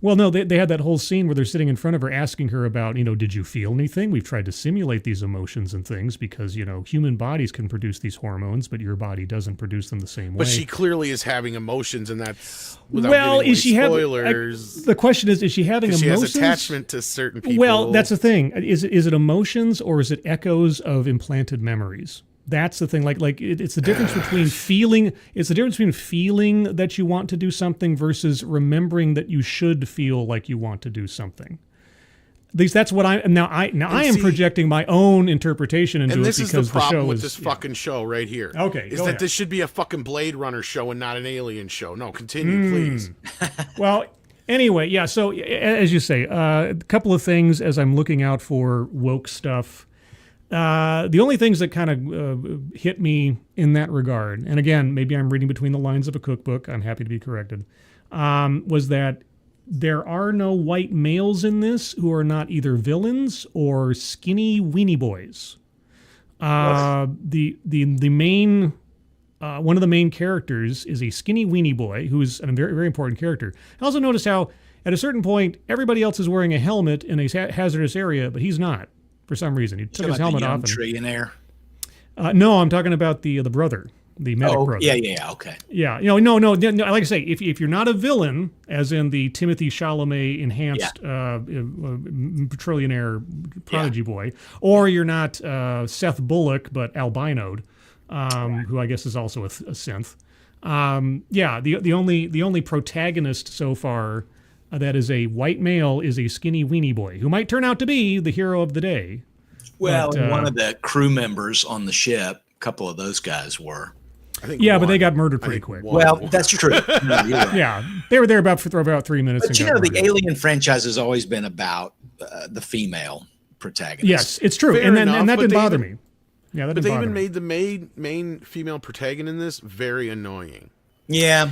Well, no, they had that whole scene where they're sitting in front of her asking her about, did you feel anything? We've tried to simulate these emotions and things because, human bodies can produce these hormones, but your body doesn't produce them the same way. But she clearly is having emotions, and that's without well, giving is she away spoilers. the question is she having emotions? She has attachment to certain people. Well, that's the thing. Is it emotions or is it echoes of implanted memories? That's the thing. It's the difference between feeling. It's the difference between feeling that you want to do something versus remembering that you should feel like you want to do something. At least that's what I am projecting my own interpretation into it because the show is. And this is the problem with this fucking show right here. Okay, is that this should be a fucking Blade Runner show and not an Alien show? No, continue, please. Well, anyway, yeah. So as you say, a couple of things as I'm looking out for woke stuff. The only things that kind of hit me in that regard, and again, maybe I'm reading between the lines of a cookbook, I'm happy to be corrected, was that there are no white males in this who are not either villains or skinny weenie boys. The main one of the main characters is a skinny weenie boy who is a very, very important character. I also noticed how at a certain point everybody else is wearing a helmet in a hazardous area, but he's not. For some reason, he took his helmet off. Trillionaire. No, I'm talking about the brother, the medic brother. Yeah, okay. Yeah, no. Like I say, if you're not a villain, as in the Timothée Chalamet enhanced trillionaire prodigy boy, or you're not Seth Bullock but albinoed, who I guess is also a synth. The only protagonist so far. That is a white male is a skinny weenie boy who might turn out to be the hero of the day. Well, one of the crew members on the ship, a couple of those guys were. I think Yeah, but they one. got murdered I pretty think quick. one. Well, that's true. No, you're right. Yeah, they were there for about 3 minutes. But and you got know, the murdered. Alien franchise has always been about the female protagonist. Yes, it's true, Fair and enough, that but didn't they bother even- me. Yeah, that But didn't they bother even me. made the main female protagonist in this very annoying. Yeah.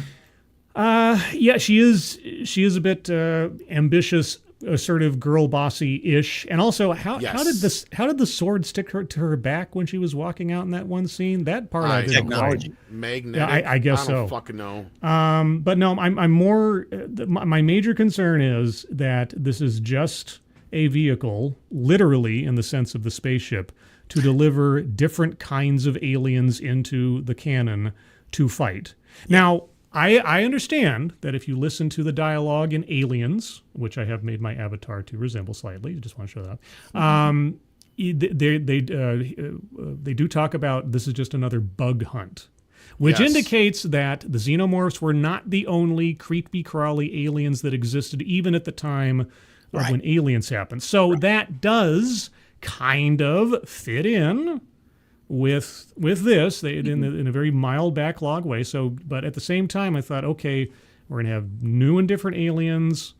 Yeah, she is a bit ambitious, assertive, girl bossy-ish, and also how Yes. did the sword stick to her back when she was walking out in that one scene? That part I didn't Technology. quite. Magnetic. Yeah, I guess I don't so. fucking know. But no, I'm more. My major concern is that this is just a vehicle, literally in the sense of the spaceship, to deliver different kinds of aliens into the canon to fight. Now, I understand that if you listen to the dialogue in Aliens, which I have made my avatar to resemble slightly, I just want to show that. They do talk about this is just another bug hunt, which Yes. indicates that the xenomorphs were not the only creepy crawly aliens that existed even at the time of when Aliens happened. So that does kind of fit in with this in a very mild backlog way. So, but at the same time, I thought, okay, we're gonna have new and different aliens,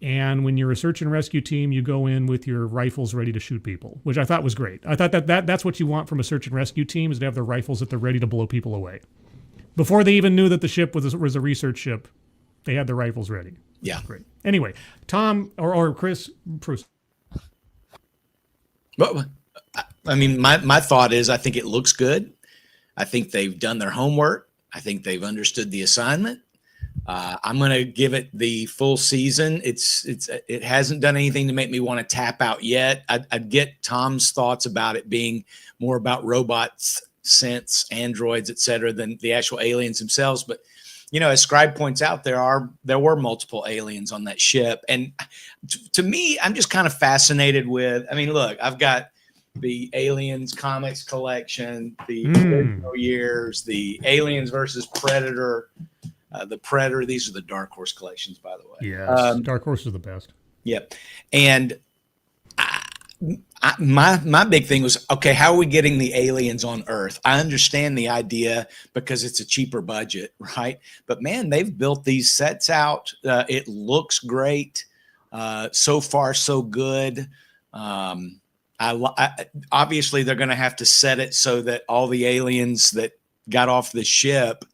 and when you're a search and rescue team, you go in with your rifles ready to shoot people, which I thought was great. I thought that's what you want from a search and rescue team, is to have their rifles that they're ready to blow people away. Before they even knew that the ship was a research ship, they had their rifles ready. Yeah. Great. Anyway, Tom or Chris, Bruce. But I mean, my thought is, I think it looks good. I think they've done their homework. I think they've understood the assignment. I'm going to give it the full season. It hasn't done anything to make me want to tap out yet. I'd get Tom's thoughts about it being more about robots, synths, androids, et cetera, than the actual aliens themselves. But you know, as Scribe points out, there were multiple aliens on that ship, and to me, I'm just kind of fascinated with. I mean, look, I've got the Aliens comics collection, the original years, the Aliens versus Predator, the Predator. These are the Dark Horse collections, by the way. Yes, Dark Horse is the best. Yep. And my big thing was, okay, how are we getting the aliens on Earth? I understand the idea because it's a cheaper budget, right? But man, they've built these sets out. It looks great. So far, so good. Obviously, they're going to have to set it so that all the aliens that got off the ship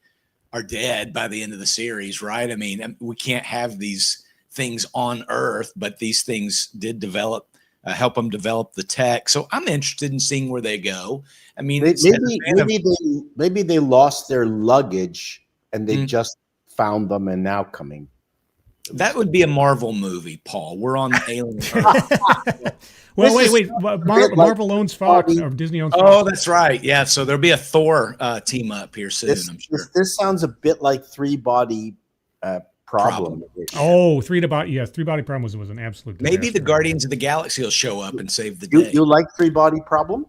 are dead by the end of the series, right? I mean, we can't have these things on Earth, but these things did develop, help them develop the tech. So I'm interested in seeing where they go. I mean, maybe they lost their luggage and they just found them and now coming. That would be a Marvel movie, Paul. We're on Alien Earth. Well, This wait. is a bit Marvel like owns Fox, body- or Disney owns Fox. Oh, that's right. Yeah. So there'll be a Thor team up here soon, I'm sure. This sounds a bit like Three Body Problem. Oh, Three Body Problem was an absolute disaster. Maybe the Guardians of the Galaxy will show up and save the day. You like Three Body Problem?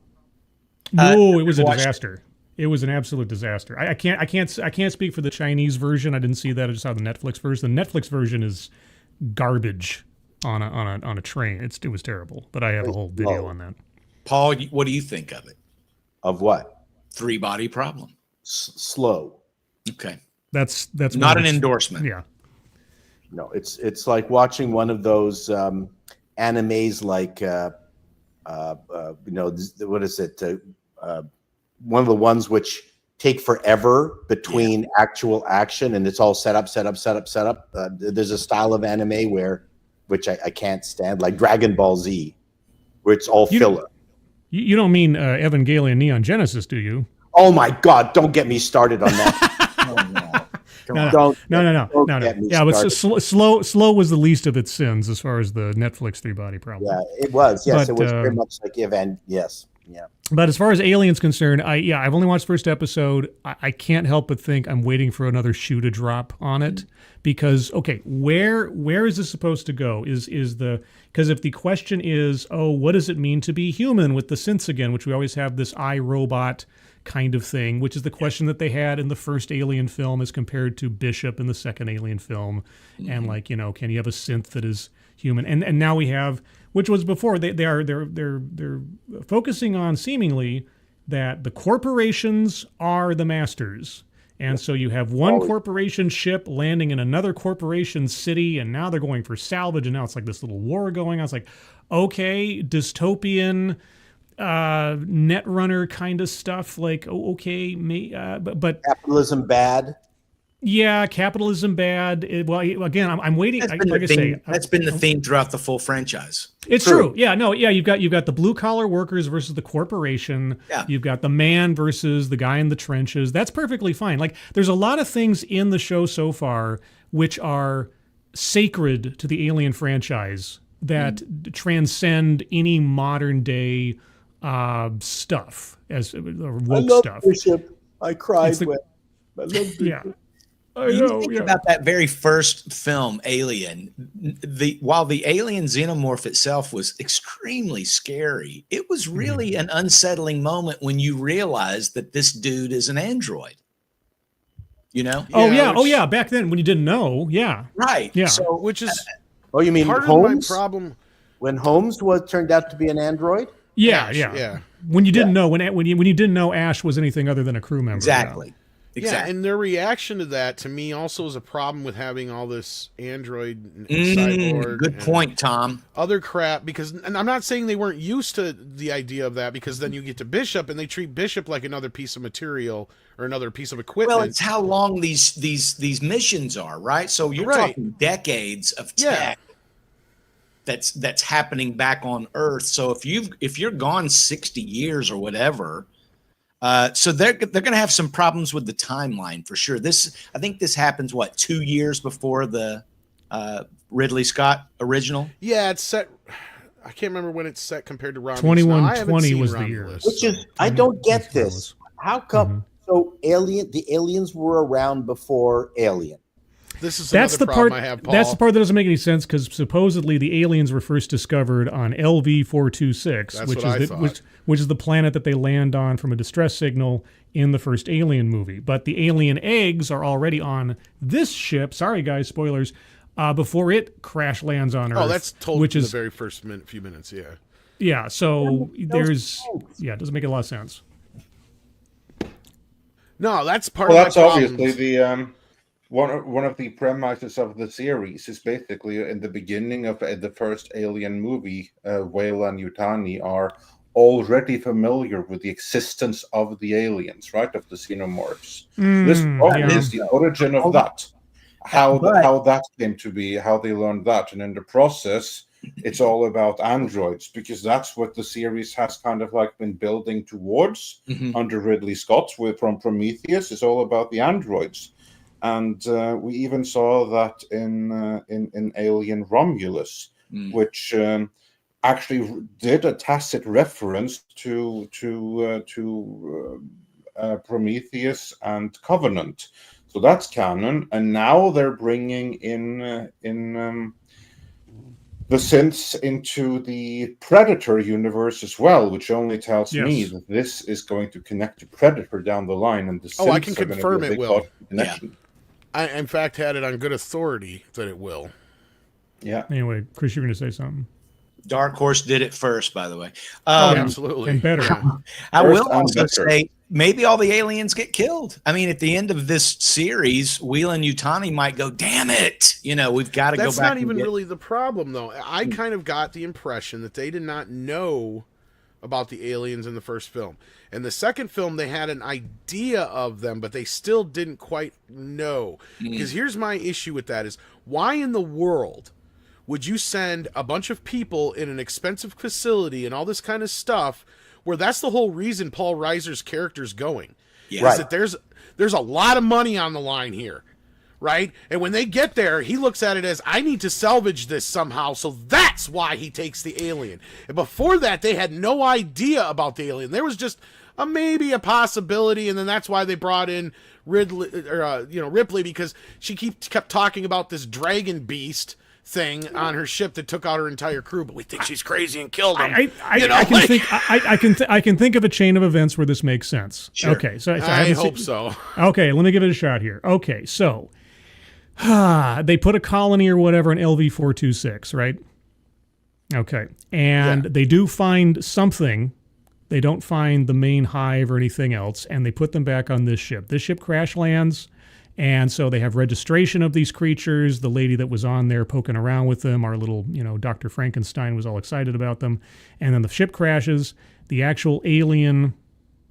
No, it was a watched it. disaster. It was an absolute disaster. I can't speak for the Chinese version. I didn't see that. I just saw the Netflix version. The Netflix version is garbage on a train. It was terrible. But I have a whole video on that. Paul, what do you think of it? Of what? Three Body Problem. Slow. Okay. That's Not an endorsement. Yeah. No, it's like watching one of those animes, like what is it? One of the ones which take forever between actual action, and it's all set up. There's a style of anime which I can't stand, like Dragon Ball Z, where it's all filler. You don't mean Evangelion Neon Genesis, do you? Oh my God! Don't get me started on that. No. get me Yeah, but started. slow was the least of its sins as far as the Netflix Three Body Problem. Yeah, it was. Yes, But, it was very much like Yes. Yeah. But as far as Aliens concerned, I've only watched the first episode. I can't help but think I'm waiting for another shoe to drop on it, because where is this supposed to go? Because if the question is, what does it mean to be human with the synths again, which we always have this iRobot kind of thing, which is the question that they had in the first Alien film as compared to Bishop in the second Alien film, and can you have a synth that is human? And now we have, which was before they're focusing on seemingly that the corporations are the masters. And so you have one corporation ship landing in another corporation city, and now they're going for salvage, and now it's like this little war going on. It's like, okay, dystopian, Netrunner kind of stuff. Like, okay, but Capitalism bad. yeah, capitalism bad. Well, again, I'm waiting. That's been the theme throughout the full franchise. It's true. Yeah, no, yeah. You've got the blue collar workers versus the corporation. Yeah. You've got the man versus the guy in the trenches. That's perfectly fine. Like, there's a lot of things in the show so far which are sacred to the Alien franchise that transcend any modern day stuff as or woke stuff. Bishop. I cried when I love Bishop. Yeah. You think about that very first film, Alien. While the alien xenomorph itself was extremely scary, it was really an unsettling moment when you realize that this dude is an android. You know? Oh yeah. Back then, when you didn't know, yeah. Right. Yeah. So, Which is Oh, you mean part Holmes? of my problem. When Holmes turned out to be an android? Yeah. When you didn't know when you didn't know Ash was anything other than a crew member. exactly. Yeah, and their reaction to that, to me, also is a problem with having all this android and cyborg. Good point, Tom. Other crap, and I'm not saying they weren't used to the idea of that, because then you get to Bishop and they treat Bishop like another piece of material or another piece of equipment. Well, it's how long these missions are, right? So you're talking decades of tech that's happening back on Earth. So if you're gone 60 years or whatever. So they're going to have some problems with the timeline for sure. I think this happens 2 years before the Ridley Scott original. Yeah, it's set. I can't remember when it's set compared to Romulus. 2120 was the year. Which is, I don't get this. How come? So the aliens were around before Alien. That's the part I have, Paul. That's the part that doesn't make any sense, because supposedly the aliens were first discovered on LV-426, which is the planet that they land on from a distress signal in the first Alien movie. But the alien eggs are already on this ship. Sorry, guys, spoilers. Before it crash lands on Earth. Oh, that's told in the very first few minutes. Yeah. Yeah. So it doesn't make a lot of sense. No, that's part. Well, of that's my obviously the. One of the premises of the series is basically in the beginning of the first Alien movie, Whale and Yutani are already familiar with the existence of the aliens, right, of the xenomorphs. This is the origin of that, how that came to be, how they learned that, and in the process, it's all about androids, because that's what the series has kind of like been building towards under Ridley Scott from Prometheus. It's all about the androids. And we even saw that in Alien Romulus, which actually did a tacit reference to Prometheus and Covenant. So that's canon. And now they're bringing in the synths into the Predator universe as well, which only tells me that this is going to connect to Predator down the line. And the synths I can confirm it will. Connection. Yeah. I, in fact, had it on good authority that it will. Yeah. Anyway, Chris, you're going to say something. Dark Horse did it first, by the way. Absolutely. And better. I will also say maybe all the aliens get killed. I mean, at the end of this series, Wheel and Yutani might go, damn it. We've got to go back. That's not even really the problem, though. I kind of got the impression that they did not know about the aliens in the first film. In the second film, they had an idea of them, but they still didn't quite know. Because here's my issue with that is, why in the world would you send a bunch of people in an expensive facility and all this kind of stuff, where that's the whole reason Paul Reiser's character's going? Yeah. Is that there's a lot of money on the line here. Right? And when they get there, he looks at it as, I need to salvage this somehow, so that's why he takes the alien. And before that, they had no idea about the alien. There was just maybe a possibility, and then that's why they brought in Ripley, because she kept talking about this dragon beast thing on her ship that took out her entire crew, but we think she's crazy and killed him. I can think of a chain of events where this makes sense. Sure. Okay, so I hope so. Okay, let me give it a shot here. Okay, so they put a colony or whatever in LV-426, right? Okay, and they do find something They don't find the main hive or anything else, and they put them back on this ship. This ship crash lands, and so they have registration of these creatures. The lady that was on there poking around with them, our little, Dr. Frankenstein, was all excited about them. And then the ship crashes. The actual alien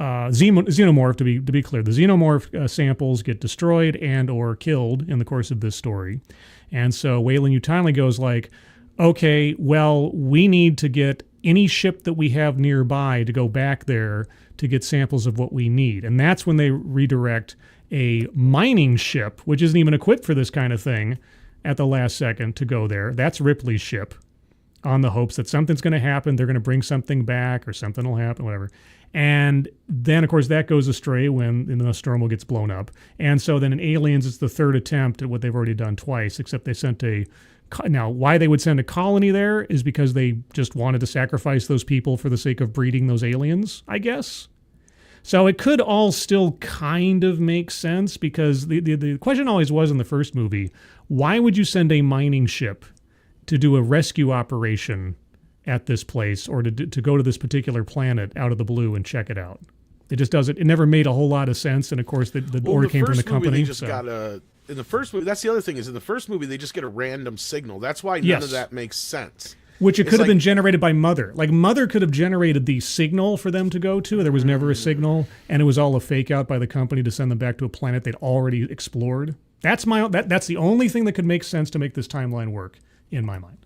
xenomorph, to be clear, the xenomorph samples get destroyed and or killed in the course of this story. And so Weyland-Yutani goes like, okay, well, we need to get any ship that we have nearby to go back there to get samples of what we need. And that's when they redirect a mining ship, which isn't even equipped for this kind of thing, at the last second to go there. That's Ripley's ship, on the hopes that something's going to happen. They're going to bring something back or something will happen, whatever. And then, of course, that goes astray when the Nostromo gets blown up. And so then in Aliens, it's the third attempt at what they've already done twice, except they sent now, why they would send a colony there is because they just wanted to sacrifice those people for the sake of breeding those aliens, I guess. So it could all still kind of make sense, because the question always was in the first movie, why would you send a mining ship to do a rescue operation at this place, or to go to this particular planet out of the blue and check it out? It just doesn't. It never made a whole lot of sense. And of course, the order came from the company. They just got in the first movie. That's the other thing, is in the first movie they just get a random signal. That's why none of that makes sense. Which it could have been generated by Mother. Like, Mother could have generated the signal for them to go to. There was never a signal, and it was all a fake out by the company to send them back to a planet they'd already explored. That's that's the only thing that could make sense to make this timeline work in my mind.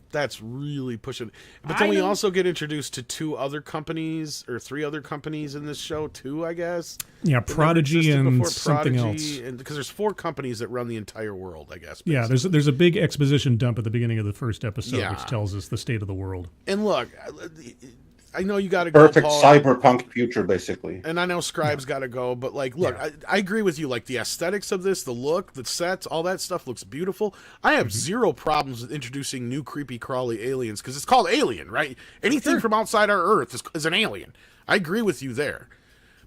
That's really pushing. But then we also get introduced to 3 other companies in this show too, I guess. Yeah, Prodigy and something else. And because there's 4 companies that run the entire world, I guess. Basically. Yeah, there's a big exposition dump at the beginning of the first episode, which tells us the state of the world. And look, I know you got to go. Perfect Paul, cyberpunk future, basically. And I know Scribe's got to go, but look, I agree with you. Like, the aesthetics of this, the look, the sets, all that stuff looks beautiful. I have zero problems with introducing new creepy crawly aliens, because it's called Alien, right? Anything from outside our Earth is an alien. I agree with you there.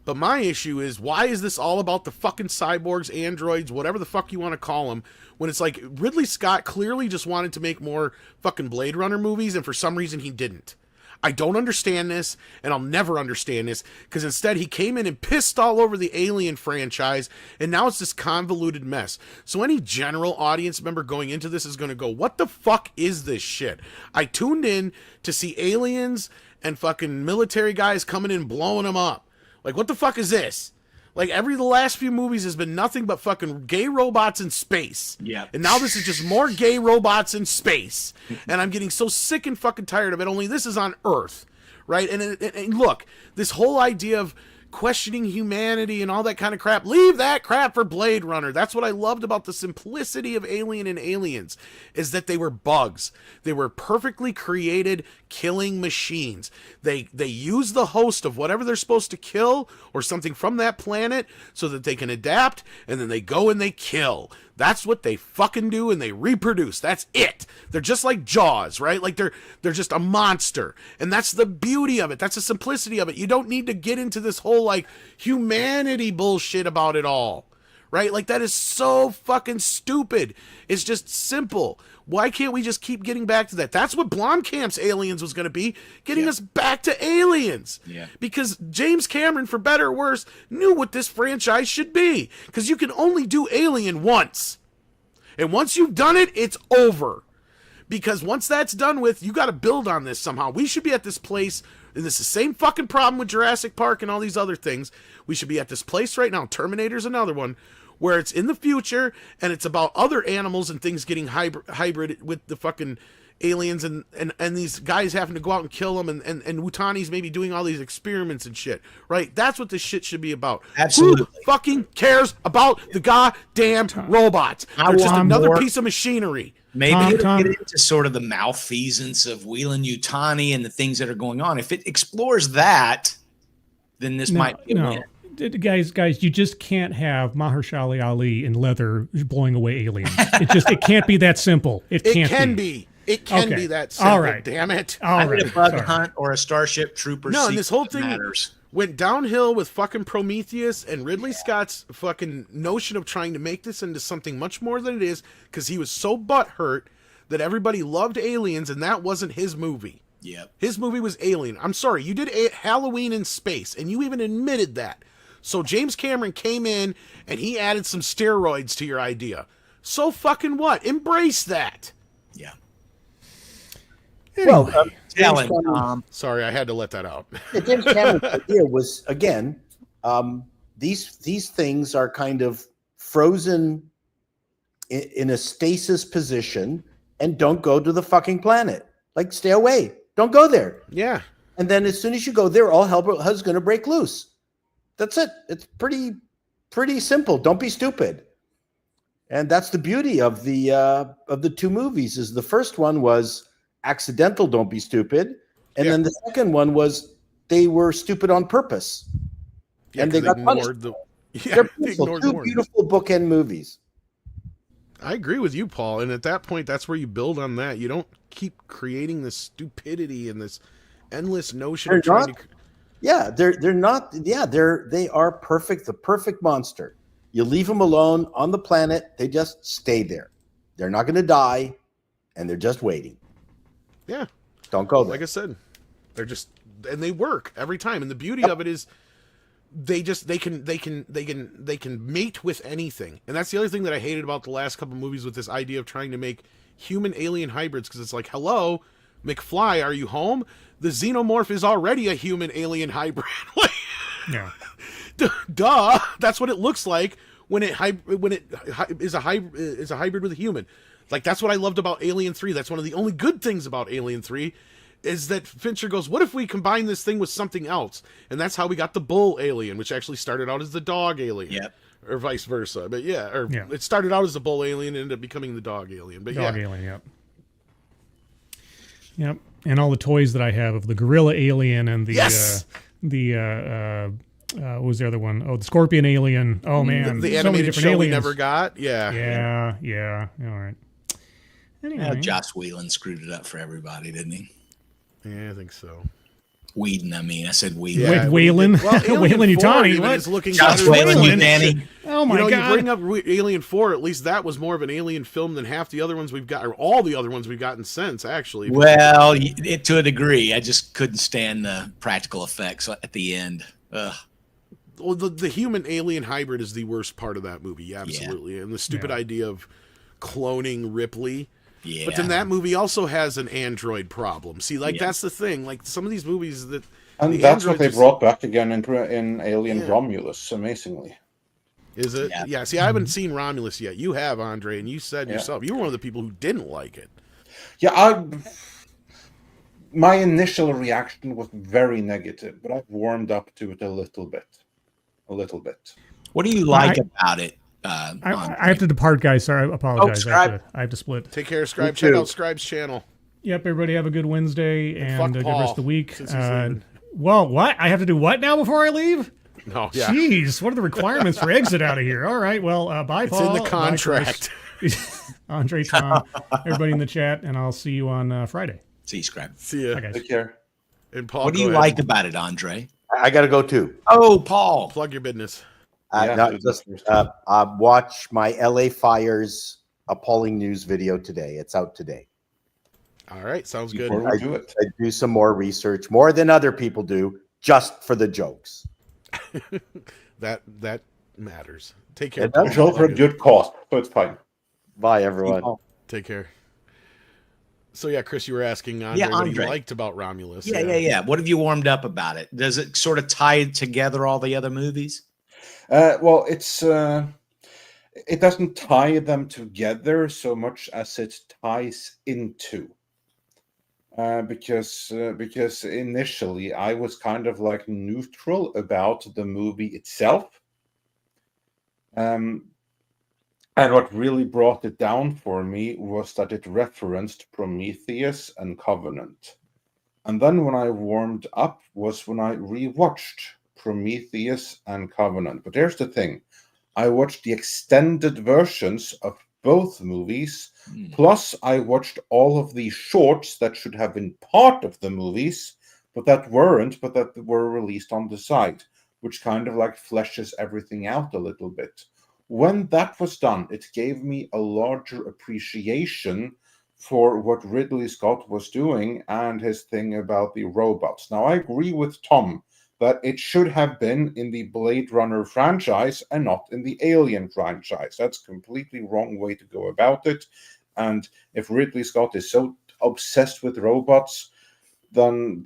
But my issue is, why is this all about the fucking cyborgs, androids, whatever the fuck you want to call them, when it's like Ridley Scott clearly just wanted to make more fucking Blade Runner movies, and for some reason he didn't. I don't understand this, and I'll never understand this, because instead he came in and pissed all over the Alien franchise, and now it's this convoluted mess. So any general audience member going into this is going to go, what the fuck is this shit? I tuned in to see aliens and fucking military guys coming in blowing them up. Like, what the fuck is this? Like, the last few movies has been nothing but fucking gay robots in space. Yeah. And now this is just more gay robots in space. And I'm getting so sick and fucking tired of it, only this is on Earth, right? And look, this whole idea of questioning humanity and all that kind of crap, leave that crap for Blade Runner. That's what I loved about the simplicity of Alien and Aliens, is that they were bugs. They were perfectly created killing machines. They use the host of whatever they're supposed to kill or something from that planet so that they can adapt, and then they go and they kill. That's what they fucking do, and they reproduce. That's it. They're just like Jaws, right? Like they're just a monster. And that's the beauty of it. That's the simplicity of it. You don't need to get into this whole like humanity bullshit about it all. Right? Like, that is so fucking stupid. It's just simple. Why can't we just keep getting back to that? That's what Blomkamp's Aliens was going to be, getting us back to aliens. Yeah. Because James Cameron, for better or worse, knew what this franchise should be. Because you can only do Alien once. And once you've done it, it's over. Because once that's done with, you got to build on this somehow. We should be at this place, and this is the same fucking problem with Jurassic Park and all these other things. We should be at this place right now, Terminator's another one, where it's in the future, and it's about other animals and things getting hybrid with the fucking aliens, and these guys having to go out and kill them, and Utani's maybe doing all these experiments and shit, right? That's what this shit should be about. Absolutely. Who fucking cares about the goddamn robots? They're just another piece of machinery. Maybe it'll get into sort of the malfeasance of Weyland-Yutani and the things that are going on. If it explores that, then this might be a win. Guys, you just can't have Mahershala Ali in leather blowing away aliens. It can't be that simple. It can be. It can be that simple. All right. Damn it. All right. A bug hunt or a Starship Trooper. No, and this whole thing matters. Went downhill with fucking Prometheus and Ridley Scott's fucking notion of trying to make this into something much more than it is, because he was so butthurt that everybody loved Aliens and that wasn't his movie. Yep. His movie was Alien. I'm sorry, you did Halloween in space, and you even admitted that. So James Cameron came in and he added some steroids to your idea. So fucking what? Embrace that. Yeah. Anyway, Alan, Sorry, I had to let that out. Yeah, James Cameron's idea was, again, these things are kind of frozen in a stasis position and don't go to the fucking planet. Like, stay away. Don't go there. Yeah. And then as soon as you go there, all hell is going to break loose. That's it. It's pretty simple. Don't be stupid. And that's the beauty of the two movies. Is the first one was accidental, don't be stupid, and then the second one was they were stupid on purpose, and they got punished. They're beautiful, two beautiful bookend movies. I agree with you, Paul. And at that point, that's where you build on that. You don't keep creating this stupidity and this endless notion of trying to. Yeah, they're not. Yeah, they are perfect. The perfect monster. You leave them alone on the planet. They just stay there. They're not going to die, and they're just waiting. Yeah, don't go there. Like I said, they're just, and they work every time. And the beauty of it is, they can mate with anything. And that's the other thing that I hated about the last couple movies with this idea of trying to make human alien hybrids, because it's like, hello, McFly, are you home? The xenomorph is already a human alien hybrid. Yeah. Duh. That's what it looks like when it is a hybrid with a human. Like, that's what I loved about Alien 3. That's one of the only good things about Alien 3 is that Fincher goes, what if we combine this thing with something else? And that's how we got the bull alien, which actually started out as the dog alien. Yep. Or vice versa. But it started out as the bull alien and ended up becoming the dog alien. But dog alien, yep. Yep. And all the toys that I have of the gorilla alien and the what was the other one? Oh, the scorpion alien. Oh man, the animated show aliens we never got. Yeah. All right. Anyway, Joss Whedon screwed it up for everybody, didn't he? Yeah, I think so. Whedon, I mean, I said Whedon. Yeah, Whalen. Well, Whalen Utani. What? Is looking Joss Whedon, you nanny. Oh my god! You bring up Alien 4. At least that was more of an alien film than half the other ones we've got, or all the other ones we've gotten since. Actually, well, to a degree, I just couldn't stand the practical effects at the end. Ugh. Well, the human alien hybrid is the worst part of that movie, absolutely, and the stupid idea of cloning Ripley. Yeah. But then that movie also has an android problem. See, that's the thing. Like, some of these movies that, and that's what they brought back again in Alien Romulus, amazingly. Is it? Yeah. See, I haven't seen Romulus yet. You have, Andre, and you said yourself you were one of the people who didn't like it. Yeah, my initial reaction was very negative, but I've warmed up to it a little bit. What do you like about it? I have to depart, guys. Sorry, I apologize. I have to split. Take care, Scribe. Check out Scribe's channel. Yep, everybody have a good Wednesday and a good rest of the week. Well, what? I have to do what now before I leave? No, yeah. Jeez, what are the requirements for exit out of here? All right, well, bye, Paul. It's in the contract. Andre, Tom, everybody in the chat, and I'll see you on Friday. See you, Scribe. See ya. Bye, guys. Take care. And Paul, what do you like about it, Andre? I got to go too. Oh, Paul. Plug your business. Watch my LA Fires appalling news video today. It's out today. All right, sounds good. I do some more research, more than other people do, just for the jokes. that matters. Take care. It's all for a good cause, so it's fine. Bye, everyone. Take care. So yeah, Chris, you were asking Andre what he liked about Romulus. Yeah. What have you warmed up about it? Does it sort of tie together all the other movies? Well, it doesn't tie them together so much as it ties into. Because initially I was kind of like neutral about the movie itself. And what really brought it down for me was that it referenced Prometheus and Covenant. And then when I warmed up was when I rewatched Prometheus and Covenant. But here's the thing. I watched the extended versions of both movies, plus I watched all of the shorts that should have been part of the movies, but that weren't, but that were released on the side, which kind of like fleshes everything out a little bit. When that was done, it gave me a larger appreciation for what Ridley Scott was doing and his thing about the robots. Now, I agree with Tom that it should have been in the Blade Runner franchise and not in the Alien franchise. That's completely wrong way to go about it. And if Ridley Scott is so obsessed with robots, then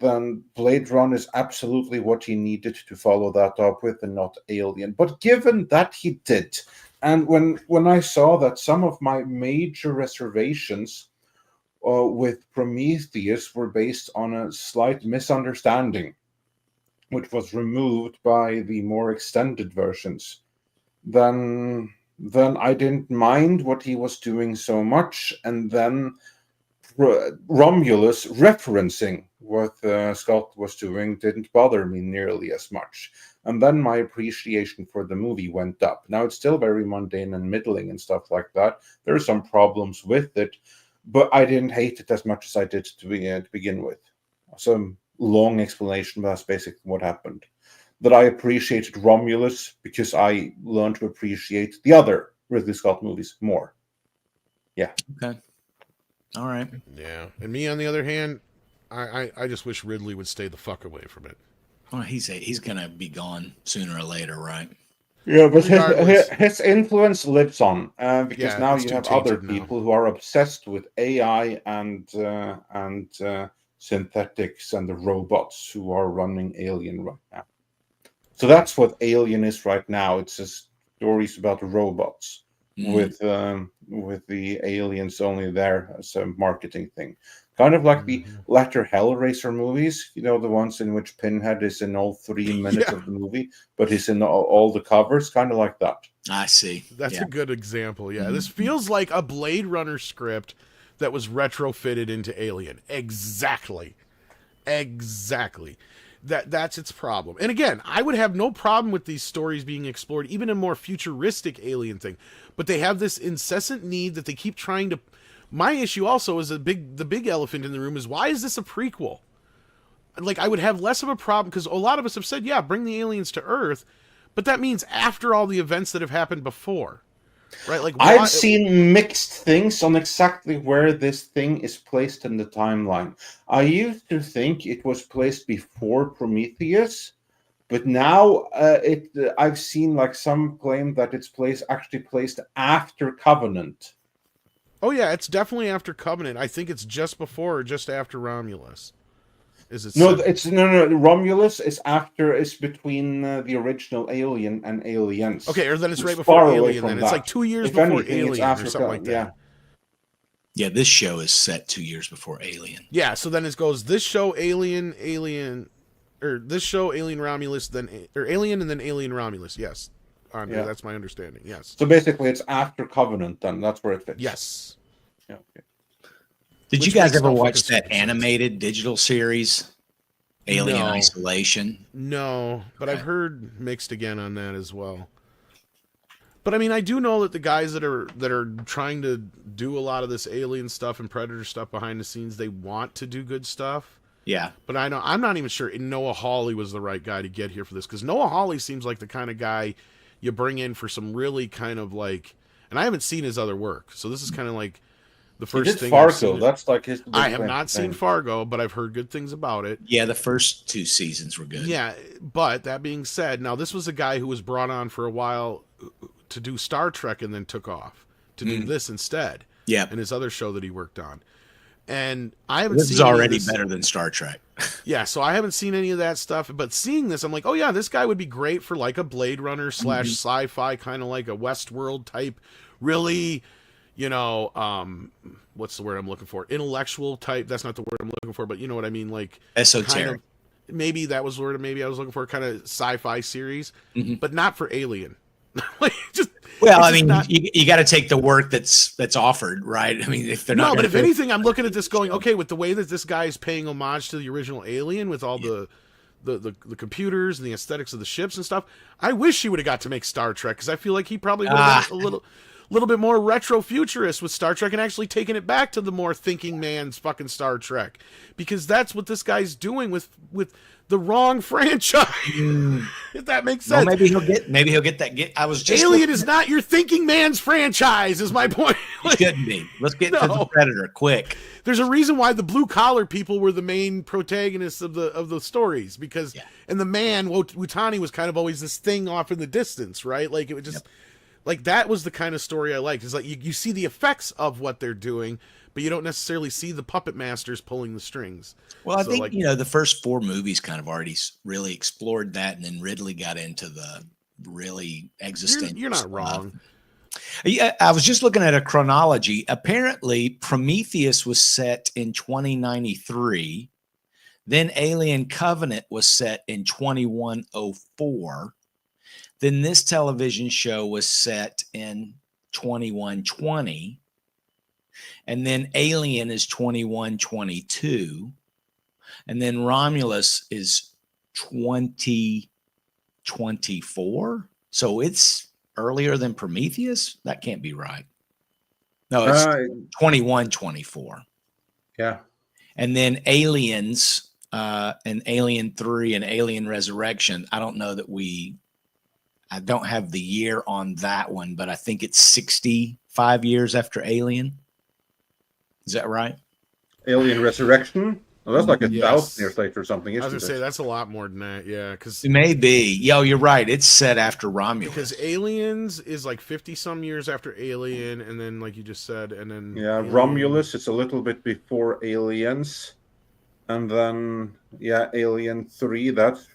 Blade Runner is absolutely what he needed to follow that up with, and not Alien. But given that he did, and when I saw that some of my major reservations with Prometheus were based on a slight misunderstanding, which was removed by the more extended versions, then I didn't mind what he was doing so much, and then Romulus referencing what Scott was doing didn't bother me nearly as much. And then my appreciation for the movie went up. Now, it's still very mundane and middling and stuff like that. There are some problems with it, but I didn't hate it as much as I did to begin with. Some long explanation, but that's basically what happened. That I appreciated Romulus because I learned to appreciate the other Ridley Scott movies more. Yeah. Okay. All right. Yeah. And me, on the other hand, I just wish Ridley would stay the fuck away from it. Well, he's gonna be gone sooner or later, right? Yeah, but Regardless. his influence lives on because Yeah, now it's you too have other tainted now. people who are obsessed with AI and synthetics and the robots who are running Alien right now. So that's what Alien is right now. It's just stories about robots with the aliens only there as a marketing thing. Kind of like the latter Hellraiser movies, you know, the ones in which Pinhead is in all 3 minutes Yeah. of the movie, but he's in all the covers, kind of like that. I see. That's Yeah. a good example. Yeah. This feels like a Blade Runner script that was retrofitted into Alien. Exactly. That's its problem. And again, I would have no problem with these stories being explored, even in a more futuristic Alien thing. But they have this incessant need that they keep trying to. My issue also is the big elephant in the room is, why is this a prequel? Like, I would have less of a problem because a lot of us have said, yeah, bring the aliens to Earth, but that means after all the events that have happened before, right? Like, I've seen mixed things on exactly where this thing is placed in the timeline. I used to think it was placed before Prometheus, but now I've seen like some claim that it's actually placed after Covenant. Oh yeah, it's definitely after Covenant. I think it's just before or just after Romulus. Is it? No, no. Romulus is between the original Alien and Aliens. Okay, or then it's right It's before far away Alien. from Then that. it's like 2 years If before anything, it's Alien or after something like that. Yeah. Yeah, this show is set 2 years before Alien. Yeah, so then it goes this show Alien, or this show Alien Romulus, then or Alien and then Alien Romulus. Yes, Yeah. that's my understanding. Yes. So basically, it's after Covenant. Then that's where it fits. Yes. Yeah, okay. Did Which you guys makes ever no watch fucking that sense. animated digital series, Alien No. Isolation? No, but I've Okay. heard mixed again on that as well. But I mean, I do know that the guys that are trying to do a lot of this alien stuff and Predator stuff behind the scenes, they want to do good stuff. Yeah. But I'm not even sure Noah Hawley was the right guy to get here for this, because Noah Hawley seems like the kind of guy you bring in for some really kind of like, and I haven't seen his other work, so this is kind of like the He first did thing Fargo. I've seen. That's like his. I have not seen Fargo, but I've heard good things about it. Yeah, the first 2 seasons were good. Yeah, but that being said, now this was a guy who was brought on for a while to do Star Trek and then took off to do this instead. Yeah. And his other show that he worked on. And I haven't This seen is any of already this. better than Star Trek. Yeah, so I haven't seen any of that stuff, but seeing this, I'm like, oh yeah, this guy would be great for like a Blade Runner / sci-fi, kind of like a Westworld type, really, you know, what's the word I'm looking for? Intellectual type. That's not the word I'm looking for, but you know what I mean, like Esoteric. kind of, maybe that was the word maybe I was looking for, kind of sci-fi series, but not for Alien. Like, just Well, it's I just mean, not- you got to take the work that's offered, right? I mean, if they're not no, but gonna if do it- anything, I'm looking at this going, okay, with the way that this guy is paying homage to the original Alien, with all the computers and the aesthetics of the ships and stuff, I wish he would have got to make Star Trek, because I feel like he probably would have been a little bit more retro futurist with Star Trek and actually taken it back to the more thinking man's fucking Star Trek, because that's what this guy's doing with the wrong franchise. If that makes well, sense. maybe he'll get that. I was just Alien is not your thinking man's franchise, is my point. It shouldn't be. Let's get to the No. Predator quick. There's a reason why the blue collar people were the main protagonists of the stories, because and the man Wutani was kind of always this thing off in the distance, right? Like it would just like that was the kind of story I liked. It's like you see the effects of what they're doing, but you don't necessarily see the puppet masters pulling the strings. Well, I So, think like, the first 4 movies kind of already really explored that, and then Ridley got into the really existential. you're not stuff. wrong. Yeah, I was just looking at a chronology. Apparently, Prometheus was set in 2093. Then Alien Covenant was set in 2104. Then this television show was set in 2120. And then Alien is 2122. And then Romulus is 2024. So it's earlier than Prometheus? That can't be right. No, it's 2124. Yeah. And then Aliens and Alien 3 and Alien Resurrection. I don't know that I don't have the year on that one, but I think it's 65 years after Alien. Is that right? Alien Resurrection. Well, that's like 1,000 years later or something, I was isn't gonna say it? that's a lot more than that, yeah. Because It may be. Yo, you're right. It's set after Romulus. Because Aliens is like 50 some years after Alien, and then like you just said, and then Yeah, Alien- Romulus is a little bit before Aliens. And then, Alien 3, that's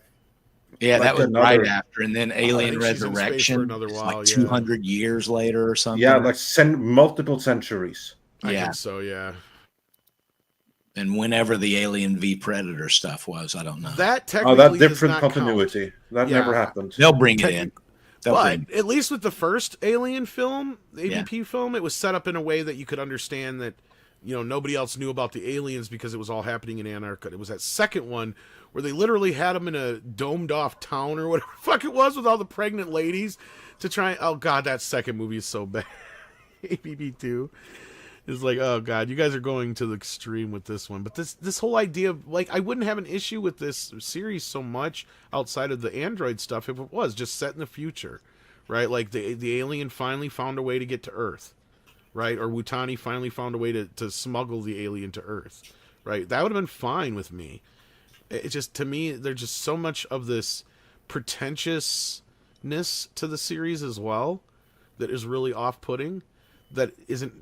Yeah, that like was right another- after. And then I Alien think she's in space for Resurrection. another It's while, like yeah. 200 years later or something. Yeah, like multiple centuries. I Yeah. think so, yeah. And whenever the Alien v Predator stuff was, I don't know. That Oh, technically that does different not count. continuity. That Yeah. never happened. They'll bring it in. They'll But bring at least with the first Alien film, the Yeah. AVP film, it was set up in a way that you could understand that, nobody else knew about the aliens because it was all happening in Antarctica. It was that second one where they literally had them in a domed off town or whatever the fuck it was with all the pregnant ladies to try. Oh God, that second movie is so bad. AVP 2 is like, oh God, you guys are going to the extreme with this one. But this whole idea of like, I wouldn't have an issue with this series so much outside of the android stuff if it was just set in the future, right? Like the alien finally found a way to get to Earth, right? Or Wutani finally found a way to smuggle the alien to Earth, right? That would have been fine with me. It just, to me, there's just so much of this pretentiousness to the series as well that is really off-putting. That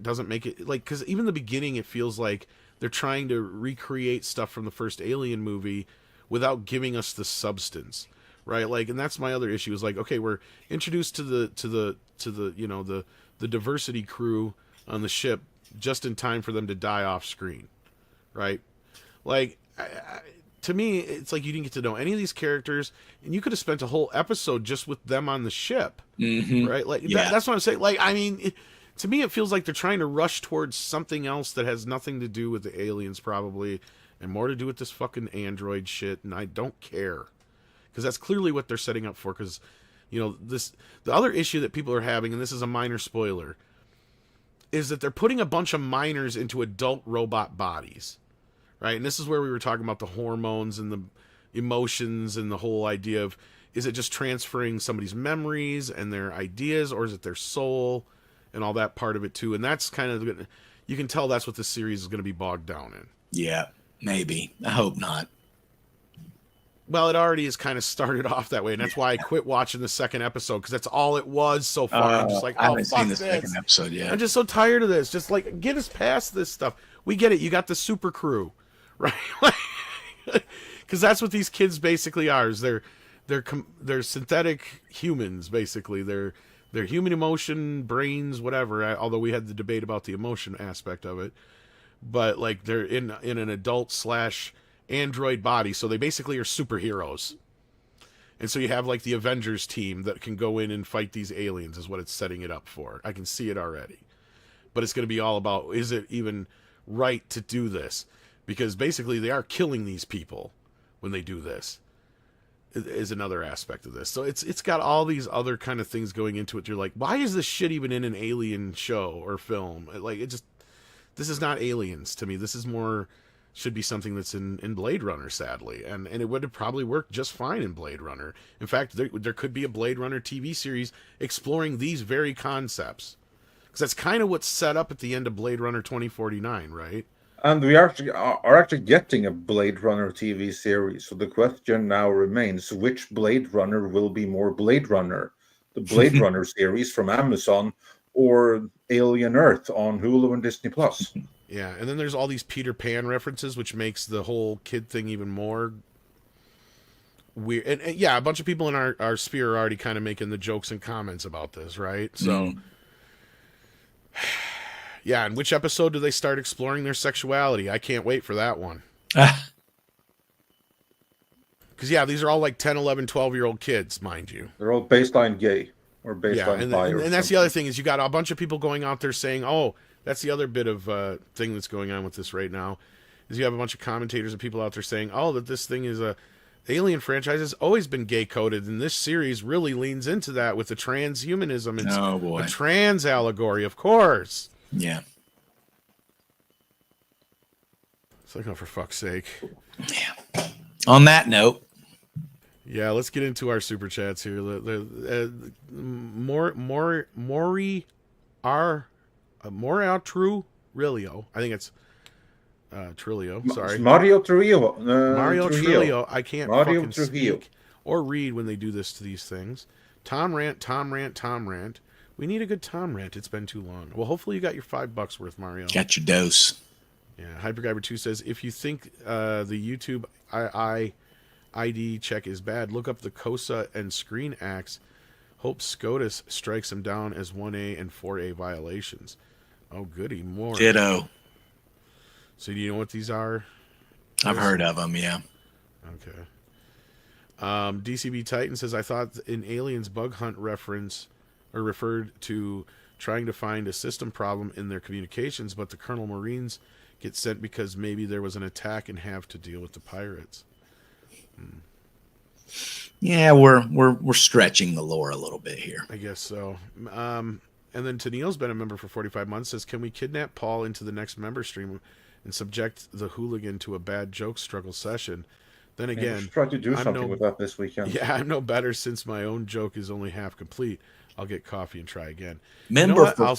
doesn't make it like, because even the beginning it feels like they're trying to recreate stuff from the first Alien movie without giving us the substance, right? Like, and that's my other issue is like, okay, we're introduced to the the diversity crew on the ship just in time for them to die off screen, right? Like, to me, it's like you didn't get to know any of these characters, and you could have spent a whole episode just with them on the ship, right? Like that's what I'm saying. Like, I mean. To me, it feels like they're trying to rush towards something else that has nothing to do with the aliens, probably, and more to do with this fucking android shit. And I don't care, because that's clearly what they're setting up for. Because, the other issue that people are having, and this is a minor spoiler, is that they're putting a bunch of minors into adult robot bodies, right? And this is where we were talking about the hormones and the emotions and the whole idea of, is it just transferring somebody's memories and their ideas, or is it their soul? And all that part of it too, and that's kind of, you can tell that's what this series is going to be bogged down in. Yeah, maybe. I hope not. Well, it already has kind of started off that way, and that's why I quit watching the second episode, because that's all it was so far. I'm just like, I oh, haven't fuck seen the this. second episode yet. I'm just so tired of this. Just like, get us past this stuff. We get it. You got the super crew, right? Because that's what these kids basically are. Is they're synthetic humans, basically. They're human emotion, brains, whatever. Although we had the debate about the emotion aspect of it, but like they're in an adult / android body, so they basically are superheroes. And so you have like the Avengers team that can go in and fight these aliens, is what it's setting it up for. I can see it already, but it's going to be all about, is it even right to do this? Because basically they are killing these people when they do this. Is another aspect of this. So it's got all these other kind of things going into it. You're like, why is this shit even in an alien show or film? Like, this is not Aliens to me. This is more, should be something that's in Blade Runner, sadly. And it would have probably worked just fine in Blade Runner. In fact, there could be a Blade Runner TV series exploring these very concepts. Because that's kind of what's set up at the end of Blade Runner 2049, right? And we are actually getting a Blade Runner TV series. So the question now remains, which Blade Runner will be more Blade Runner? The Blade Runner series from Amazon or Alien Earth on Hulu and Disney Plus? Yeah, and then there's all these Peter Pan references, which makes the whole kid thing even more weird. And yeah, a bunch of people in our sphere are already kind of making the jokes and comments about this, right? So, yeah, and which episode do they start exploring their sexuality? I can't wait for that one. Because, yeah, these are all like 10, 11, 12-year-old kids, mind you. They're all baseline gay or baseline bi. And that's the other thing is you got a bunch of people going out there saying, oh, that's the other bit of thing that's going on with this right now, is you have a bunch of commentators and people out there saying, oh, that this thing is the Alien franchise has always been gay-coded, and this series really leans into that with the transhumanism and the trans allegory, of course. Yeah. It's like, oh, for fuck's sake. Yeah. On that note. Yeah, let's get into our super chats here. More True Rilio. I think it's Trilio. Sorry, Mario Trujillo. Mario Trujillo. I can't Mario fucking Trujillo. speak or read when they do this to these things. Tom Rant. We need a good Tom Rant. It's been too long. Well, hopefully you got your $5 worth, Mario. Got your dose. Yeah. Hyperguyver2 says, if you think the YouTube ID check is bad, look up the COSA and Screen Acts. Hope SCOTUS strikes them down as 1A and 4A violations. Oh, goody. More. Ditto. So do you know what these are? I've heard of them, yeah. Okay. DCB Titan says, I thought in Aliens Bug Hunt reference or referred to trying to find a system problem in their communications, but the Colonel Marines get sent because maybe there was an attack and have to deal with the pirates. Yeah, we're stretching the lore a little bit here. I guess so. And then Tennille's been a member for 45 months, says, can we kidnap Paul into the next member stream and subject the hooligan to a bad joke struggle session? Then again, try to do something with that this weekend. Yeah, I'm no better since my own joke is only half complete. I'll get coffee and try again. Member for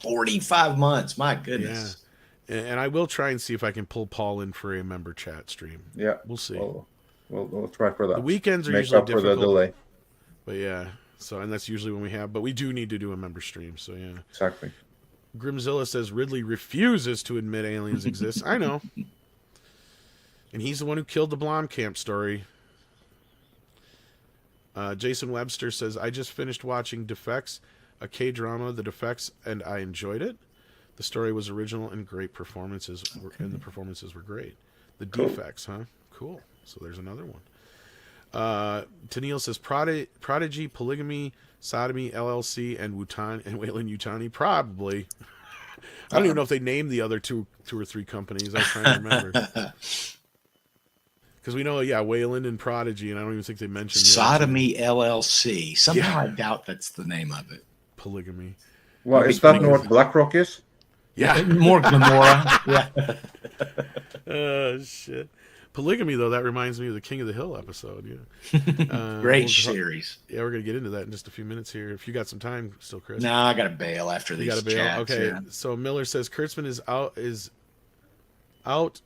45 months. My goodness. Yeah. And I will try and see if I can pull Paul in for a member chat stream. Yeah. We'll see. We'll try for that. The weekends are Make usually up difficult. for the delay. But yeah. So, and that's usually when we have, but we do need to do a member stream. So yeah. Exactly. Grimzilla says Ridley refuses to admit aliens exist. I know. And he's the one who killed the Blomkamp story. Jason Webster says, I just finished watching Defects, a K-drama, The Defects, and I enjoyed it. The story was original and great performances, and the performances were great. The Defects, huh? Cool. So there's another one. Tennille says, Prodigy, Polygamy, Sodomy, LLC, and Wayland Yutani. Probably. I don't even know if they named the other two or three companies. I was trying to remember. Because we know, yeah, Wayland and Prodigy, and I don't even think they mentioned Sodomy LLC. Somehow I doubt that's the name of it. Polygamy. Well, is that not what BlackRock is? Yeah, more Glamora. Yeah. Oh, shit. Polygamy, though, that reminds me of the King of the Hill episode. Yeah. Great series. Yeah, we're going to get into that in just a few minutes here. If you got some time still, Chris. No, I got to bail after these. You got to bail? Chats, okay. yeah. So Miller says Kurtzman is out.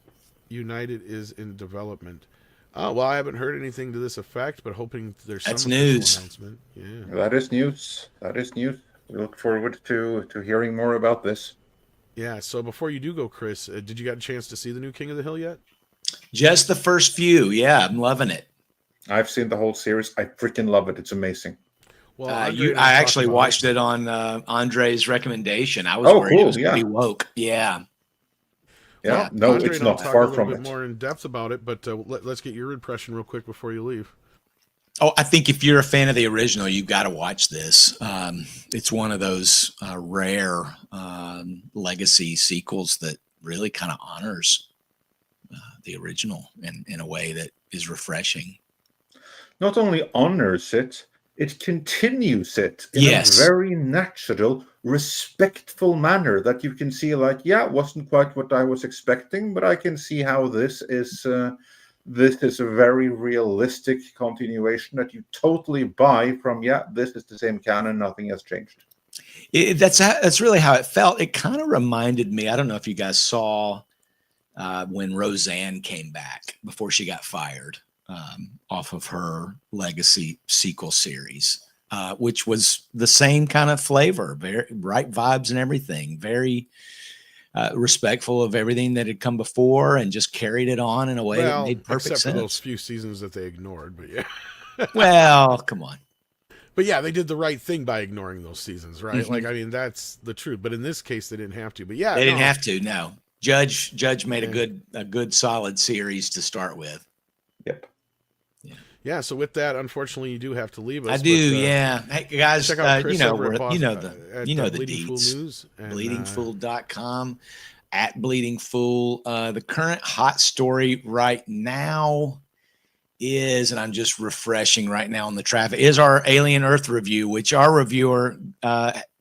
United is in development. Oh, well, I haven't heard anything to this effect, but hoping there's some news announcement. Yeah. That is news. We look forward to hearing more about this. Yeah, so before you do go, Chris, did you get a chance to see the new King of the Hill yet? Just the first few. Yeah, I'm loving it. I've seen the whole series. I freaking love it. It's amazing. Well, I actually watched it on Andre's recommendation. I was worried it was going to be woke. Yeah. Yeah, no, Andre it's and I'll not talk far a little from bit it. more in depth about it, but let's get your impression real quick before you leave. Oh, I think if you're a fan of the original, you've got to watch this. It's one of those rare legacy sequels that really kind of honors the original in a way that is refreshing. Not only honors it, it continues it in a very natural, respectful manner that you can see like, yeah, it wasn't quite what I was expecting, but I can see how this is a very realistic continuation that you totally buy from, yeah, this is the same canon, nothing has changed. That's really how it felt. It kind of reminded me. I don't know if you guys saw when Roseanne came back before she got fired off of her Legacy sequel series, which was the same kind of flavor, very right vibes and everything, very respectful of everything that had come before, and just carried it on in a way that Well, made perfect except for those sense. few seasons that they ignored, but yeah. Well, come on. But yeah, they did the right thing by ignoring those seasons, right? Mhm. Like, I mean, that's the truth. But in this case, they didn't have to. But yeah, They didn't no. have to. No, Judge made Yeah. a good solid series to start with. Yep. Yeah, so with that, unfortunately, you do have to leave us. I do, but, yeah. Hey guys, check out Chris you know over where at Boss, you know the Bleeding Fool deeds. News. And, Bleedingfool.com at Bleeding Fool. The current hot story right now is, and I'm just refreshing right now on the traffic, is our Alien Earth review, which our reviewer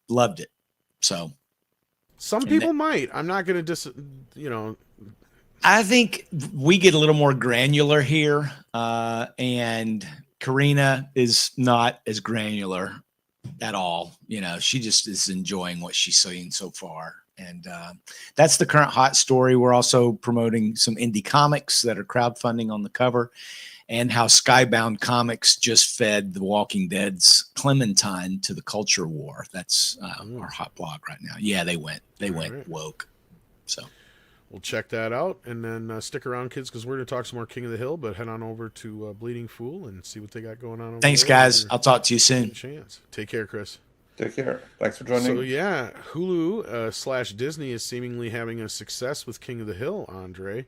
loved it. So some people might. I'm not going to I think we get a little more granular here, and Karina is not as granular at all. You know, she just is enjoying what she's seen so far. And that's the current hot story. We're also promoting some indie comics that are crowdfunding on the cover, and how Skybound Comics just fed The Walking Dead's Clementine to the culture war. That's our hot blog right now. Yeah, they went right. woke. So we'll check that out. And then stick around, kids, because we're going to talk some more King of the Hill. But head on over to Bleeding Fool and see what they got going on over thanks, there. guys. I'll talk to you soon. Chance. Take care, Chris. Take care. Thanks for joining. So yeah, Hulu / Disney is seemingly having a success with King of the Hill, Andre.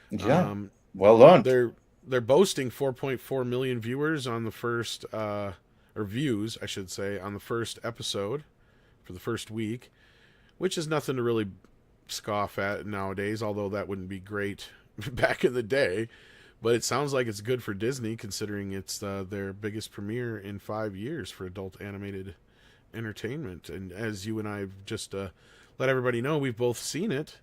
Yeah. Well done. They're boasting 4.4 million viewers on the first or views, I should say, on the first episode for the first week, which is nothing to really scoff at nowadays, although that wouldn't be great back in the day. But it sounds like it's good for Disney, considering it's their biggest premiere in 5 years for adult animated entertainment. And as you and I have just let everybody know, we've both seen it.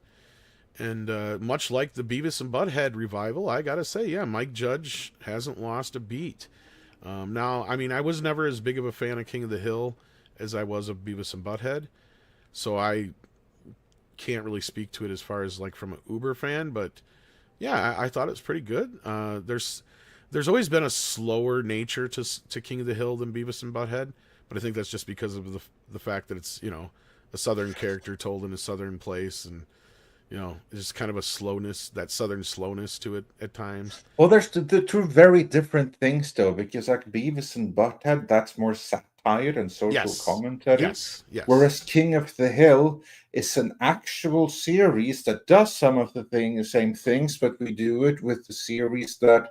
And much like the Beavis and Butthead revival, I gotta say, yeah, Mike Judge hasn't lost a beat. Now, I mean, I was never as big of a fan of King of the Hill as I was of Beavis and Butthead, so I can't really speak to it as far as like from an Uber fan. But yeah, I thought it was pretty good. There's always been a slower nature to King of the Hill than Beavis and Butthead, but I think that's just because of the fact that it's, you know, a southern character told in a southern place, and you know, there's kind of a slowness, that southern slowness to it at times. Well, there's the two very different things, though, because like Beavis and Butthead, that's more satire and social commentary. Yes. Whereas King of the Hill is an actual series that does some of the same things, but we do it with the series that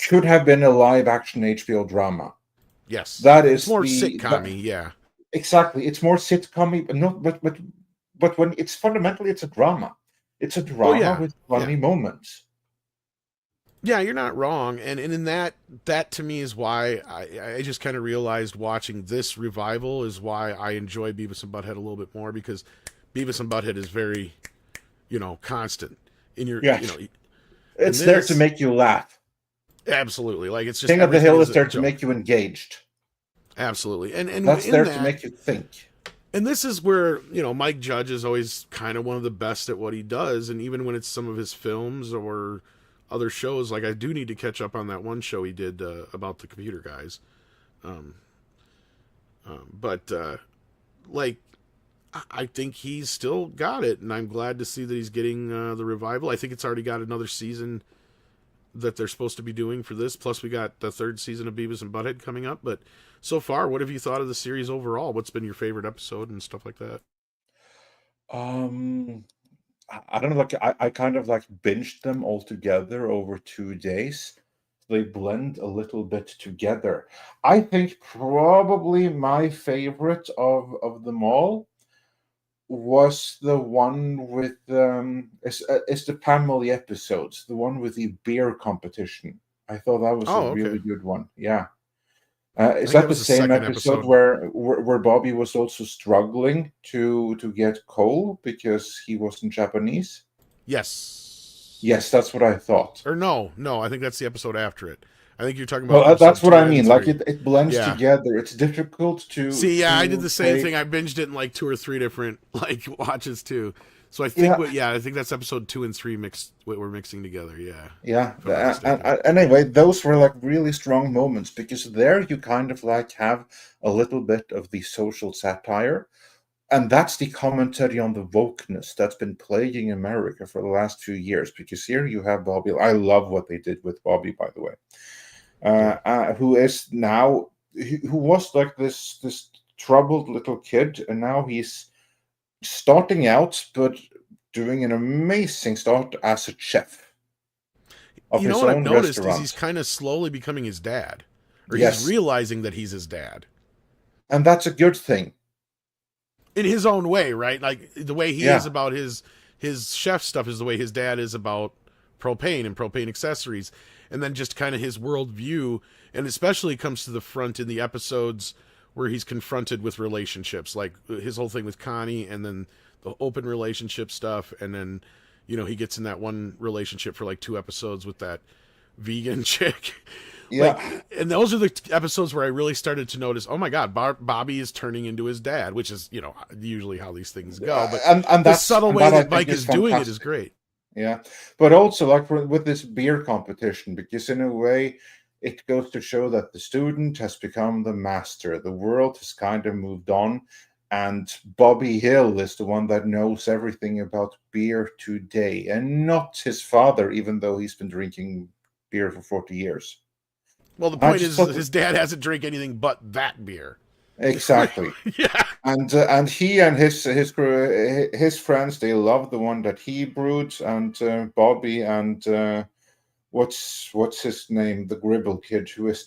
could have been a live-action HBO drama. Yes, that is it's more sitcom-y. Yeah, exactly. It's more sitcom-y, but when it's fundamentally, it's a drama. It's a drama with funny moments. Yeah, you're not wrong. And in that to me is why I just kind of realized watching this revival is why I enjoy Beavis and Butthead a little bit more, because Beavis and Butthead is very, you know, constant in your, you know. It's there to make you laugh. Absolutely. Like, it's just King of the Hill is there to make you engaged. Absolutely. And that's there to make you think. And this is where, you know, Mike Judge is always kind of one of the best at what he does. And even when it's some of his films or other shows, like I do need to catch up on that one show he did about the computer guys. But I think he's still got it. And I'm glad to see that he's getting the revival. I think it's already got another season that they're supposed to be doing for this. Plus we got the third season of Beavis and Butthead coming up. But so far, what have you thought of the series overall? What's been your favorite episode and stuff like that? I don't know. Like I kind of like binged them all together over 2 days. They blend a little bit together. I think probably my favorite of them all was the one with it's the family episodes, the one with the beer competition. I thought that was a really good one. Yeah. Is that the same episode where Bobby was also struggling to get coal because he wasn't Japanese? Yes. Yes, that's what I thought. Or no, I think that's the episode after it. I think you're talking about. Well, that's episode what 2 I and mean. Like 3. it blends Yeah. together. It's difficult to See, yeah, I did the same say- thing. I binged it in like 2 or 3 different like watches too. So I think, I think that's episode 2 and 3 mixed. What we're mixing together. Yeah. Yeah, If I'm not mistaken. and anyway, those were like really strong moments because there you kind of like have a little bit of the social satire, and that's the commentary on the wokeness that's been plaguing America for the last few years. Because here you have Bobby. I love what they did with Bobby, by the way, who is now who was like this troubled little kid, and now he's starting out, but doing an amazing start as a chef of You know his what I've own noticed is restaurant. he's kind of slowly becoming his dad, or Yes. he's realizing that he's his dad And that's a good thing. in his own way, right? Like the way he Yeah. is about his chef stuff is the way his dad is about propane and propane accessories, and then just kind of his worldview, and especially comes to the front in the episodes where he's confronted with relationships, like his whole thing with Connie, and then the open relationship stuff, and then he gets in that one relationship for like 2 episodes with that vegan chick. Yeah. And those are the episodes where I really started to notice, oh my God, Bobby is turning into his dad, which is, usually how these things go. But and the that's subtle and way I that think Mike is doing it is fantastic. great. Yeah, but also like with this beer competition, because in a way, it goes to show that the student has become the master. The world has kind of moved on, and Bobby Hill is the one that knows everything about beer today, and not his father, even though he's been drinking beer for 40 years. Well, the I point just is thought his dad hasn't drank anything but that beer. exactly. Yeah. And he and his friends, they love the one that he brewed, and Bobby and what's his name, the Gribble kid who is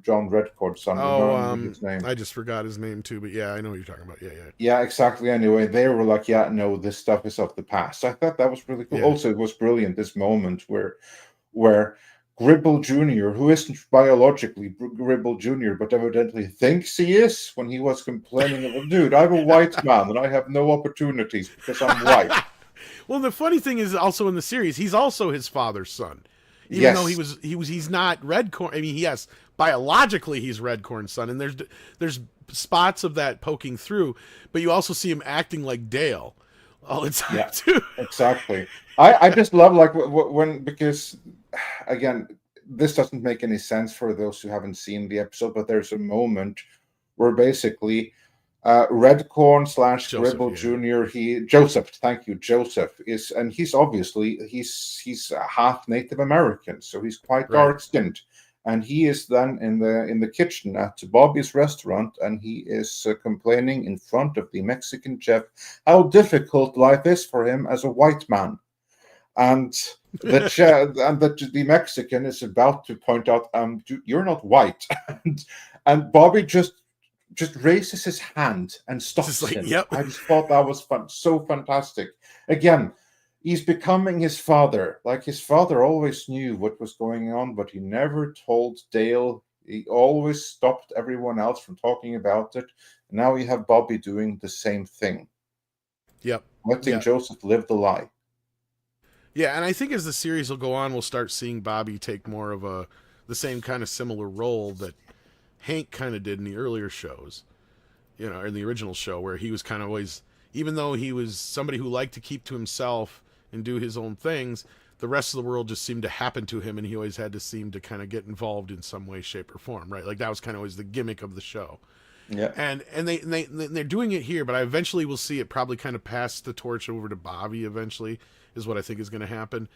John Redcord's son. Remember his name? I just forgot his name too, but yeah, I know what you're talking about. Yeah. Yeah, exactly. Anyway, they were like, yeah, no, this stuff is of the past. I thought that was really cool. Yeah. Also, it was brilliant, this moment where Gribble Jr., who isn't biologically Gribble Jr., but evidently thinks he is, when he was complaining of, dude, I'm a white man and I have no opportunities because I'm white. Well, the funny thing is also in the series, he's also his father's son. Even Yes. though he's not Redcorn. I mean, yes, biologically he's Redcorn's son, and there's spots of that poking through, but you also see him acting like Dale all the time Yeah. too. Exactly. I just love like when, because again, this doesn't make any sense for those who haven't seen the episode, but there's a moment where basically Redcorn / Joseph, Gribble yeah. Jr. Joseph, thank you, Joseph is, and he's obviously he's half Native American, so he's quite Right. dark skinned, and he is then in the kitchen at Bobby's restaurant, and he is complaining in front of the Mexican chef how difficult life is for him as a white man. And the Mexican is about to point out, dude, you're not white, and Bobby just raises his hand and stops Just like, him. yep. I just thought that was so fantastic. Again, he's becoming his father. Like his father always knew what was going on, but he never told Dale. He always stopped everyone else from talking about it. Now you have Bobby doing the same thing, Yep. letting Yeah. Joseph live the lie. Yeah, and I think as the series will go on, we'll start seeing Bobby take more of the same kind of similar role that Hank kind of did in the earlier shows, or in the original show, where he was kind of always, even though he was somebody who liked to keep to himself and do his own things, the rest of the world just seemed to happen to him, and he always had to seem to kind of get involved in some way, shape, or form, right? Like that was kind of always the gimmick of the show. Yeah. And they're doing it here, but I eventually will see it probably kind of pass the torch over to Bobby eventually, is what I think is going to happen.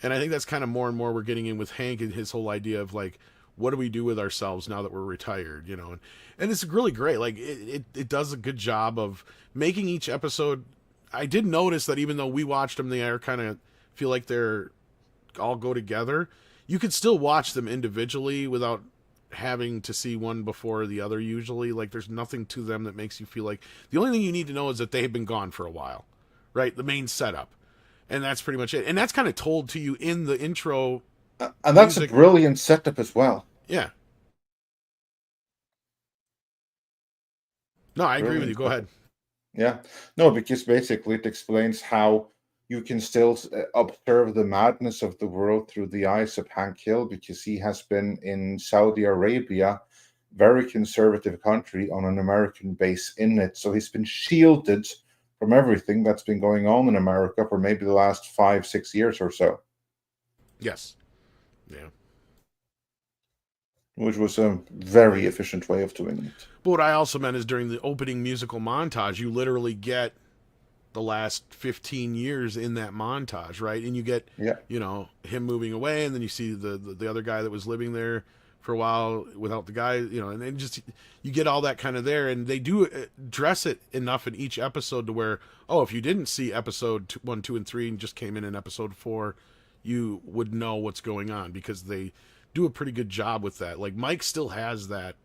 And I think that's kind of more and more we're getting in with Hank and his whole idea of like, what do we do with ourselves now that we're retired, and it's really great. Like it does a good job of making each episode. I did notice that even though we watched them, they are kind of feel like they're all go together. You could still watch them individually without having to see one before the other. Usually, like there's nothing to them that makes you feel like the only thing you need to know is that they have been gone for a while, right? The main setup, and that's pretty much it. And that's kind of told to you in the intro. And that's music. a brilliant setup as well. Yeah. No, I agree with you. Go ahead. Yeah. No, because basically it explains how you can still observe the madness of the world through the eyes of Hank Hill, because he has been in Saudi Arabia, very conservative country, on an American base in it. So he's been shielded from everything that's been going on in America for maybe the last 5-6 years or so. Yes. Yeah. Which was a very efficient way of doing it. But what I also meant is during the opening musical montage, you literally get the last 15 years in that montage, right? And you get, you know, him moving away, and then you see the other guy that was living there for a while without the guy, you know, and then just you get all that kind of there, and they do dress it enough in each episode to where, oh, if you didn't see episode 1, 2, and 3 and just came in episode 4, you would know what's going on, because they do a pretty good job with that. Like, Mike still has that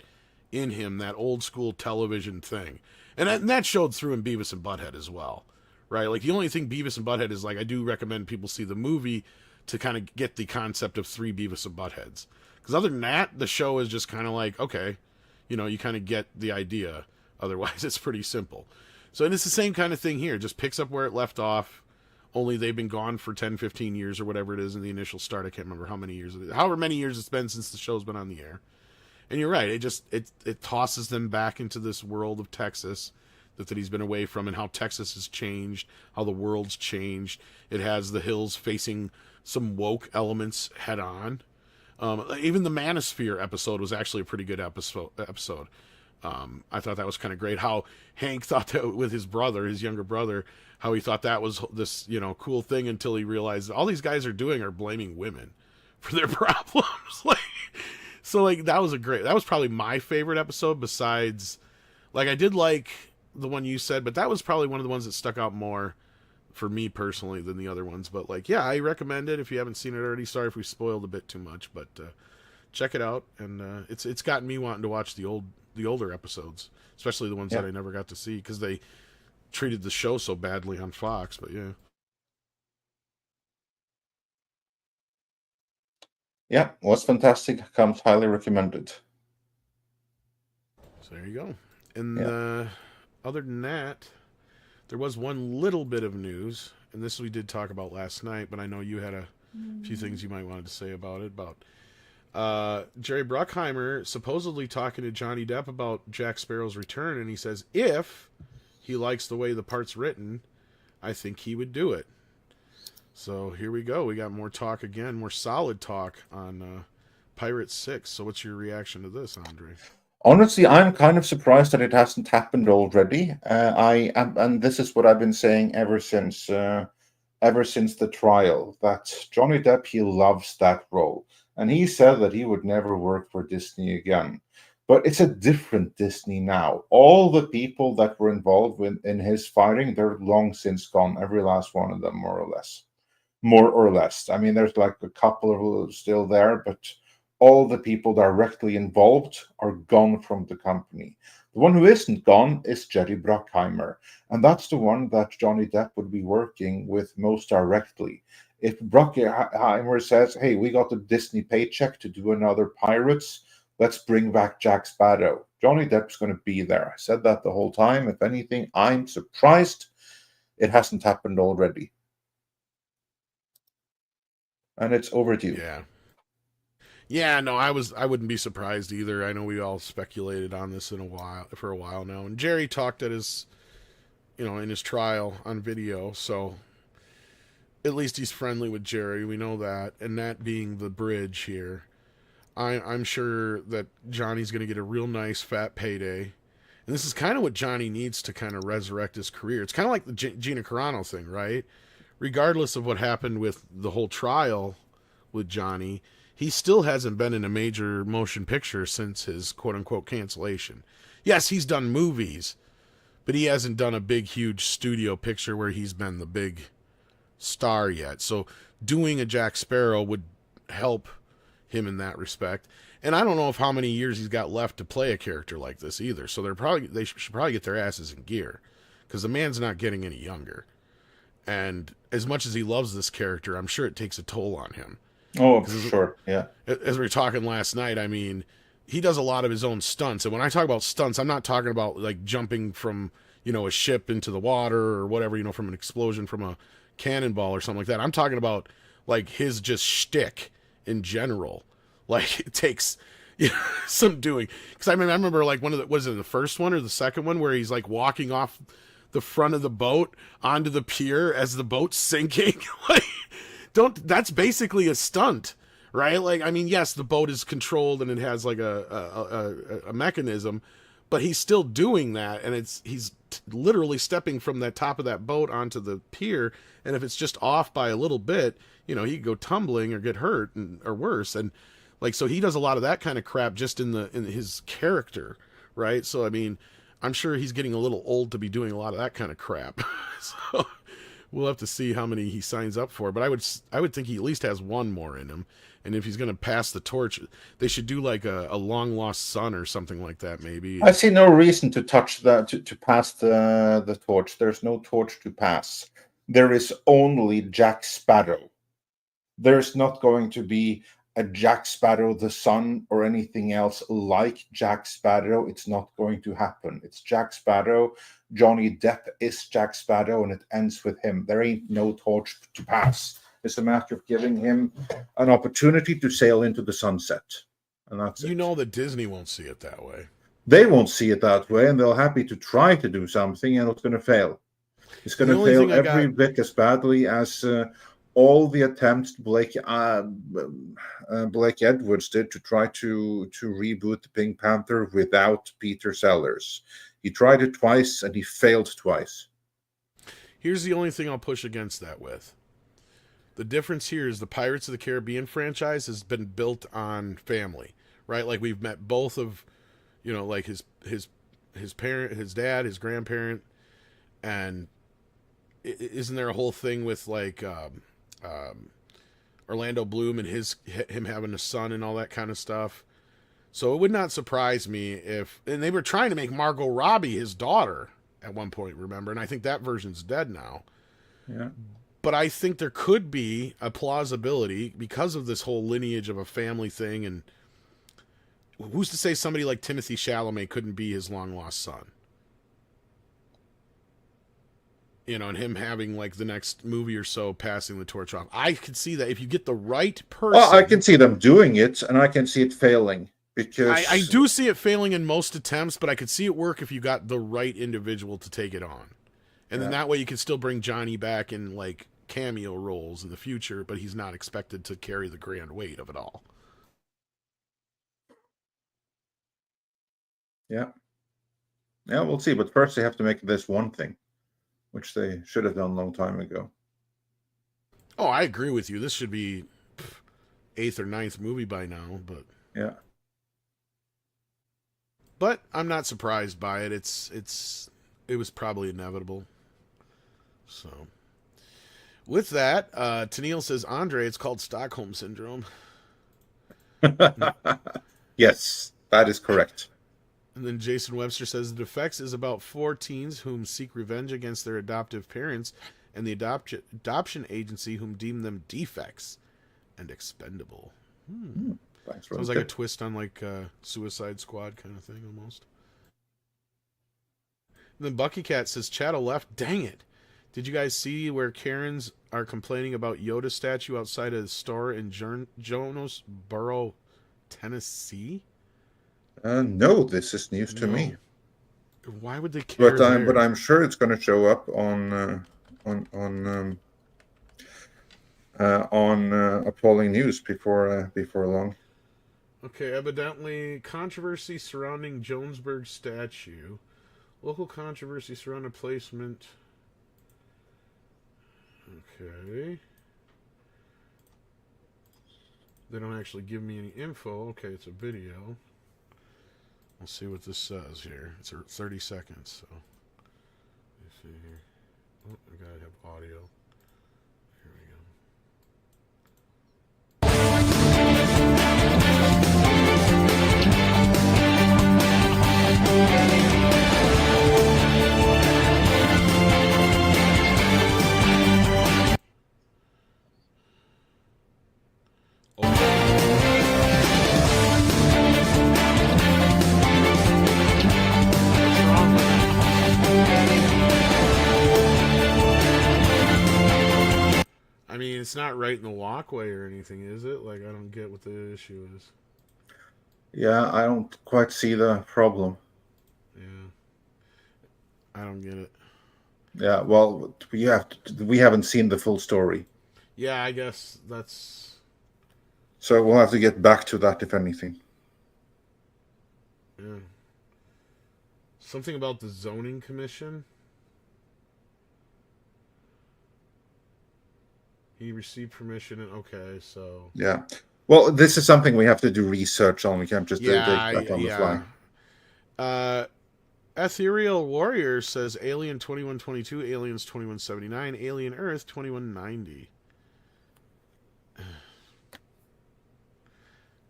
in him, that old school television thing, and that showed through in Beavis and Butthead as well, right? Like, the only thing Beavis and Butthead is, like, I do recommend people see the movie to kind of get the concept of 3 Beavis and Buttheads, because other than that, the show is just kind of like, okay, you know, you kind of get the idea. Otherwise, it's pretty simple. So, and it's the same kind of thing here, just picks up where it left off, only they've been gone for 10, 15 years or whatever it is in the initial start. I can't remember how many years, however many years it's been since the show's been on the air. And you're right, it tosses them back into this world of Texas that he's been away from, and how Texas has changed, how the world's changed. It has the Hills facing some woke elements head on. Even the Manosphere episode was actually a pretty good episode. I thought that was kind of great. How Hank thought that with his brother, his younger brother, how he thought that was this, you know, cool thing, until he realized all these guys are doing are blaming women for their problems. That was probably my favorite episode, besides, like, I did like the one you said, but that was probably one of the ones that stuck out more for me personally than the other ones. But, like, yeah, I recommend it if you haven't seen it already. Sorry if we spoiled a bit too much, but check it out. And it's gotten me wanting to watch the older episodes, especially the ones that I never got to see, because they treated the show so badly on Fox. But yeah, was fantastic. Comes highly recommended. So there you go. And other than that, there was one little bit of news, and this we did talk about last night, but I know you had a few things you might wanted to say about it. About Jerry Bruckheimer supposedly talking to Johnny Depp about Jack Sparrow's return, and he says if he likes the way the part's written, I think he would do it. So here we go. We got more talk again, more solid talk on Pirates 6. So what's your reaction to this, Andre? Honestly, I'm kind of surprised that it hasn't happened already. And this is what I've been saying ever since the trial, that Johnny Depp, he loves that role. And he said that he would never work for Disney again. But it's a different Disney now. All the people that were involved in his firing, they're long since gone. Every last one of them, more or less. More or less. I mean, there's like a couple who are still there, but all the people directly involved are gone from the company. The one who isn't gone is Jerry Bruckheimer. And that's the one that Johnny Depp would be working with most directly. If Bruckheimer says, hey, we got a Disney paycheck to do another Pirates, let's bring back Jack Sparrow, Johnny Depp's going to be there. I said that the whole time. If anything, I'm surprised it hasn't happened already. And it's overdue. Yeah, no, I wouldn't be surprised either. I know we all speculated on this for a while now. And Jerry talked at his, in his trial on video, so at least he's friendly with Jerry. We know that. And that being the bridge here, I'm sure that Johnny's going to get a real nice fat payday. And this is kind of what Johnny needs to kind of resurrect his career. It's kind of like the Gina Carano thing, right? Regardless of what happened with the whole trial with Johnny, he still hasn't been in a major motion picture since his quote-unquote cancellation. Yes, he's done movies, but he hasn't done a big, huge studio picture where he's been the big star yet. So doing a Jack Sparrow would help him in that respect. And I don't know how many years he's got left to play a character like this either. So they should probably get their asses in gear, because the man's not getting any younger. And as much as he loves this character, I'm sure it takes a toll on him. Oh, for sure, yeah. As we were talking last night, I mean, he does a lot of his own stunts. And when I talk about stunts, I'm not talking about like jumping from, a ship into the water or whatever, from an explosion from a Cannonball or something like that. I'm talking about like his just shtick in general. Like it takes some doing. Because I remember like was it the first one or the second one where he's like walking off the front of the boat onto the pier as the boat's sinking. Like, that's basically a stunt, right? Like, I mean, yes, the boat is controlled and it has like a mechanism, but he's still doing that, and he's literally stepping from that top of that boat onto the pier, and if it's just off by a little bit, he could go tumbling or get hurt or worse, and like, so he does a lot of that kind of crap just in his character, right? So I mean, I'm sure he's getting a little old to be doing a lot of that kind of crap. So we'll have to see how many he signs up for. But I would think he at least has one more in him. And if he's going to pass the torch, they should do like a long lost son or something like that, maybe. I see no reason to touch that to pass the torch. There's no torch to pass. There is only Jack Sparrow. There's not going to be a Jack Sparrow the Son or anything else like Jack Sparrow. It's not going to happen. It's Jack Sparrow. Johnny Depp is Jack Sparrow, and it ends with him. There ain't no torch to pass. It's a matter of giving him an opportunity to sail into the sunset. And that's it. That Disney won't see it that way. They won't see it that way, and they're happy to try to do something, and it's going to fail. It's going to fail every bit as badly as all the attempts Blake Edwards did to try to reboot the Pink Panther without Peter Sellers. He tried it twice and he failed twice. Here's the only thing I'll push against that with. The difference here is the Pirates of the Caribbean franchise has been built on family, right? Like we've met both of, like his parent, his dad, his grandparent, and isn't there a whole thing with like Orlando Bloom and him having a son and all that kind of stuff? So it would not surprise me and they were trying to make Margot Robbie his daughter at one point, remember? And I think that version's dead now. Yeah. But I think there could be a plausibility because of this whole lineage of a family thing. And who's to say somebody like Timothée Chalamet couldn't be his long lost son? And him having like the next movie or so passing the torch off. I could see that if you get the right person. Well, I can see them doing it, and I can see it failing. Because I do see it failing in most attempts, but I could see it work if you got the right individual to take it on. And then that way you can still bring Johnny back in like cameo roles in the future, but he's not expected to carry the grand weight of it all. Yeah, we'll see. But first they have to make this one thing, which they should have done a long time ago. Oh, I agree with you. This should be 8th or 9th movie by now, but yeah. But I'm not surprised by it. It was probably inevitable. So, with that, Tennille says, Andre, it's called Stockholm Syndrome. Yes, that is correct. And then Jason Webster says, The Defects is about 4 teens whom seek revenge against their adoptive parents and the adoption agency whom deem them defects and expendable. Sounds like a twist on like Suicide Squad kind of thing almost. And then Bucky Cat says, Chatto left. Dang it. Did you guys see where Karens are complaining about Yoda statue outside a store in Jonesboro, Tennessee? No, this is news to me. Why would they care? But I'm sure it's going to show up on appalling news before long. Okay, evidently controversy surrounding Jonesburg statue. Local controversy surrounding placement. Okay. They don't actually give me any info. Okay, it's a video. We'll see what this says here. It's 30 seconds, so. Let me see here. Oh, I gotta have audio. Here we go. it's not right in the walkway or anything, is it? Like, I don't get what the issue is. Yeah, I don't quite see the problem. Yeah, I don't get it. Yeah, well, we haven't seen the full story, Yeah, I guess that's. so we'll have to get back to that if anything. Yeah. Something about the zoning commission. He received permission, and okay, so. Yeah. Well, this is something we have to do research on. We can't just take that on the fly. Ethereal Warrior says Alien 2122, Aliens 2179, Alien Earth 2190.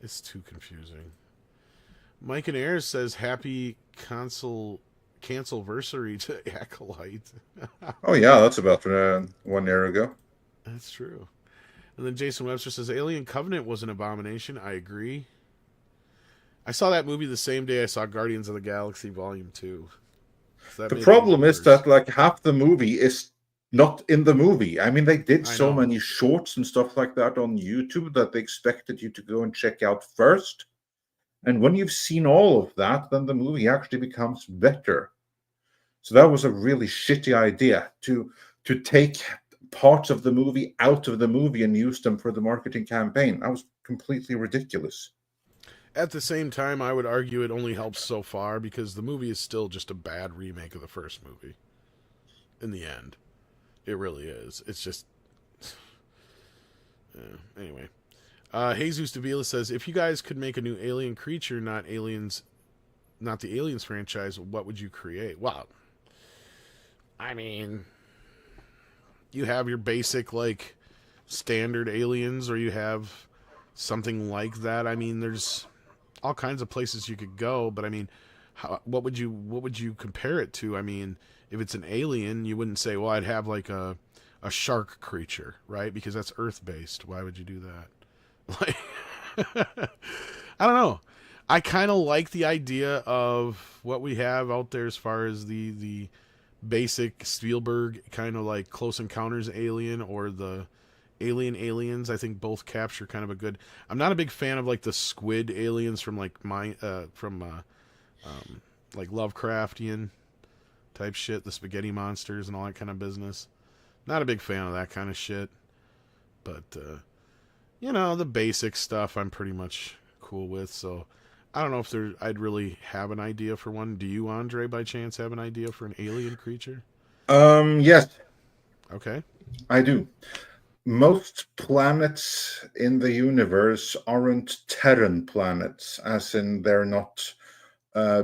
It's too confusing. Mike and Ayers says happy cancelversary to Acolyte. Oh yeah, that's about 1 year ago. That's true. And then Jason Webster says Alien Covenant was an abomination. I agree. I saw that movie the same day I saw Guardians of the Galaxy Volume 2. So The problem is that like half the movie is not in the movie. I mean, they did so many shorts and stuff like that on YouTube that they expected you to go and check out first. And when you've seen all of that, then the movie actually becomes better. So that was a really shitty idea to take parts of the movie out of the movie and use them for the marketing campaign. That was completely ridiculous. At the same time, I would argue it only helps so far because the movie is still just a bad remake of the first movie. In the end. It really is. It's just... anyway. Jesus Davila says, if you guys could make a new alien creature, not the Aliens franchise, what would you create? Well, I mean, you have your basic, like, standard aliens, or you have something like that. I mean, there's all kinds of places you could go, but I mean, what would you compare it to? I mean, if it's an alien, you wouldn't say, well, I'd have like a shark creature, right? Because that's Earth-based. Why would you do that? Like, I don't know. I kind of like the idea of what we have out there as far as the basic Spielberg kind of like Close Encounters alien or the Aliens. I think both capture kind of a good. I'm not a big fan of like the squid aliens from like like Lovecraftian type shit, the spaghetti monsters and all that kind of business. Not a big fan of that kind of shit. But the basic stuff I'm pretty much cool with. So I don't know if I'd really have an idea for one. Do you, Andre, by chance have an idea for an alien creature? Yes. Okay. I do. Most planets in the universe aren't Terran planets, as in they're not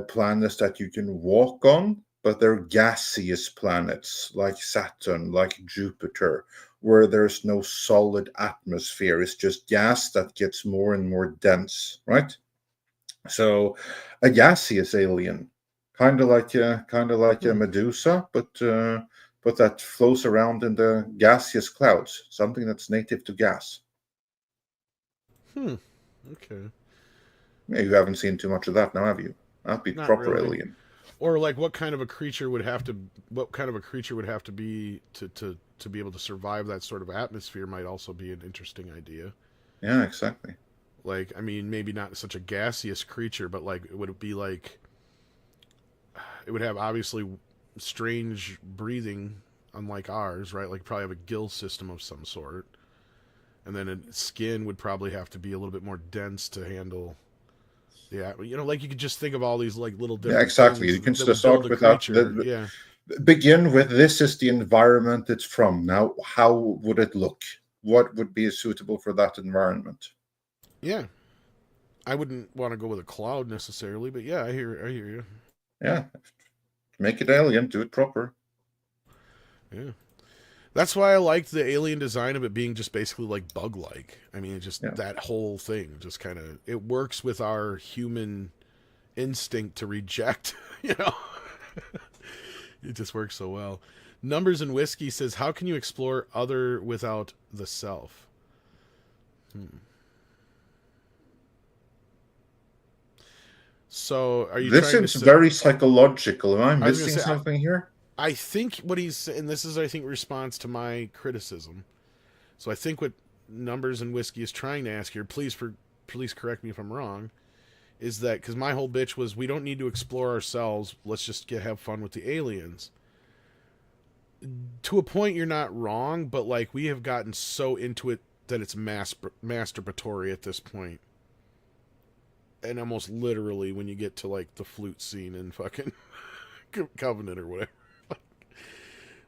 planets that you can walk on, but they're gaseous planets like Saturn, like Jupiter, where there's no solid atmosphere. It's just gas that gets more and more dense, right? So a gaseous alien, kind of like a Medusa, but that flows around in the gaseous clouds, something that's native to gas. Okay. Yeah, you haven't seen too much of that now, have you? That'd be Not proper really. alien. Or like what kind of a creature would have to be to be able to survive that sort of atmosphere might also be an interesting idea. Yeah, exactly. Like, I mean, maybe not such a gaseous creature, but like would it be like it would have obviously strange breathing unlike ours, right? Like probably have a gill system of some sort. And then its skin would probably have to be a little bit more dense to handle. Yeah, like you could just think of all these like little different. Yeah, exactly. You can start with that. Yeah. Begin with this is the environment it's from. Now, how would it look? What would be suitable for that environment? Yeah, I wouldn't want to go with a cloud necessarily, but yeah, I hear you. Yeah, make it alien. Do it proper. Yeah. That's why I liked the alien design of it being just basically like bug-like. I mean, it just that whole thing just kind of it works with our human instinct to reject. It just works so well. Numbers and Whiskey says, "How can you explore other without the self?" So, are you? This seems very psychological. Am I missing something here? I think what he's and this is I think response to my criticism. So I think what Numbers and Whiskey is trying to ask here, please correct me if I'm wrong, is that because my whole bitch was we don't need to explore ourselves. Let's just have fun with the aliens. To a point, you're not wrong, but like we have gotten so into it that it's masturbatory at this point. And almost literally when you get to like the flute scene in fucking Covenant or whatever.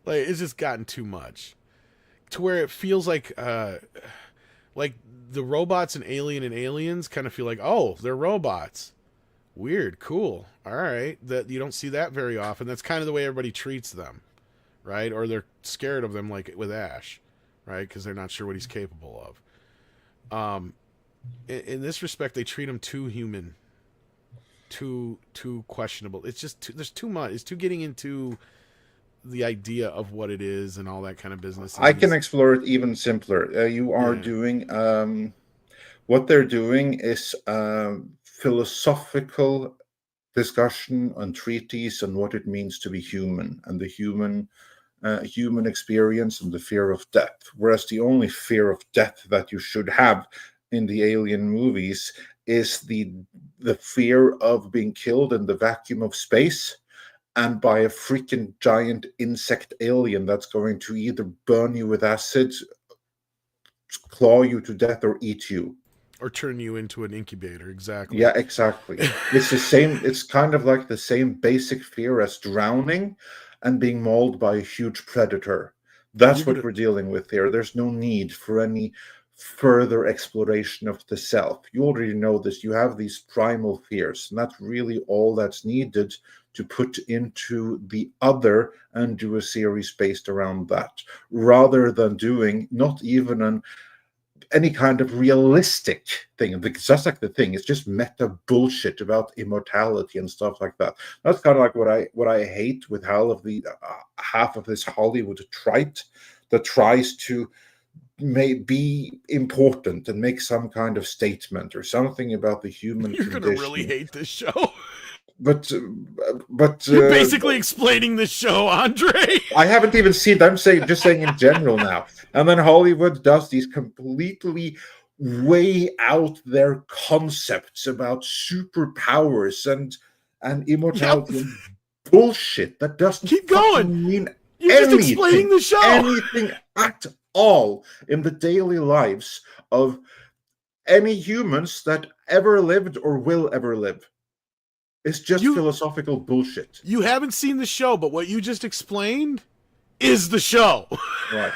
Like it's just gotten too much. To where it feels like the robots in Alien and Aliens kind of feel like, oh, they're robots. Weird, cool. All right. That you don't see that very often. That's kind of the way everybody treats them, right? Or they're scared of them like with Ash, right? Because they're not sure what he's capable of. In this respect, they treat him too human, too questionable. It's just there's too much. It's too getting into the idea of what it is and all that kind of business. I can explore it even simpler. You are doing what they're doing is philosophical discussion on treaties on what it means to be human and the human experience and the fear of death. Whereas the only fear of death that you should have in the Alien movies is the fear of being killed in the vacuum of space and by a freaking giant insect alien that's going to either burn you with acid, claw you to death, or eat you. Or turn you into an incubator, exactly. Yeah, exactly. It's the same, it's kind of like the same basic fear as drowning and being mauled by a huge predator. That's what we're dealing with here. There's no need for any further exploration of the self. You already know this. You have these primal fears, and that's really all that's needed to put into the other and do a series based around that, rather than doing not even any kind of realistic thing, because that's like the thing. It's just meta bullshit about immortality and stuff like that. That's kind of like what I hate with half of this Hollywood trite that tries to be important and make some kind of statement or something about the human You're condition. You're gonna really hate this show. But you're basically explaining the show, Andre. I haven't even seen it. I'm just saying in general now. And then Hollywood does these completely way out there concepts about superpowers and immortality and bullshit that doesn't keep going. Mean you're anything, just explaining the show. Anything at all in the daily lives of any humans that ever lived or will ever live. It's just philosophical bullshit. You haven't seen the show, but what you just explained is the show. Right.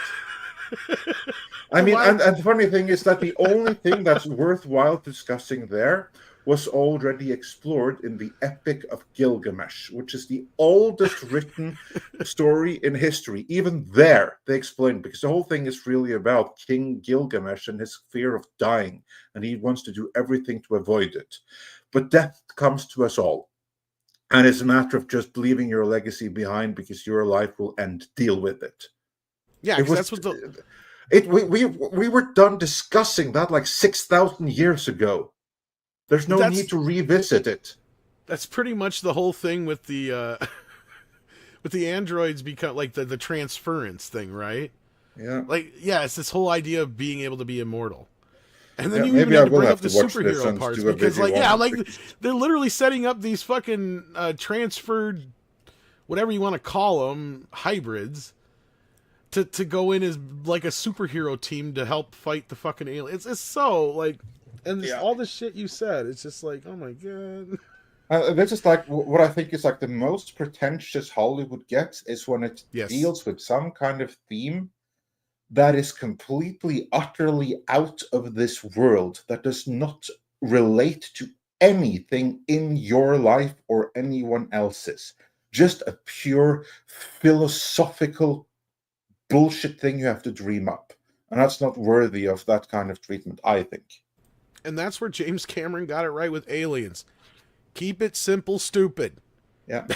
I mean, and the funny thing is that the only thing that's worthwhile discussing there was already explored in the Epic of Gilgamesh, which is the oldest written story in history. Even there, they explain, because the whole thing is really about King Gilgamesh and his fear of dying, and he wants to do everything to avoid it. But death comes to us all. And it's a matter of just leaving your legacy behind because your life will end. Deal with it. Yeah, that's what we were done discussing that like 6,000 years ago. There's no need to revisit it. That's pretty much the whole thing with the androids become like the transference thing, right? Yeah. Like, yeah, it's this whole idea of being able to be immortal. And then you even have to bring have up the watch superhero parts because, like, they're literally setting up these fucking transferred, whatever you want to call them, hybrids, to go in as like a superhero team to help fight the fucking aliens. It's so like, and all the shit you said, it's just like, oh my god. This is like what I think is like the most pretentious Hollywood gets is when it deals with some kind of theme that is completely, utterly out of this world, that does not relate to anything in your life or anyone else's. Just a pure philosophical bullshit thing you have to dream up. And that's not worthy of that kind of treatment, I think. And that's where James Cameron got it right with Aliens. Keep it simple, stupid. Yeah.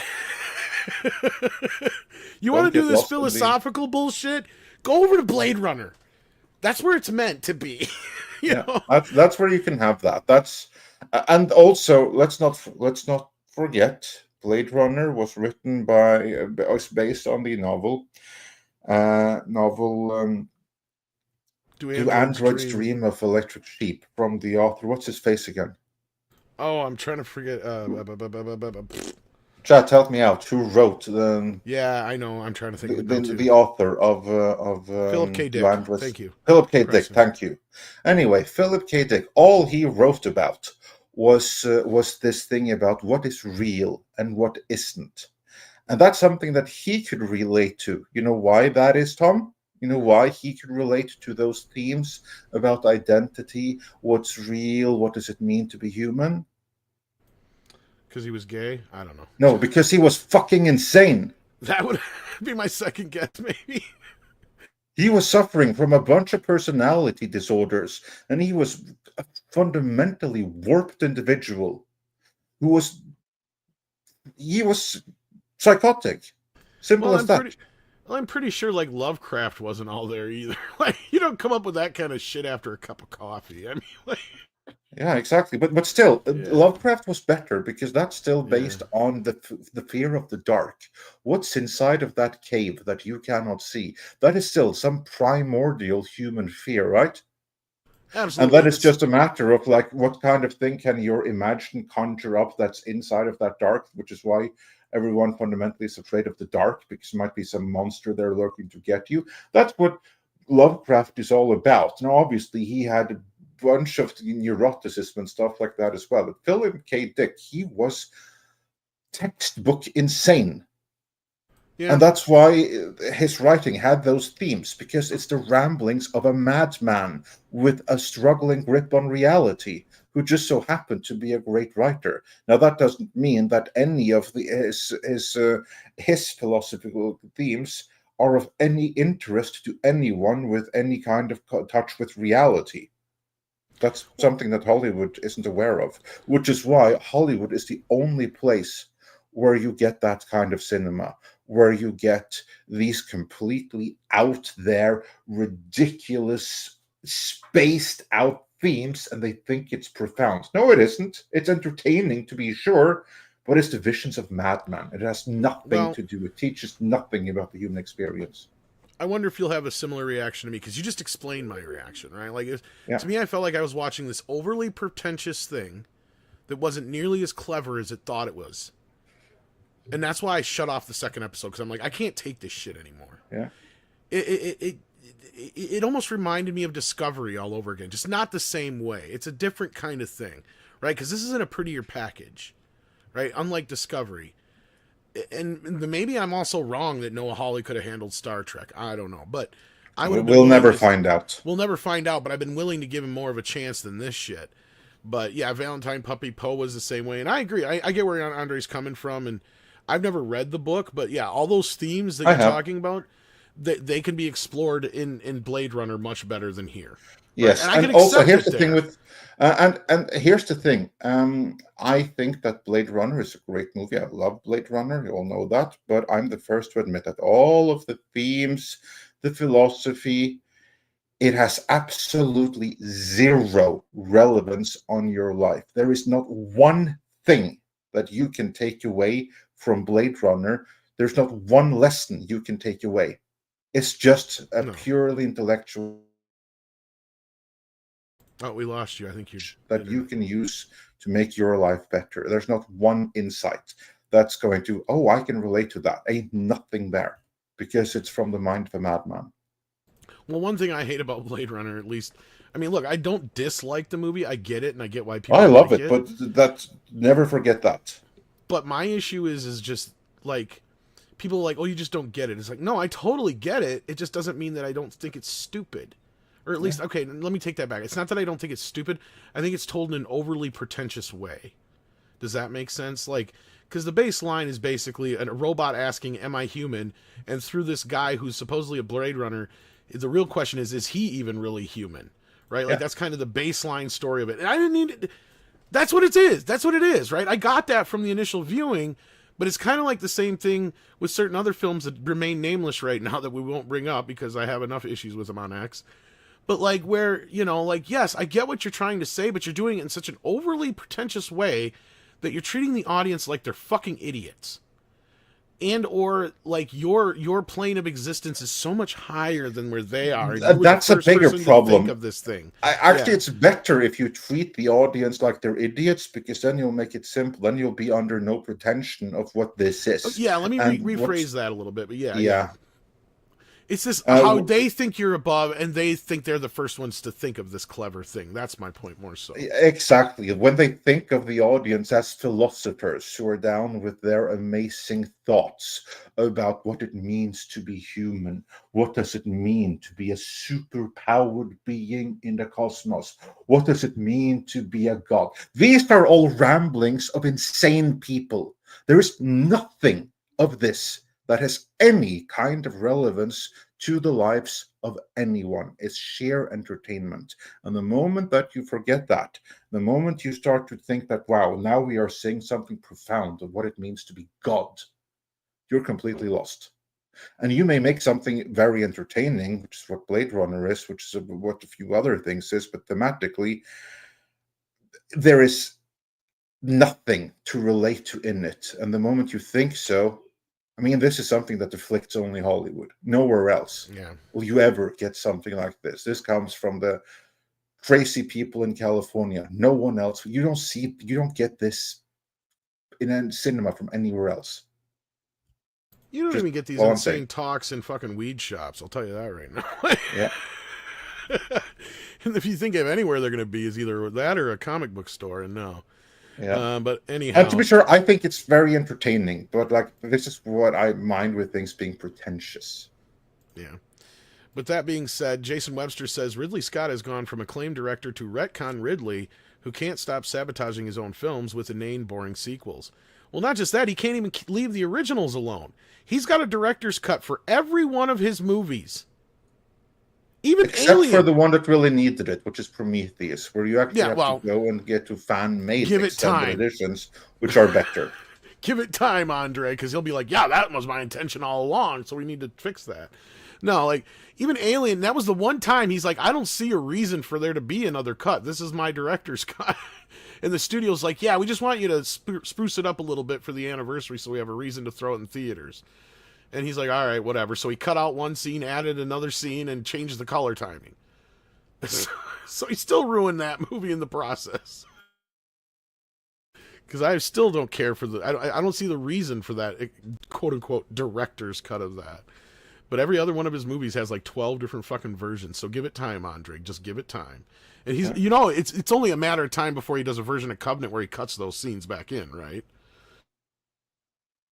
You want to do this philosophical bullshit? Go over to Blade Runner. That's where it's meant to be. you know? That's where you can have that. That's and also let's not forget Blade Runner was written was based on the novel Do Do androids dream of electric sheep? From the author. What's his face again? Oh, I'm trying to forget. Chat, help me out. Who wrote Yeah, I know. I'm trying to think of it now too. the author of Philip K. Do Dick. Androids? Thank you. Philip K. Dick. Preston. Thank you. Anyway, Philip K. Dick. All he wrote about was this thing about what is real and what isn't, and that's something that he could relate to. You know why that is, Tom? You know why he could relate to those themes about identity, what's real, what does it mean to be human? Because he was gay? I don't know. No, because he was fucking insane. That would be my second guess, maybe. He was suffering from a bunch of personality disorders, and he was a fundamentally warped individual who was psychotic. Simple as that. I'm pretty sure like Lovecraft wasn't all there either. Like you don't come up with that kind of shit after a cup of coffee. I mean, like, Yeah, exactly. But still, Yeah. Lovecraft was better because that's still Yeah. based on the fear of the dark. What's inside of that cave that you cannot see? That is still some primordial human fear, right? absolutely. And then it's just a matter of like what kind of thing can your imagination conjure up that's inside of that dark, which is why everyone fundamentally is afraid of the dark, because there might be some monster there lurking to get you. That's what Lovecraft is all about. Now, obviously, he had a bunch of neuroticism and stuff like that as well. But Philip K. Dick, he was textbook insane. Yeah. And that's why his writing had those themes, because it's the ramblings of a madman with a struggling grip on reality, who just so happened to be a great writer. Now, that doesn't mean that any of his philosophical themes are of any interest to anyone with any kind of touch with reality. That's something that Hollywood isn't aware of, which is why Hollywood is the only place where you get that kind of cinema, where you get these completely out there, ridiculous, spaced out themes, and they think it's profound. No, it isn't. It's entertaining, to be sure, but it's the visions of madman. It has nothing to do. It teaches nothing about the human experience. I wonder if you'll have a similar reaction to me, because you just explained my reaction, right? Like, to me, I felt like I was watching this overly pretentious thing that wasn't nearly as clever as it thought it was. And that's why I shut off the second episode, because I'm like, I can't take this shit anymore. Yeah. It almost reminded me of Discovery all over again, just not the same way. It's a different kind of thing, right? Because this isn't a prettier package, right? Unlike Discovery. And maybe I'm also wrong that Noah Hawley could have handled Star Trek. I don't know, but we'll never find out. We'll never find out. But I've been willing to give him more of a chance than this shit. But yeah, Valentine Puppy Poe was the same way, and I agree. I get where Andre's coming from, and I've never read the book, but yeah, all those themes that you're talking about, they can be explored in Blade Runner much better than here. Yes, right? and also here's the thing with, and here's the thing. I think that Blade Runner is a great movie. I love Blade Runner. You all know that, but I'm the first to admit that all of the themes, the philosophy, it has absolutely zero relevance on your life. There is not one thing that you can take away from Blade Runner. There's not one lesson you can take away. It's just a purely intellectual. Oh, we lost you. I think you can use to make your life better. There's not one insight that's going to, I can relate to that. Ain't nothing there, because it's from the mind of a madman. Well, one thing I hate about Blade Runner, at least, I mean, look, I don't dislike the movie. I get it, and I get why people. I love it, but never forget that. But my issue is just like people are like, you just don't get it. It's like, no, I totally get it. It just doesn't mean that I don't think it's stupid. Or at least, okay, let me take that back. It's not that I don't think it's stupid. I think it's told in an overly pretentious way. Does that make sense? Like, because the baseline is basically a robot asking, am I human? And through this guy who's supposedly a Blade Runner, the real question is he even really human? Right? Like, that's kind of the baseline story of it. And I didn't need it. That's what it is. That's what it is, right? I got that from the initial viewing, but it's kind of like the same thing with certain other films that remain nameless right now that we won't bring up because I have enough issues with them on X. But like where, yes, I get what you're trying to say, but you're doing it in such an overly pretentious way that you're treating the audience like they're fucking idiots. and or like your plane of existence is so much higher than where they are. And you were That's the a first bigger person to problem. think of this thing. Actually, Yeah. it's better if you treat the audience like they're idiots, because then you'll make it simple. Then you'll be under no pretension of what this is. Yeah, let me And rephrase that a little bit. But yeah. yeah. It's this Uh, how w- they think you're above, and they think they're the first ones to think of this clever thing. That's my point more so. Exactly. When they think of the audience as philosophers who are down with their amazing thoughts about what it means to be human, what does it mean to be a superpowered being in the cosmos, what does it mean to be a god? These are all ramblings of insane people. There is nothing of this that has any kind of relevance to the lives of anyone. It's sheer entertainment. And the moment that you forget that, the moment you start to think that, wow, now we are saying something profound of what it means to be God, you're completely lost. And you may make something very entertaining, which is what Blade Runner is, which is what a few other things is, but thematically, there is nothing to relate to in it. And the moment you think so, I mean, this is something that afflicts only Hollywood. Nowhere else Yeah. will you ever get something like this. This comes from the crazy people in California. No one else. You don't get this in a cinema from anywhere else. You don't Just even get these all I'm insane saying. talks in fucking weed shops. I'll tell you that right now. Yeah. And if you think of anywhere they're going to be, is either that or a comic book store. And no. Yeah. But anyhow. And to be sure, I think it's very entertaining, but like this is what I mind with things being pretentious. Yeah. But that being said, Jason Webster says Ridley Scott has gone from acclaimed director to retcon Ridley, who can't stop sabotaging his own films with inane, boring sequels. Well, not just that, he can't even leave the originals alone. He's got a director's cut for every one of his movies. Even Except Alien. for the one that really needed it, which is Prometheus, where you actually have well, to go and get to fan-made give it extended time. editions, which are better. Give it time, Andre, because he'll be like, yeah, that was my intention all along, so we need to fix that. No, like, even Alien, that was the one time he's like, I don't see a reason for there to be another cut. This is my director's cut. And the studio's like, yeah, we just want you to spruce it up a little bit for the anniversary so we have a reason to throw it in theaters. And he's like, all right, whatever. So he cut out one scene, added another scene, and changed the color timing. So he still ruined that movie in the process. Because I still don't care for the... I don't see the reason for that, quote-unquote, director's cut of that. But every other one of his movies has like 12 different fucking versions. So give it time, Andre. Just give it time. And he's, you know, it's only a matter of time before he does a version of Covenant where he cuts those scenes back in, right?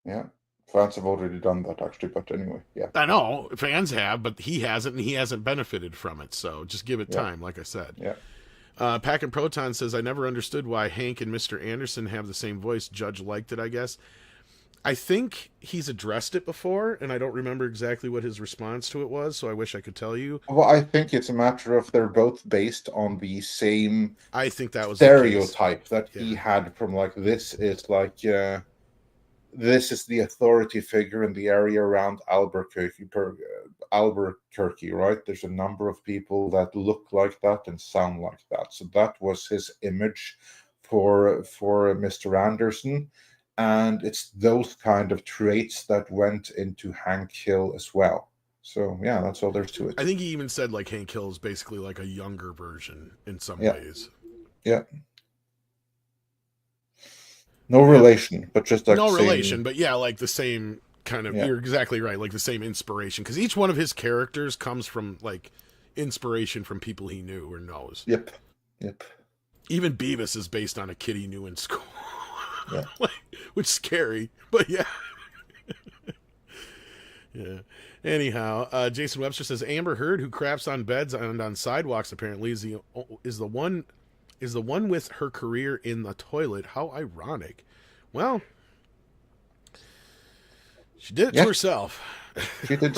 Yeah. Fans have already done that, actually, but anyway, yeah. I know, fans have, but he hasn't, and he hasn't benefited from it. So just give it time, like I said. Yeah. Pack and Proton says, I never understood why Hank and Mr. Anderson have the same voice. Judge liked it, I guess. I think he's addressed it before, and I don't remember exactly what his response to it was, so I wish I could tell you. Well, I think it's a matter of they're both based on the same I think that was stereotype that Yeah. he had from like this is like this is the authority figure in the area around Albuquerque, right? There's a number of people that look like that and sound like that. So that was his image for Mr. Anderson. And it's those kind of traits that went into Hank Hill as well. So yeah, that's all there's to it. I think he even said like Hank Hill is basically like a younger version in some Yeah. ways. Yeah. No relation, but just like no same... relation, but yeah, like the same kind of. Yeah. You're exactly right, like the same inspiration, because each one of his characters comes from like inspiration from people he knew or knows. Yep. Even Beavis is based on a kid he knew in school. Yeah. Which is scary, but yeah. Yeah. Anyhow, Jason Webster says Amber Heard, who craps on beds and on sidewalks, apparently is the one with her career in the toilet. How ironic. Well, she did it to herself. She did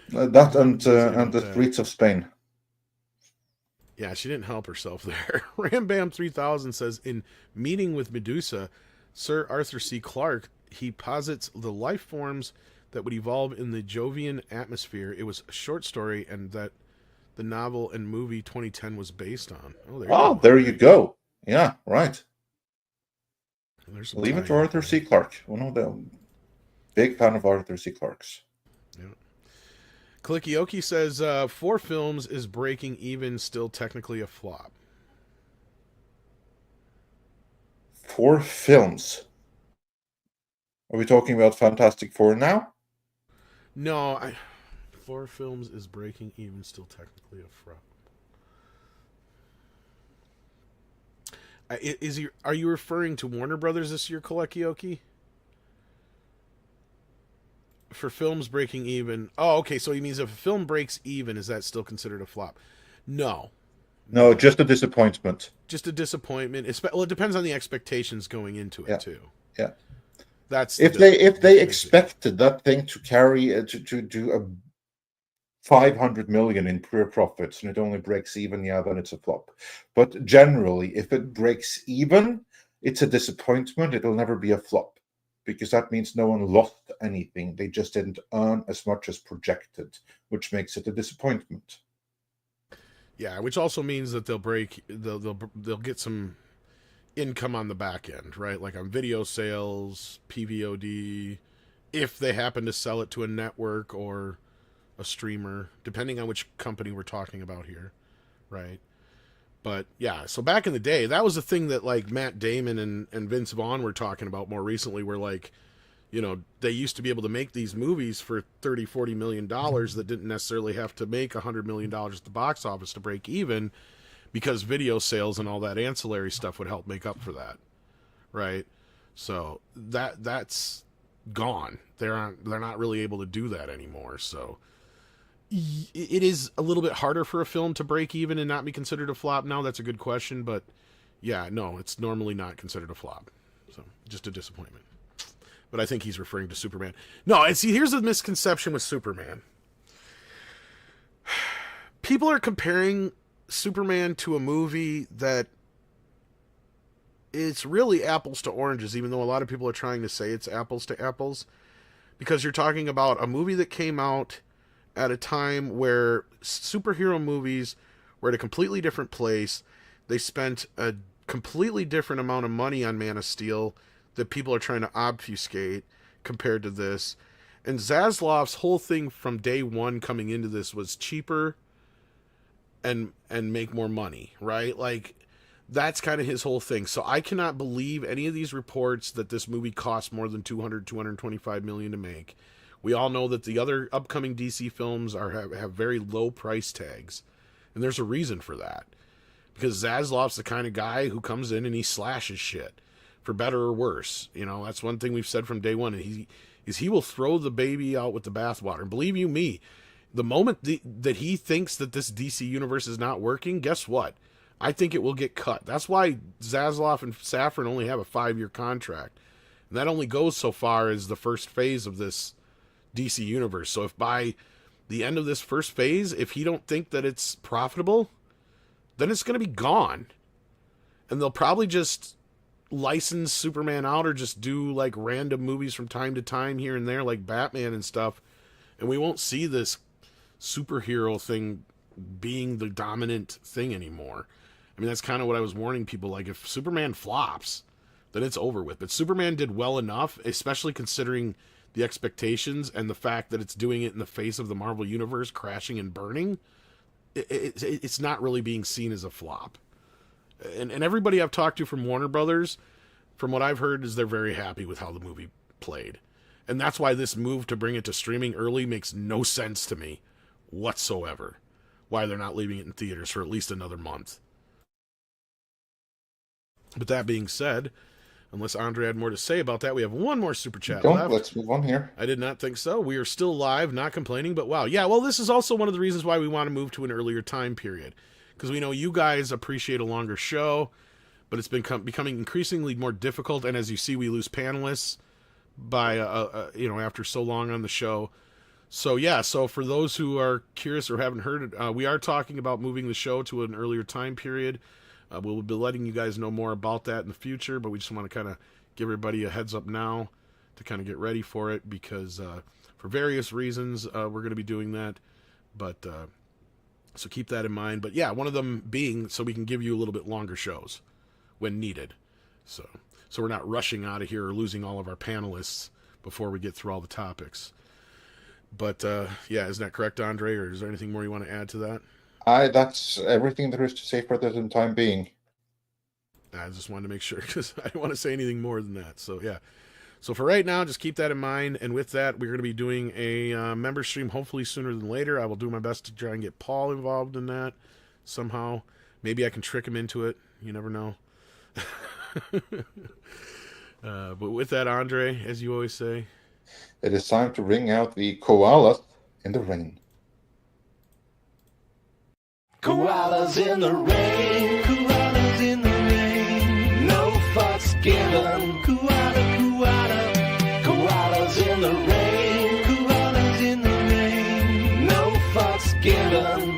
that and the streets of Spain. Yeah, she didn't help herself there. Rambam 3000 says, in Meeting with Medusa, Sir Arthur C. Clarke, he posits the life forms that would evolve in the Jovian atmosphere. It was a short story, and that the novel and movie 2010 was based on. There you go. Yeah, right. There's Leave it to Arthur C. Clarke. One of them. Big fan of Arthur C. Clarke's. Klikioki says 4 films is breaking even, still technically a flop. 4 films. Are we talking about Fantastic Four now? No, 4 films is breaking even, still technically a flop. Are you referring to Warner Brothers this year, Klikioki? For films breaking even. Oh, okay. So he means if a film breaks even, is that still considered a flop? No. No, just a disappointment. Just a disappointment. Well, it depends on the expectations going into it too. Yeah. That's if they expected that thing to carry to do a 500 million in pure profits and it only breaks even, then it's a flop. But generally, if it breaks even, it's a disappointment. It'll never be a flop, because that means no one lost anything. They just didn't earn as much as projected, which makes it a disappointment. Yeah, which also means that they'll get some income on the back end, right? Like on video sales, PVOD, if they happen to sell it to a network or a streamer, depending on which company we're talking about here, right? But yeah, so back in the day, that was the thing that like Matt Damon and Vince Vaughn were talking about more recently, where like, they used to be able to make these movies for $30-40 million that didn't necessarily have to make $100 million at the box office to break even, because video sales and all that ancillary stuff would help make up for that, right? So that's gone. They're not really able to do that anymore. So it is a little bit harder for a film to break even and not be considered a flop now. That's a good question, but yeah, no, it's normally not considered a flop. So just a disappointment. But I think he's referring to Superman. No, and see, here's a misconception with Superman. People are comparing Superman to a movie that it's really apples to oranges, even though a lot of people are trying to say it's apples to apples, because you're talking about a movie that came out at a time where superhero movies were at a completely different place. They spent a completely different amount of money on Man of Steel that people are trying to obfuscate compared to this. And Zaslav's whole thing from day one coming into this was cheaper and make more money, right? Like, that's kind of his whole thing. So I cannot believe any of these reports that this movie cost more than $225 million to make. We all know that the other upcoming DC films have very low price tags, and there's a reason for that. Because Zaslav's the kind of guy who comes in and he slashes shit, for better or worse. That's one thing we've said from day one. He will throw the baby out with the bathwater. And believe you me, the moment that he thinks that this DC universe is not working, guess what? I think it will get cut. That's why Zaslav and Safran only have a 5-year contract. And that only goes so far as the first phase of this DC universe. So if by the end of this first phase, if he don't think that it's profitable, then it's going to be gone. And they'll probably just license Superman out, or just do like random movies from time to time here and there, like Batman and stuff. And we won't see this superhero thing being the dominant thing anymore. I mean, that's kind of what I was warning people. Like, if Superman flops, then it's over with. But Superman did well enough, especially considering the expectations and the fact that it's doing it in the face of the Marvel Universe crashing and burning. It's not really being seen as a flop. And everybody I've talked to from Warner Brothers, from what I've heard, is they're very happy with how the movie played. And that's why this move to bring it to streaming early makes no sense to me whatsoever. Why they're not leaving it in theaters for at least another month. But that being said, unless Andre had more to say about that, we have one more super chat left. Let's move on here. I did not think so. We are still live, not complaining, but wow. Yeah, well, this is also one of the reasons why we want to move to an earlier time period. Because we know you guys appreciate a longer show, but it's been becoming increasingly more difficult. And as you see, we lose panelists by, after so long on the show. So yeah, so for those who are curious or haven't heard it, we are talking about moving the show to an earlier time period. We'll be letting you guys know more about that in the future, but we just want to kind of give everybody a heads up now to kind of get ready for it, because for various reasons we're going to be doing that. But so keep that in mind. But yeah, one of them being so we can give you a little bit longer shows when needed. So we're not rushing out of here or losing all of our panelists before we get through all the topics. But yeah, isn't that correct, Andre? Or is there anything more you want to add to that? That's everything there is to say for the time being. I just wanted to make sure because I don't want to say anything more than that. So yeah. So for right now, just keep that in mind. And with that, we're going to be doing a member stream hopefully sooner than later. I will do my best to try and get Paul involved in that somehow. Maybe I can trick him into it. You never know. But with that, Andre, as you always say, It is time to bring out the koalas in the rain. Koalas in the rain, koalas in the rain, no fucks given. Koala, koala, koalas in the rain, koalas in the rain, no fucks given.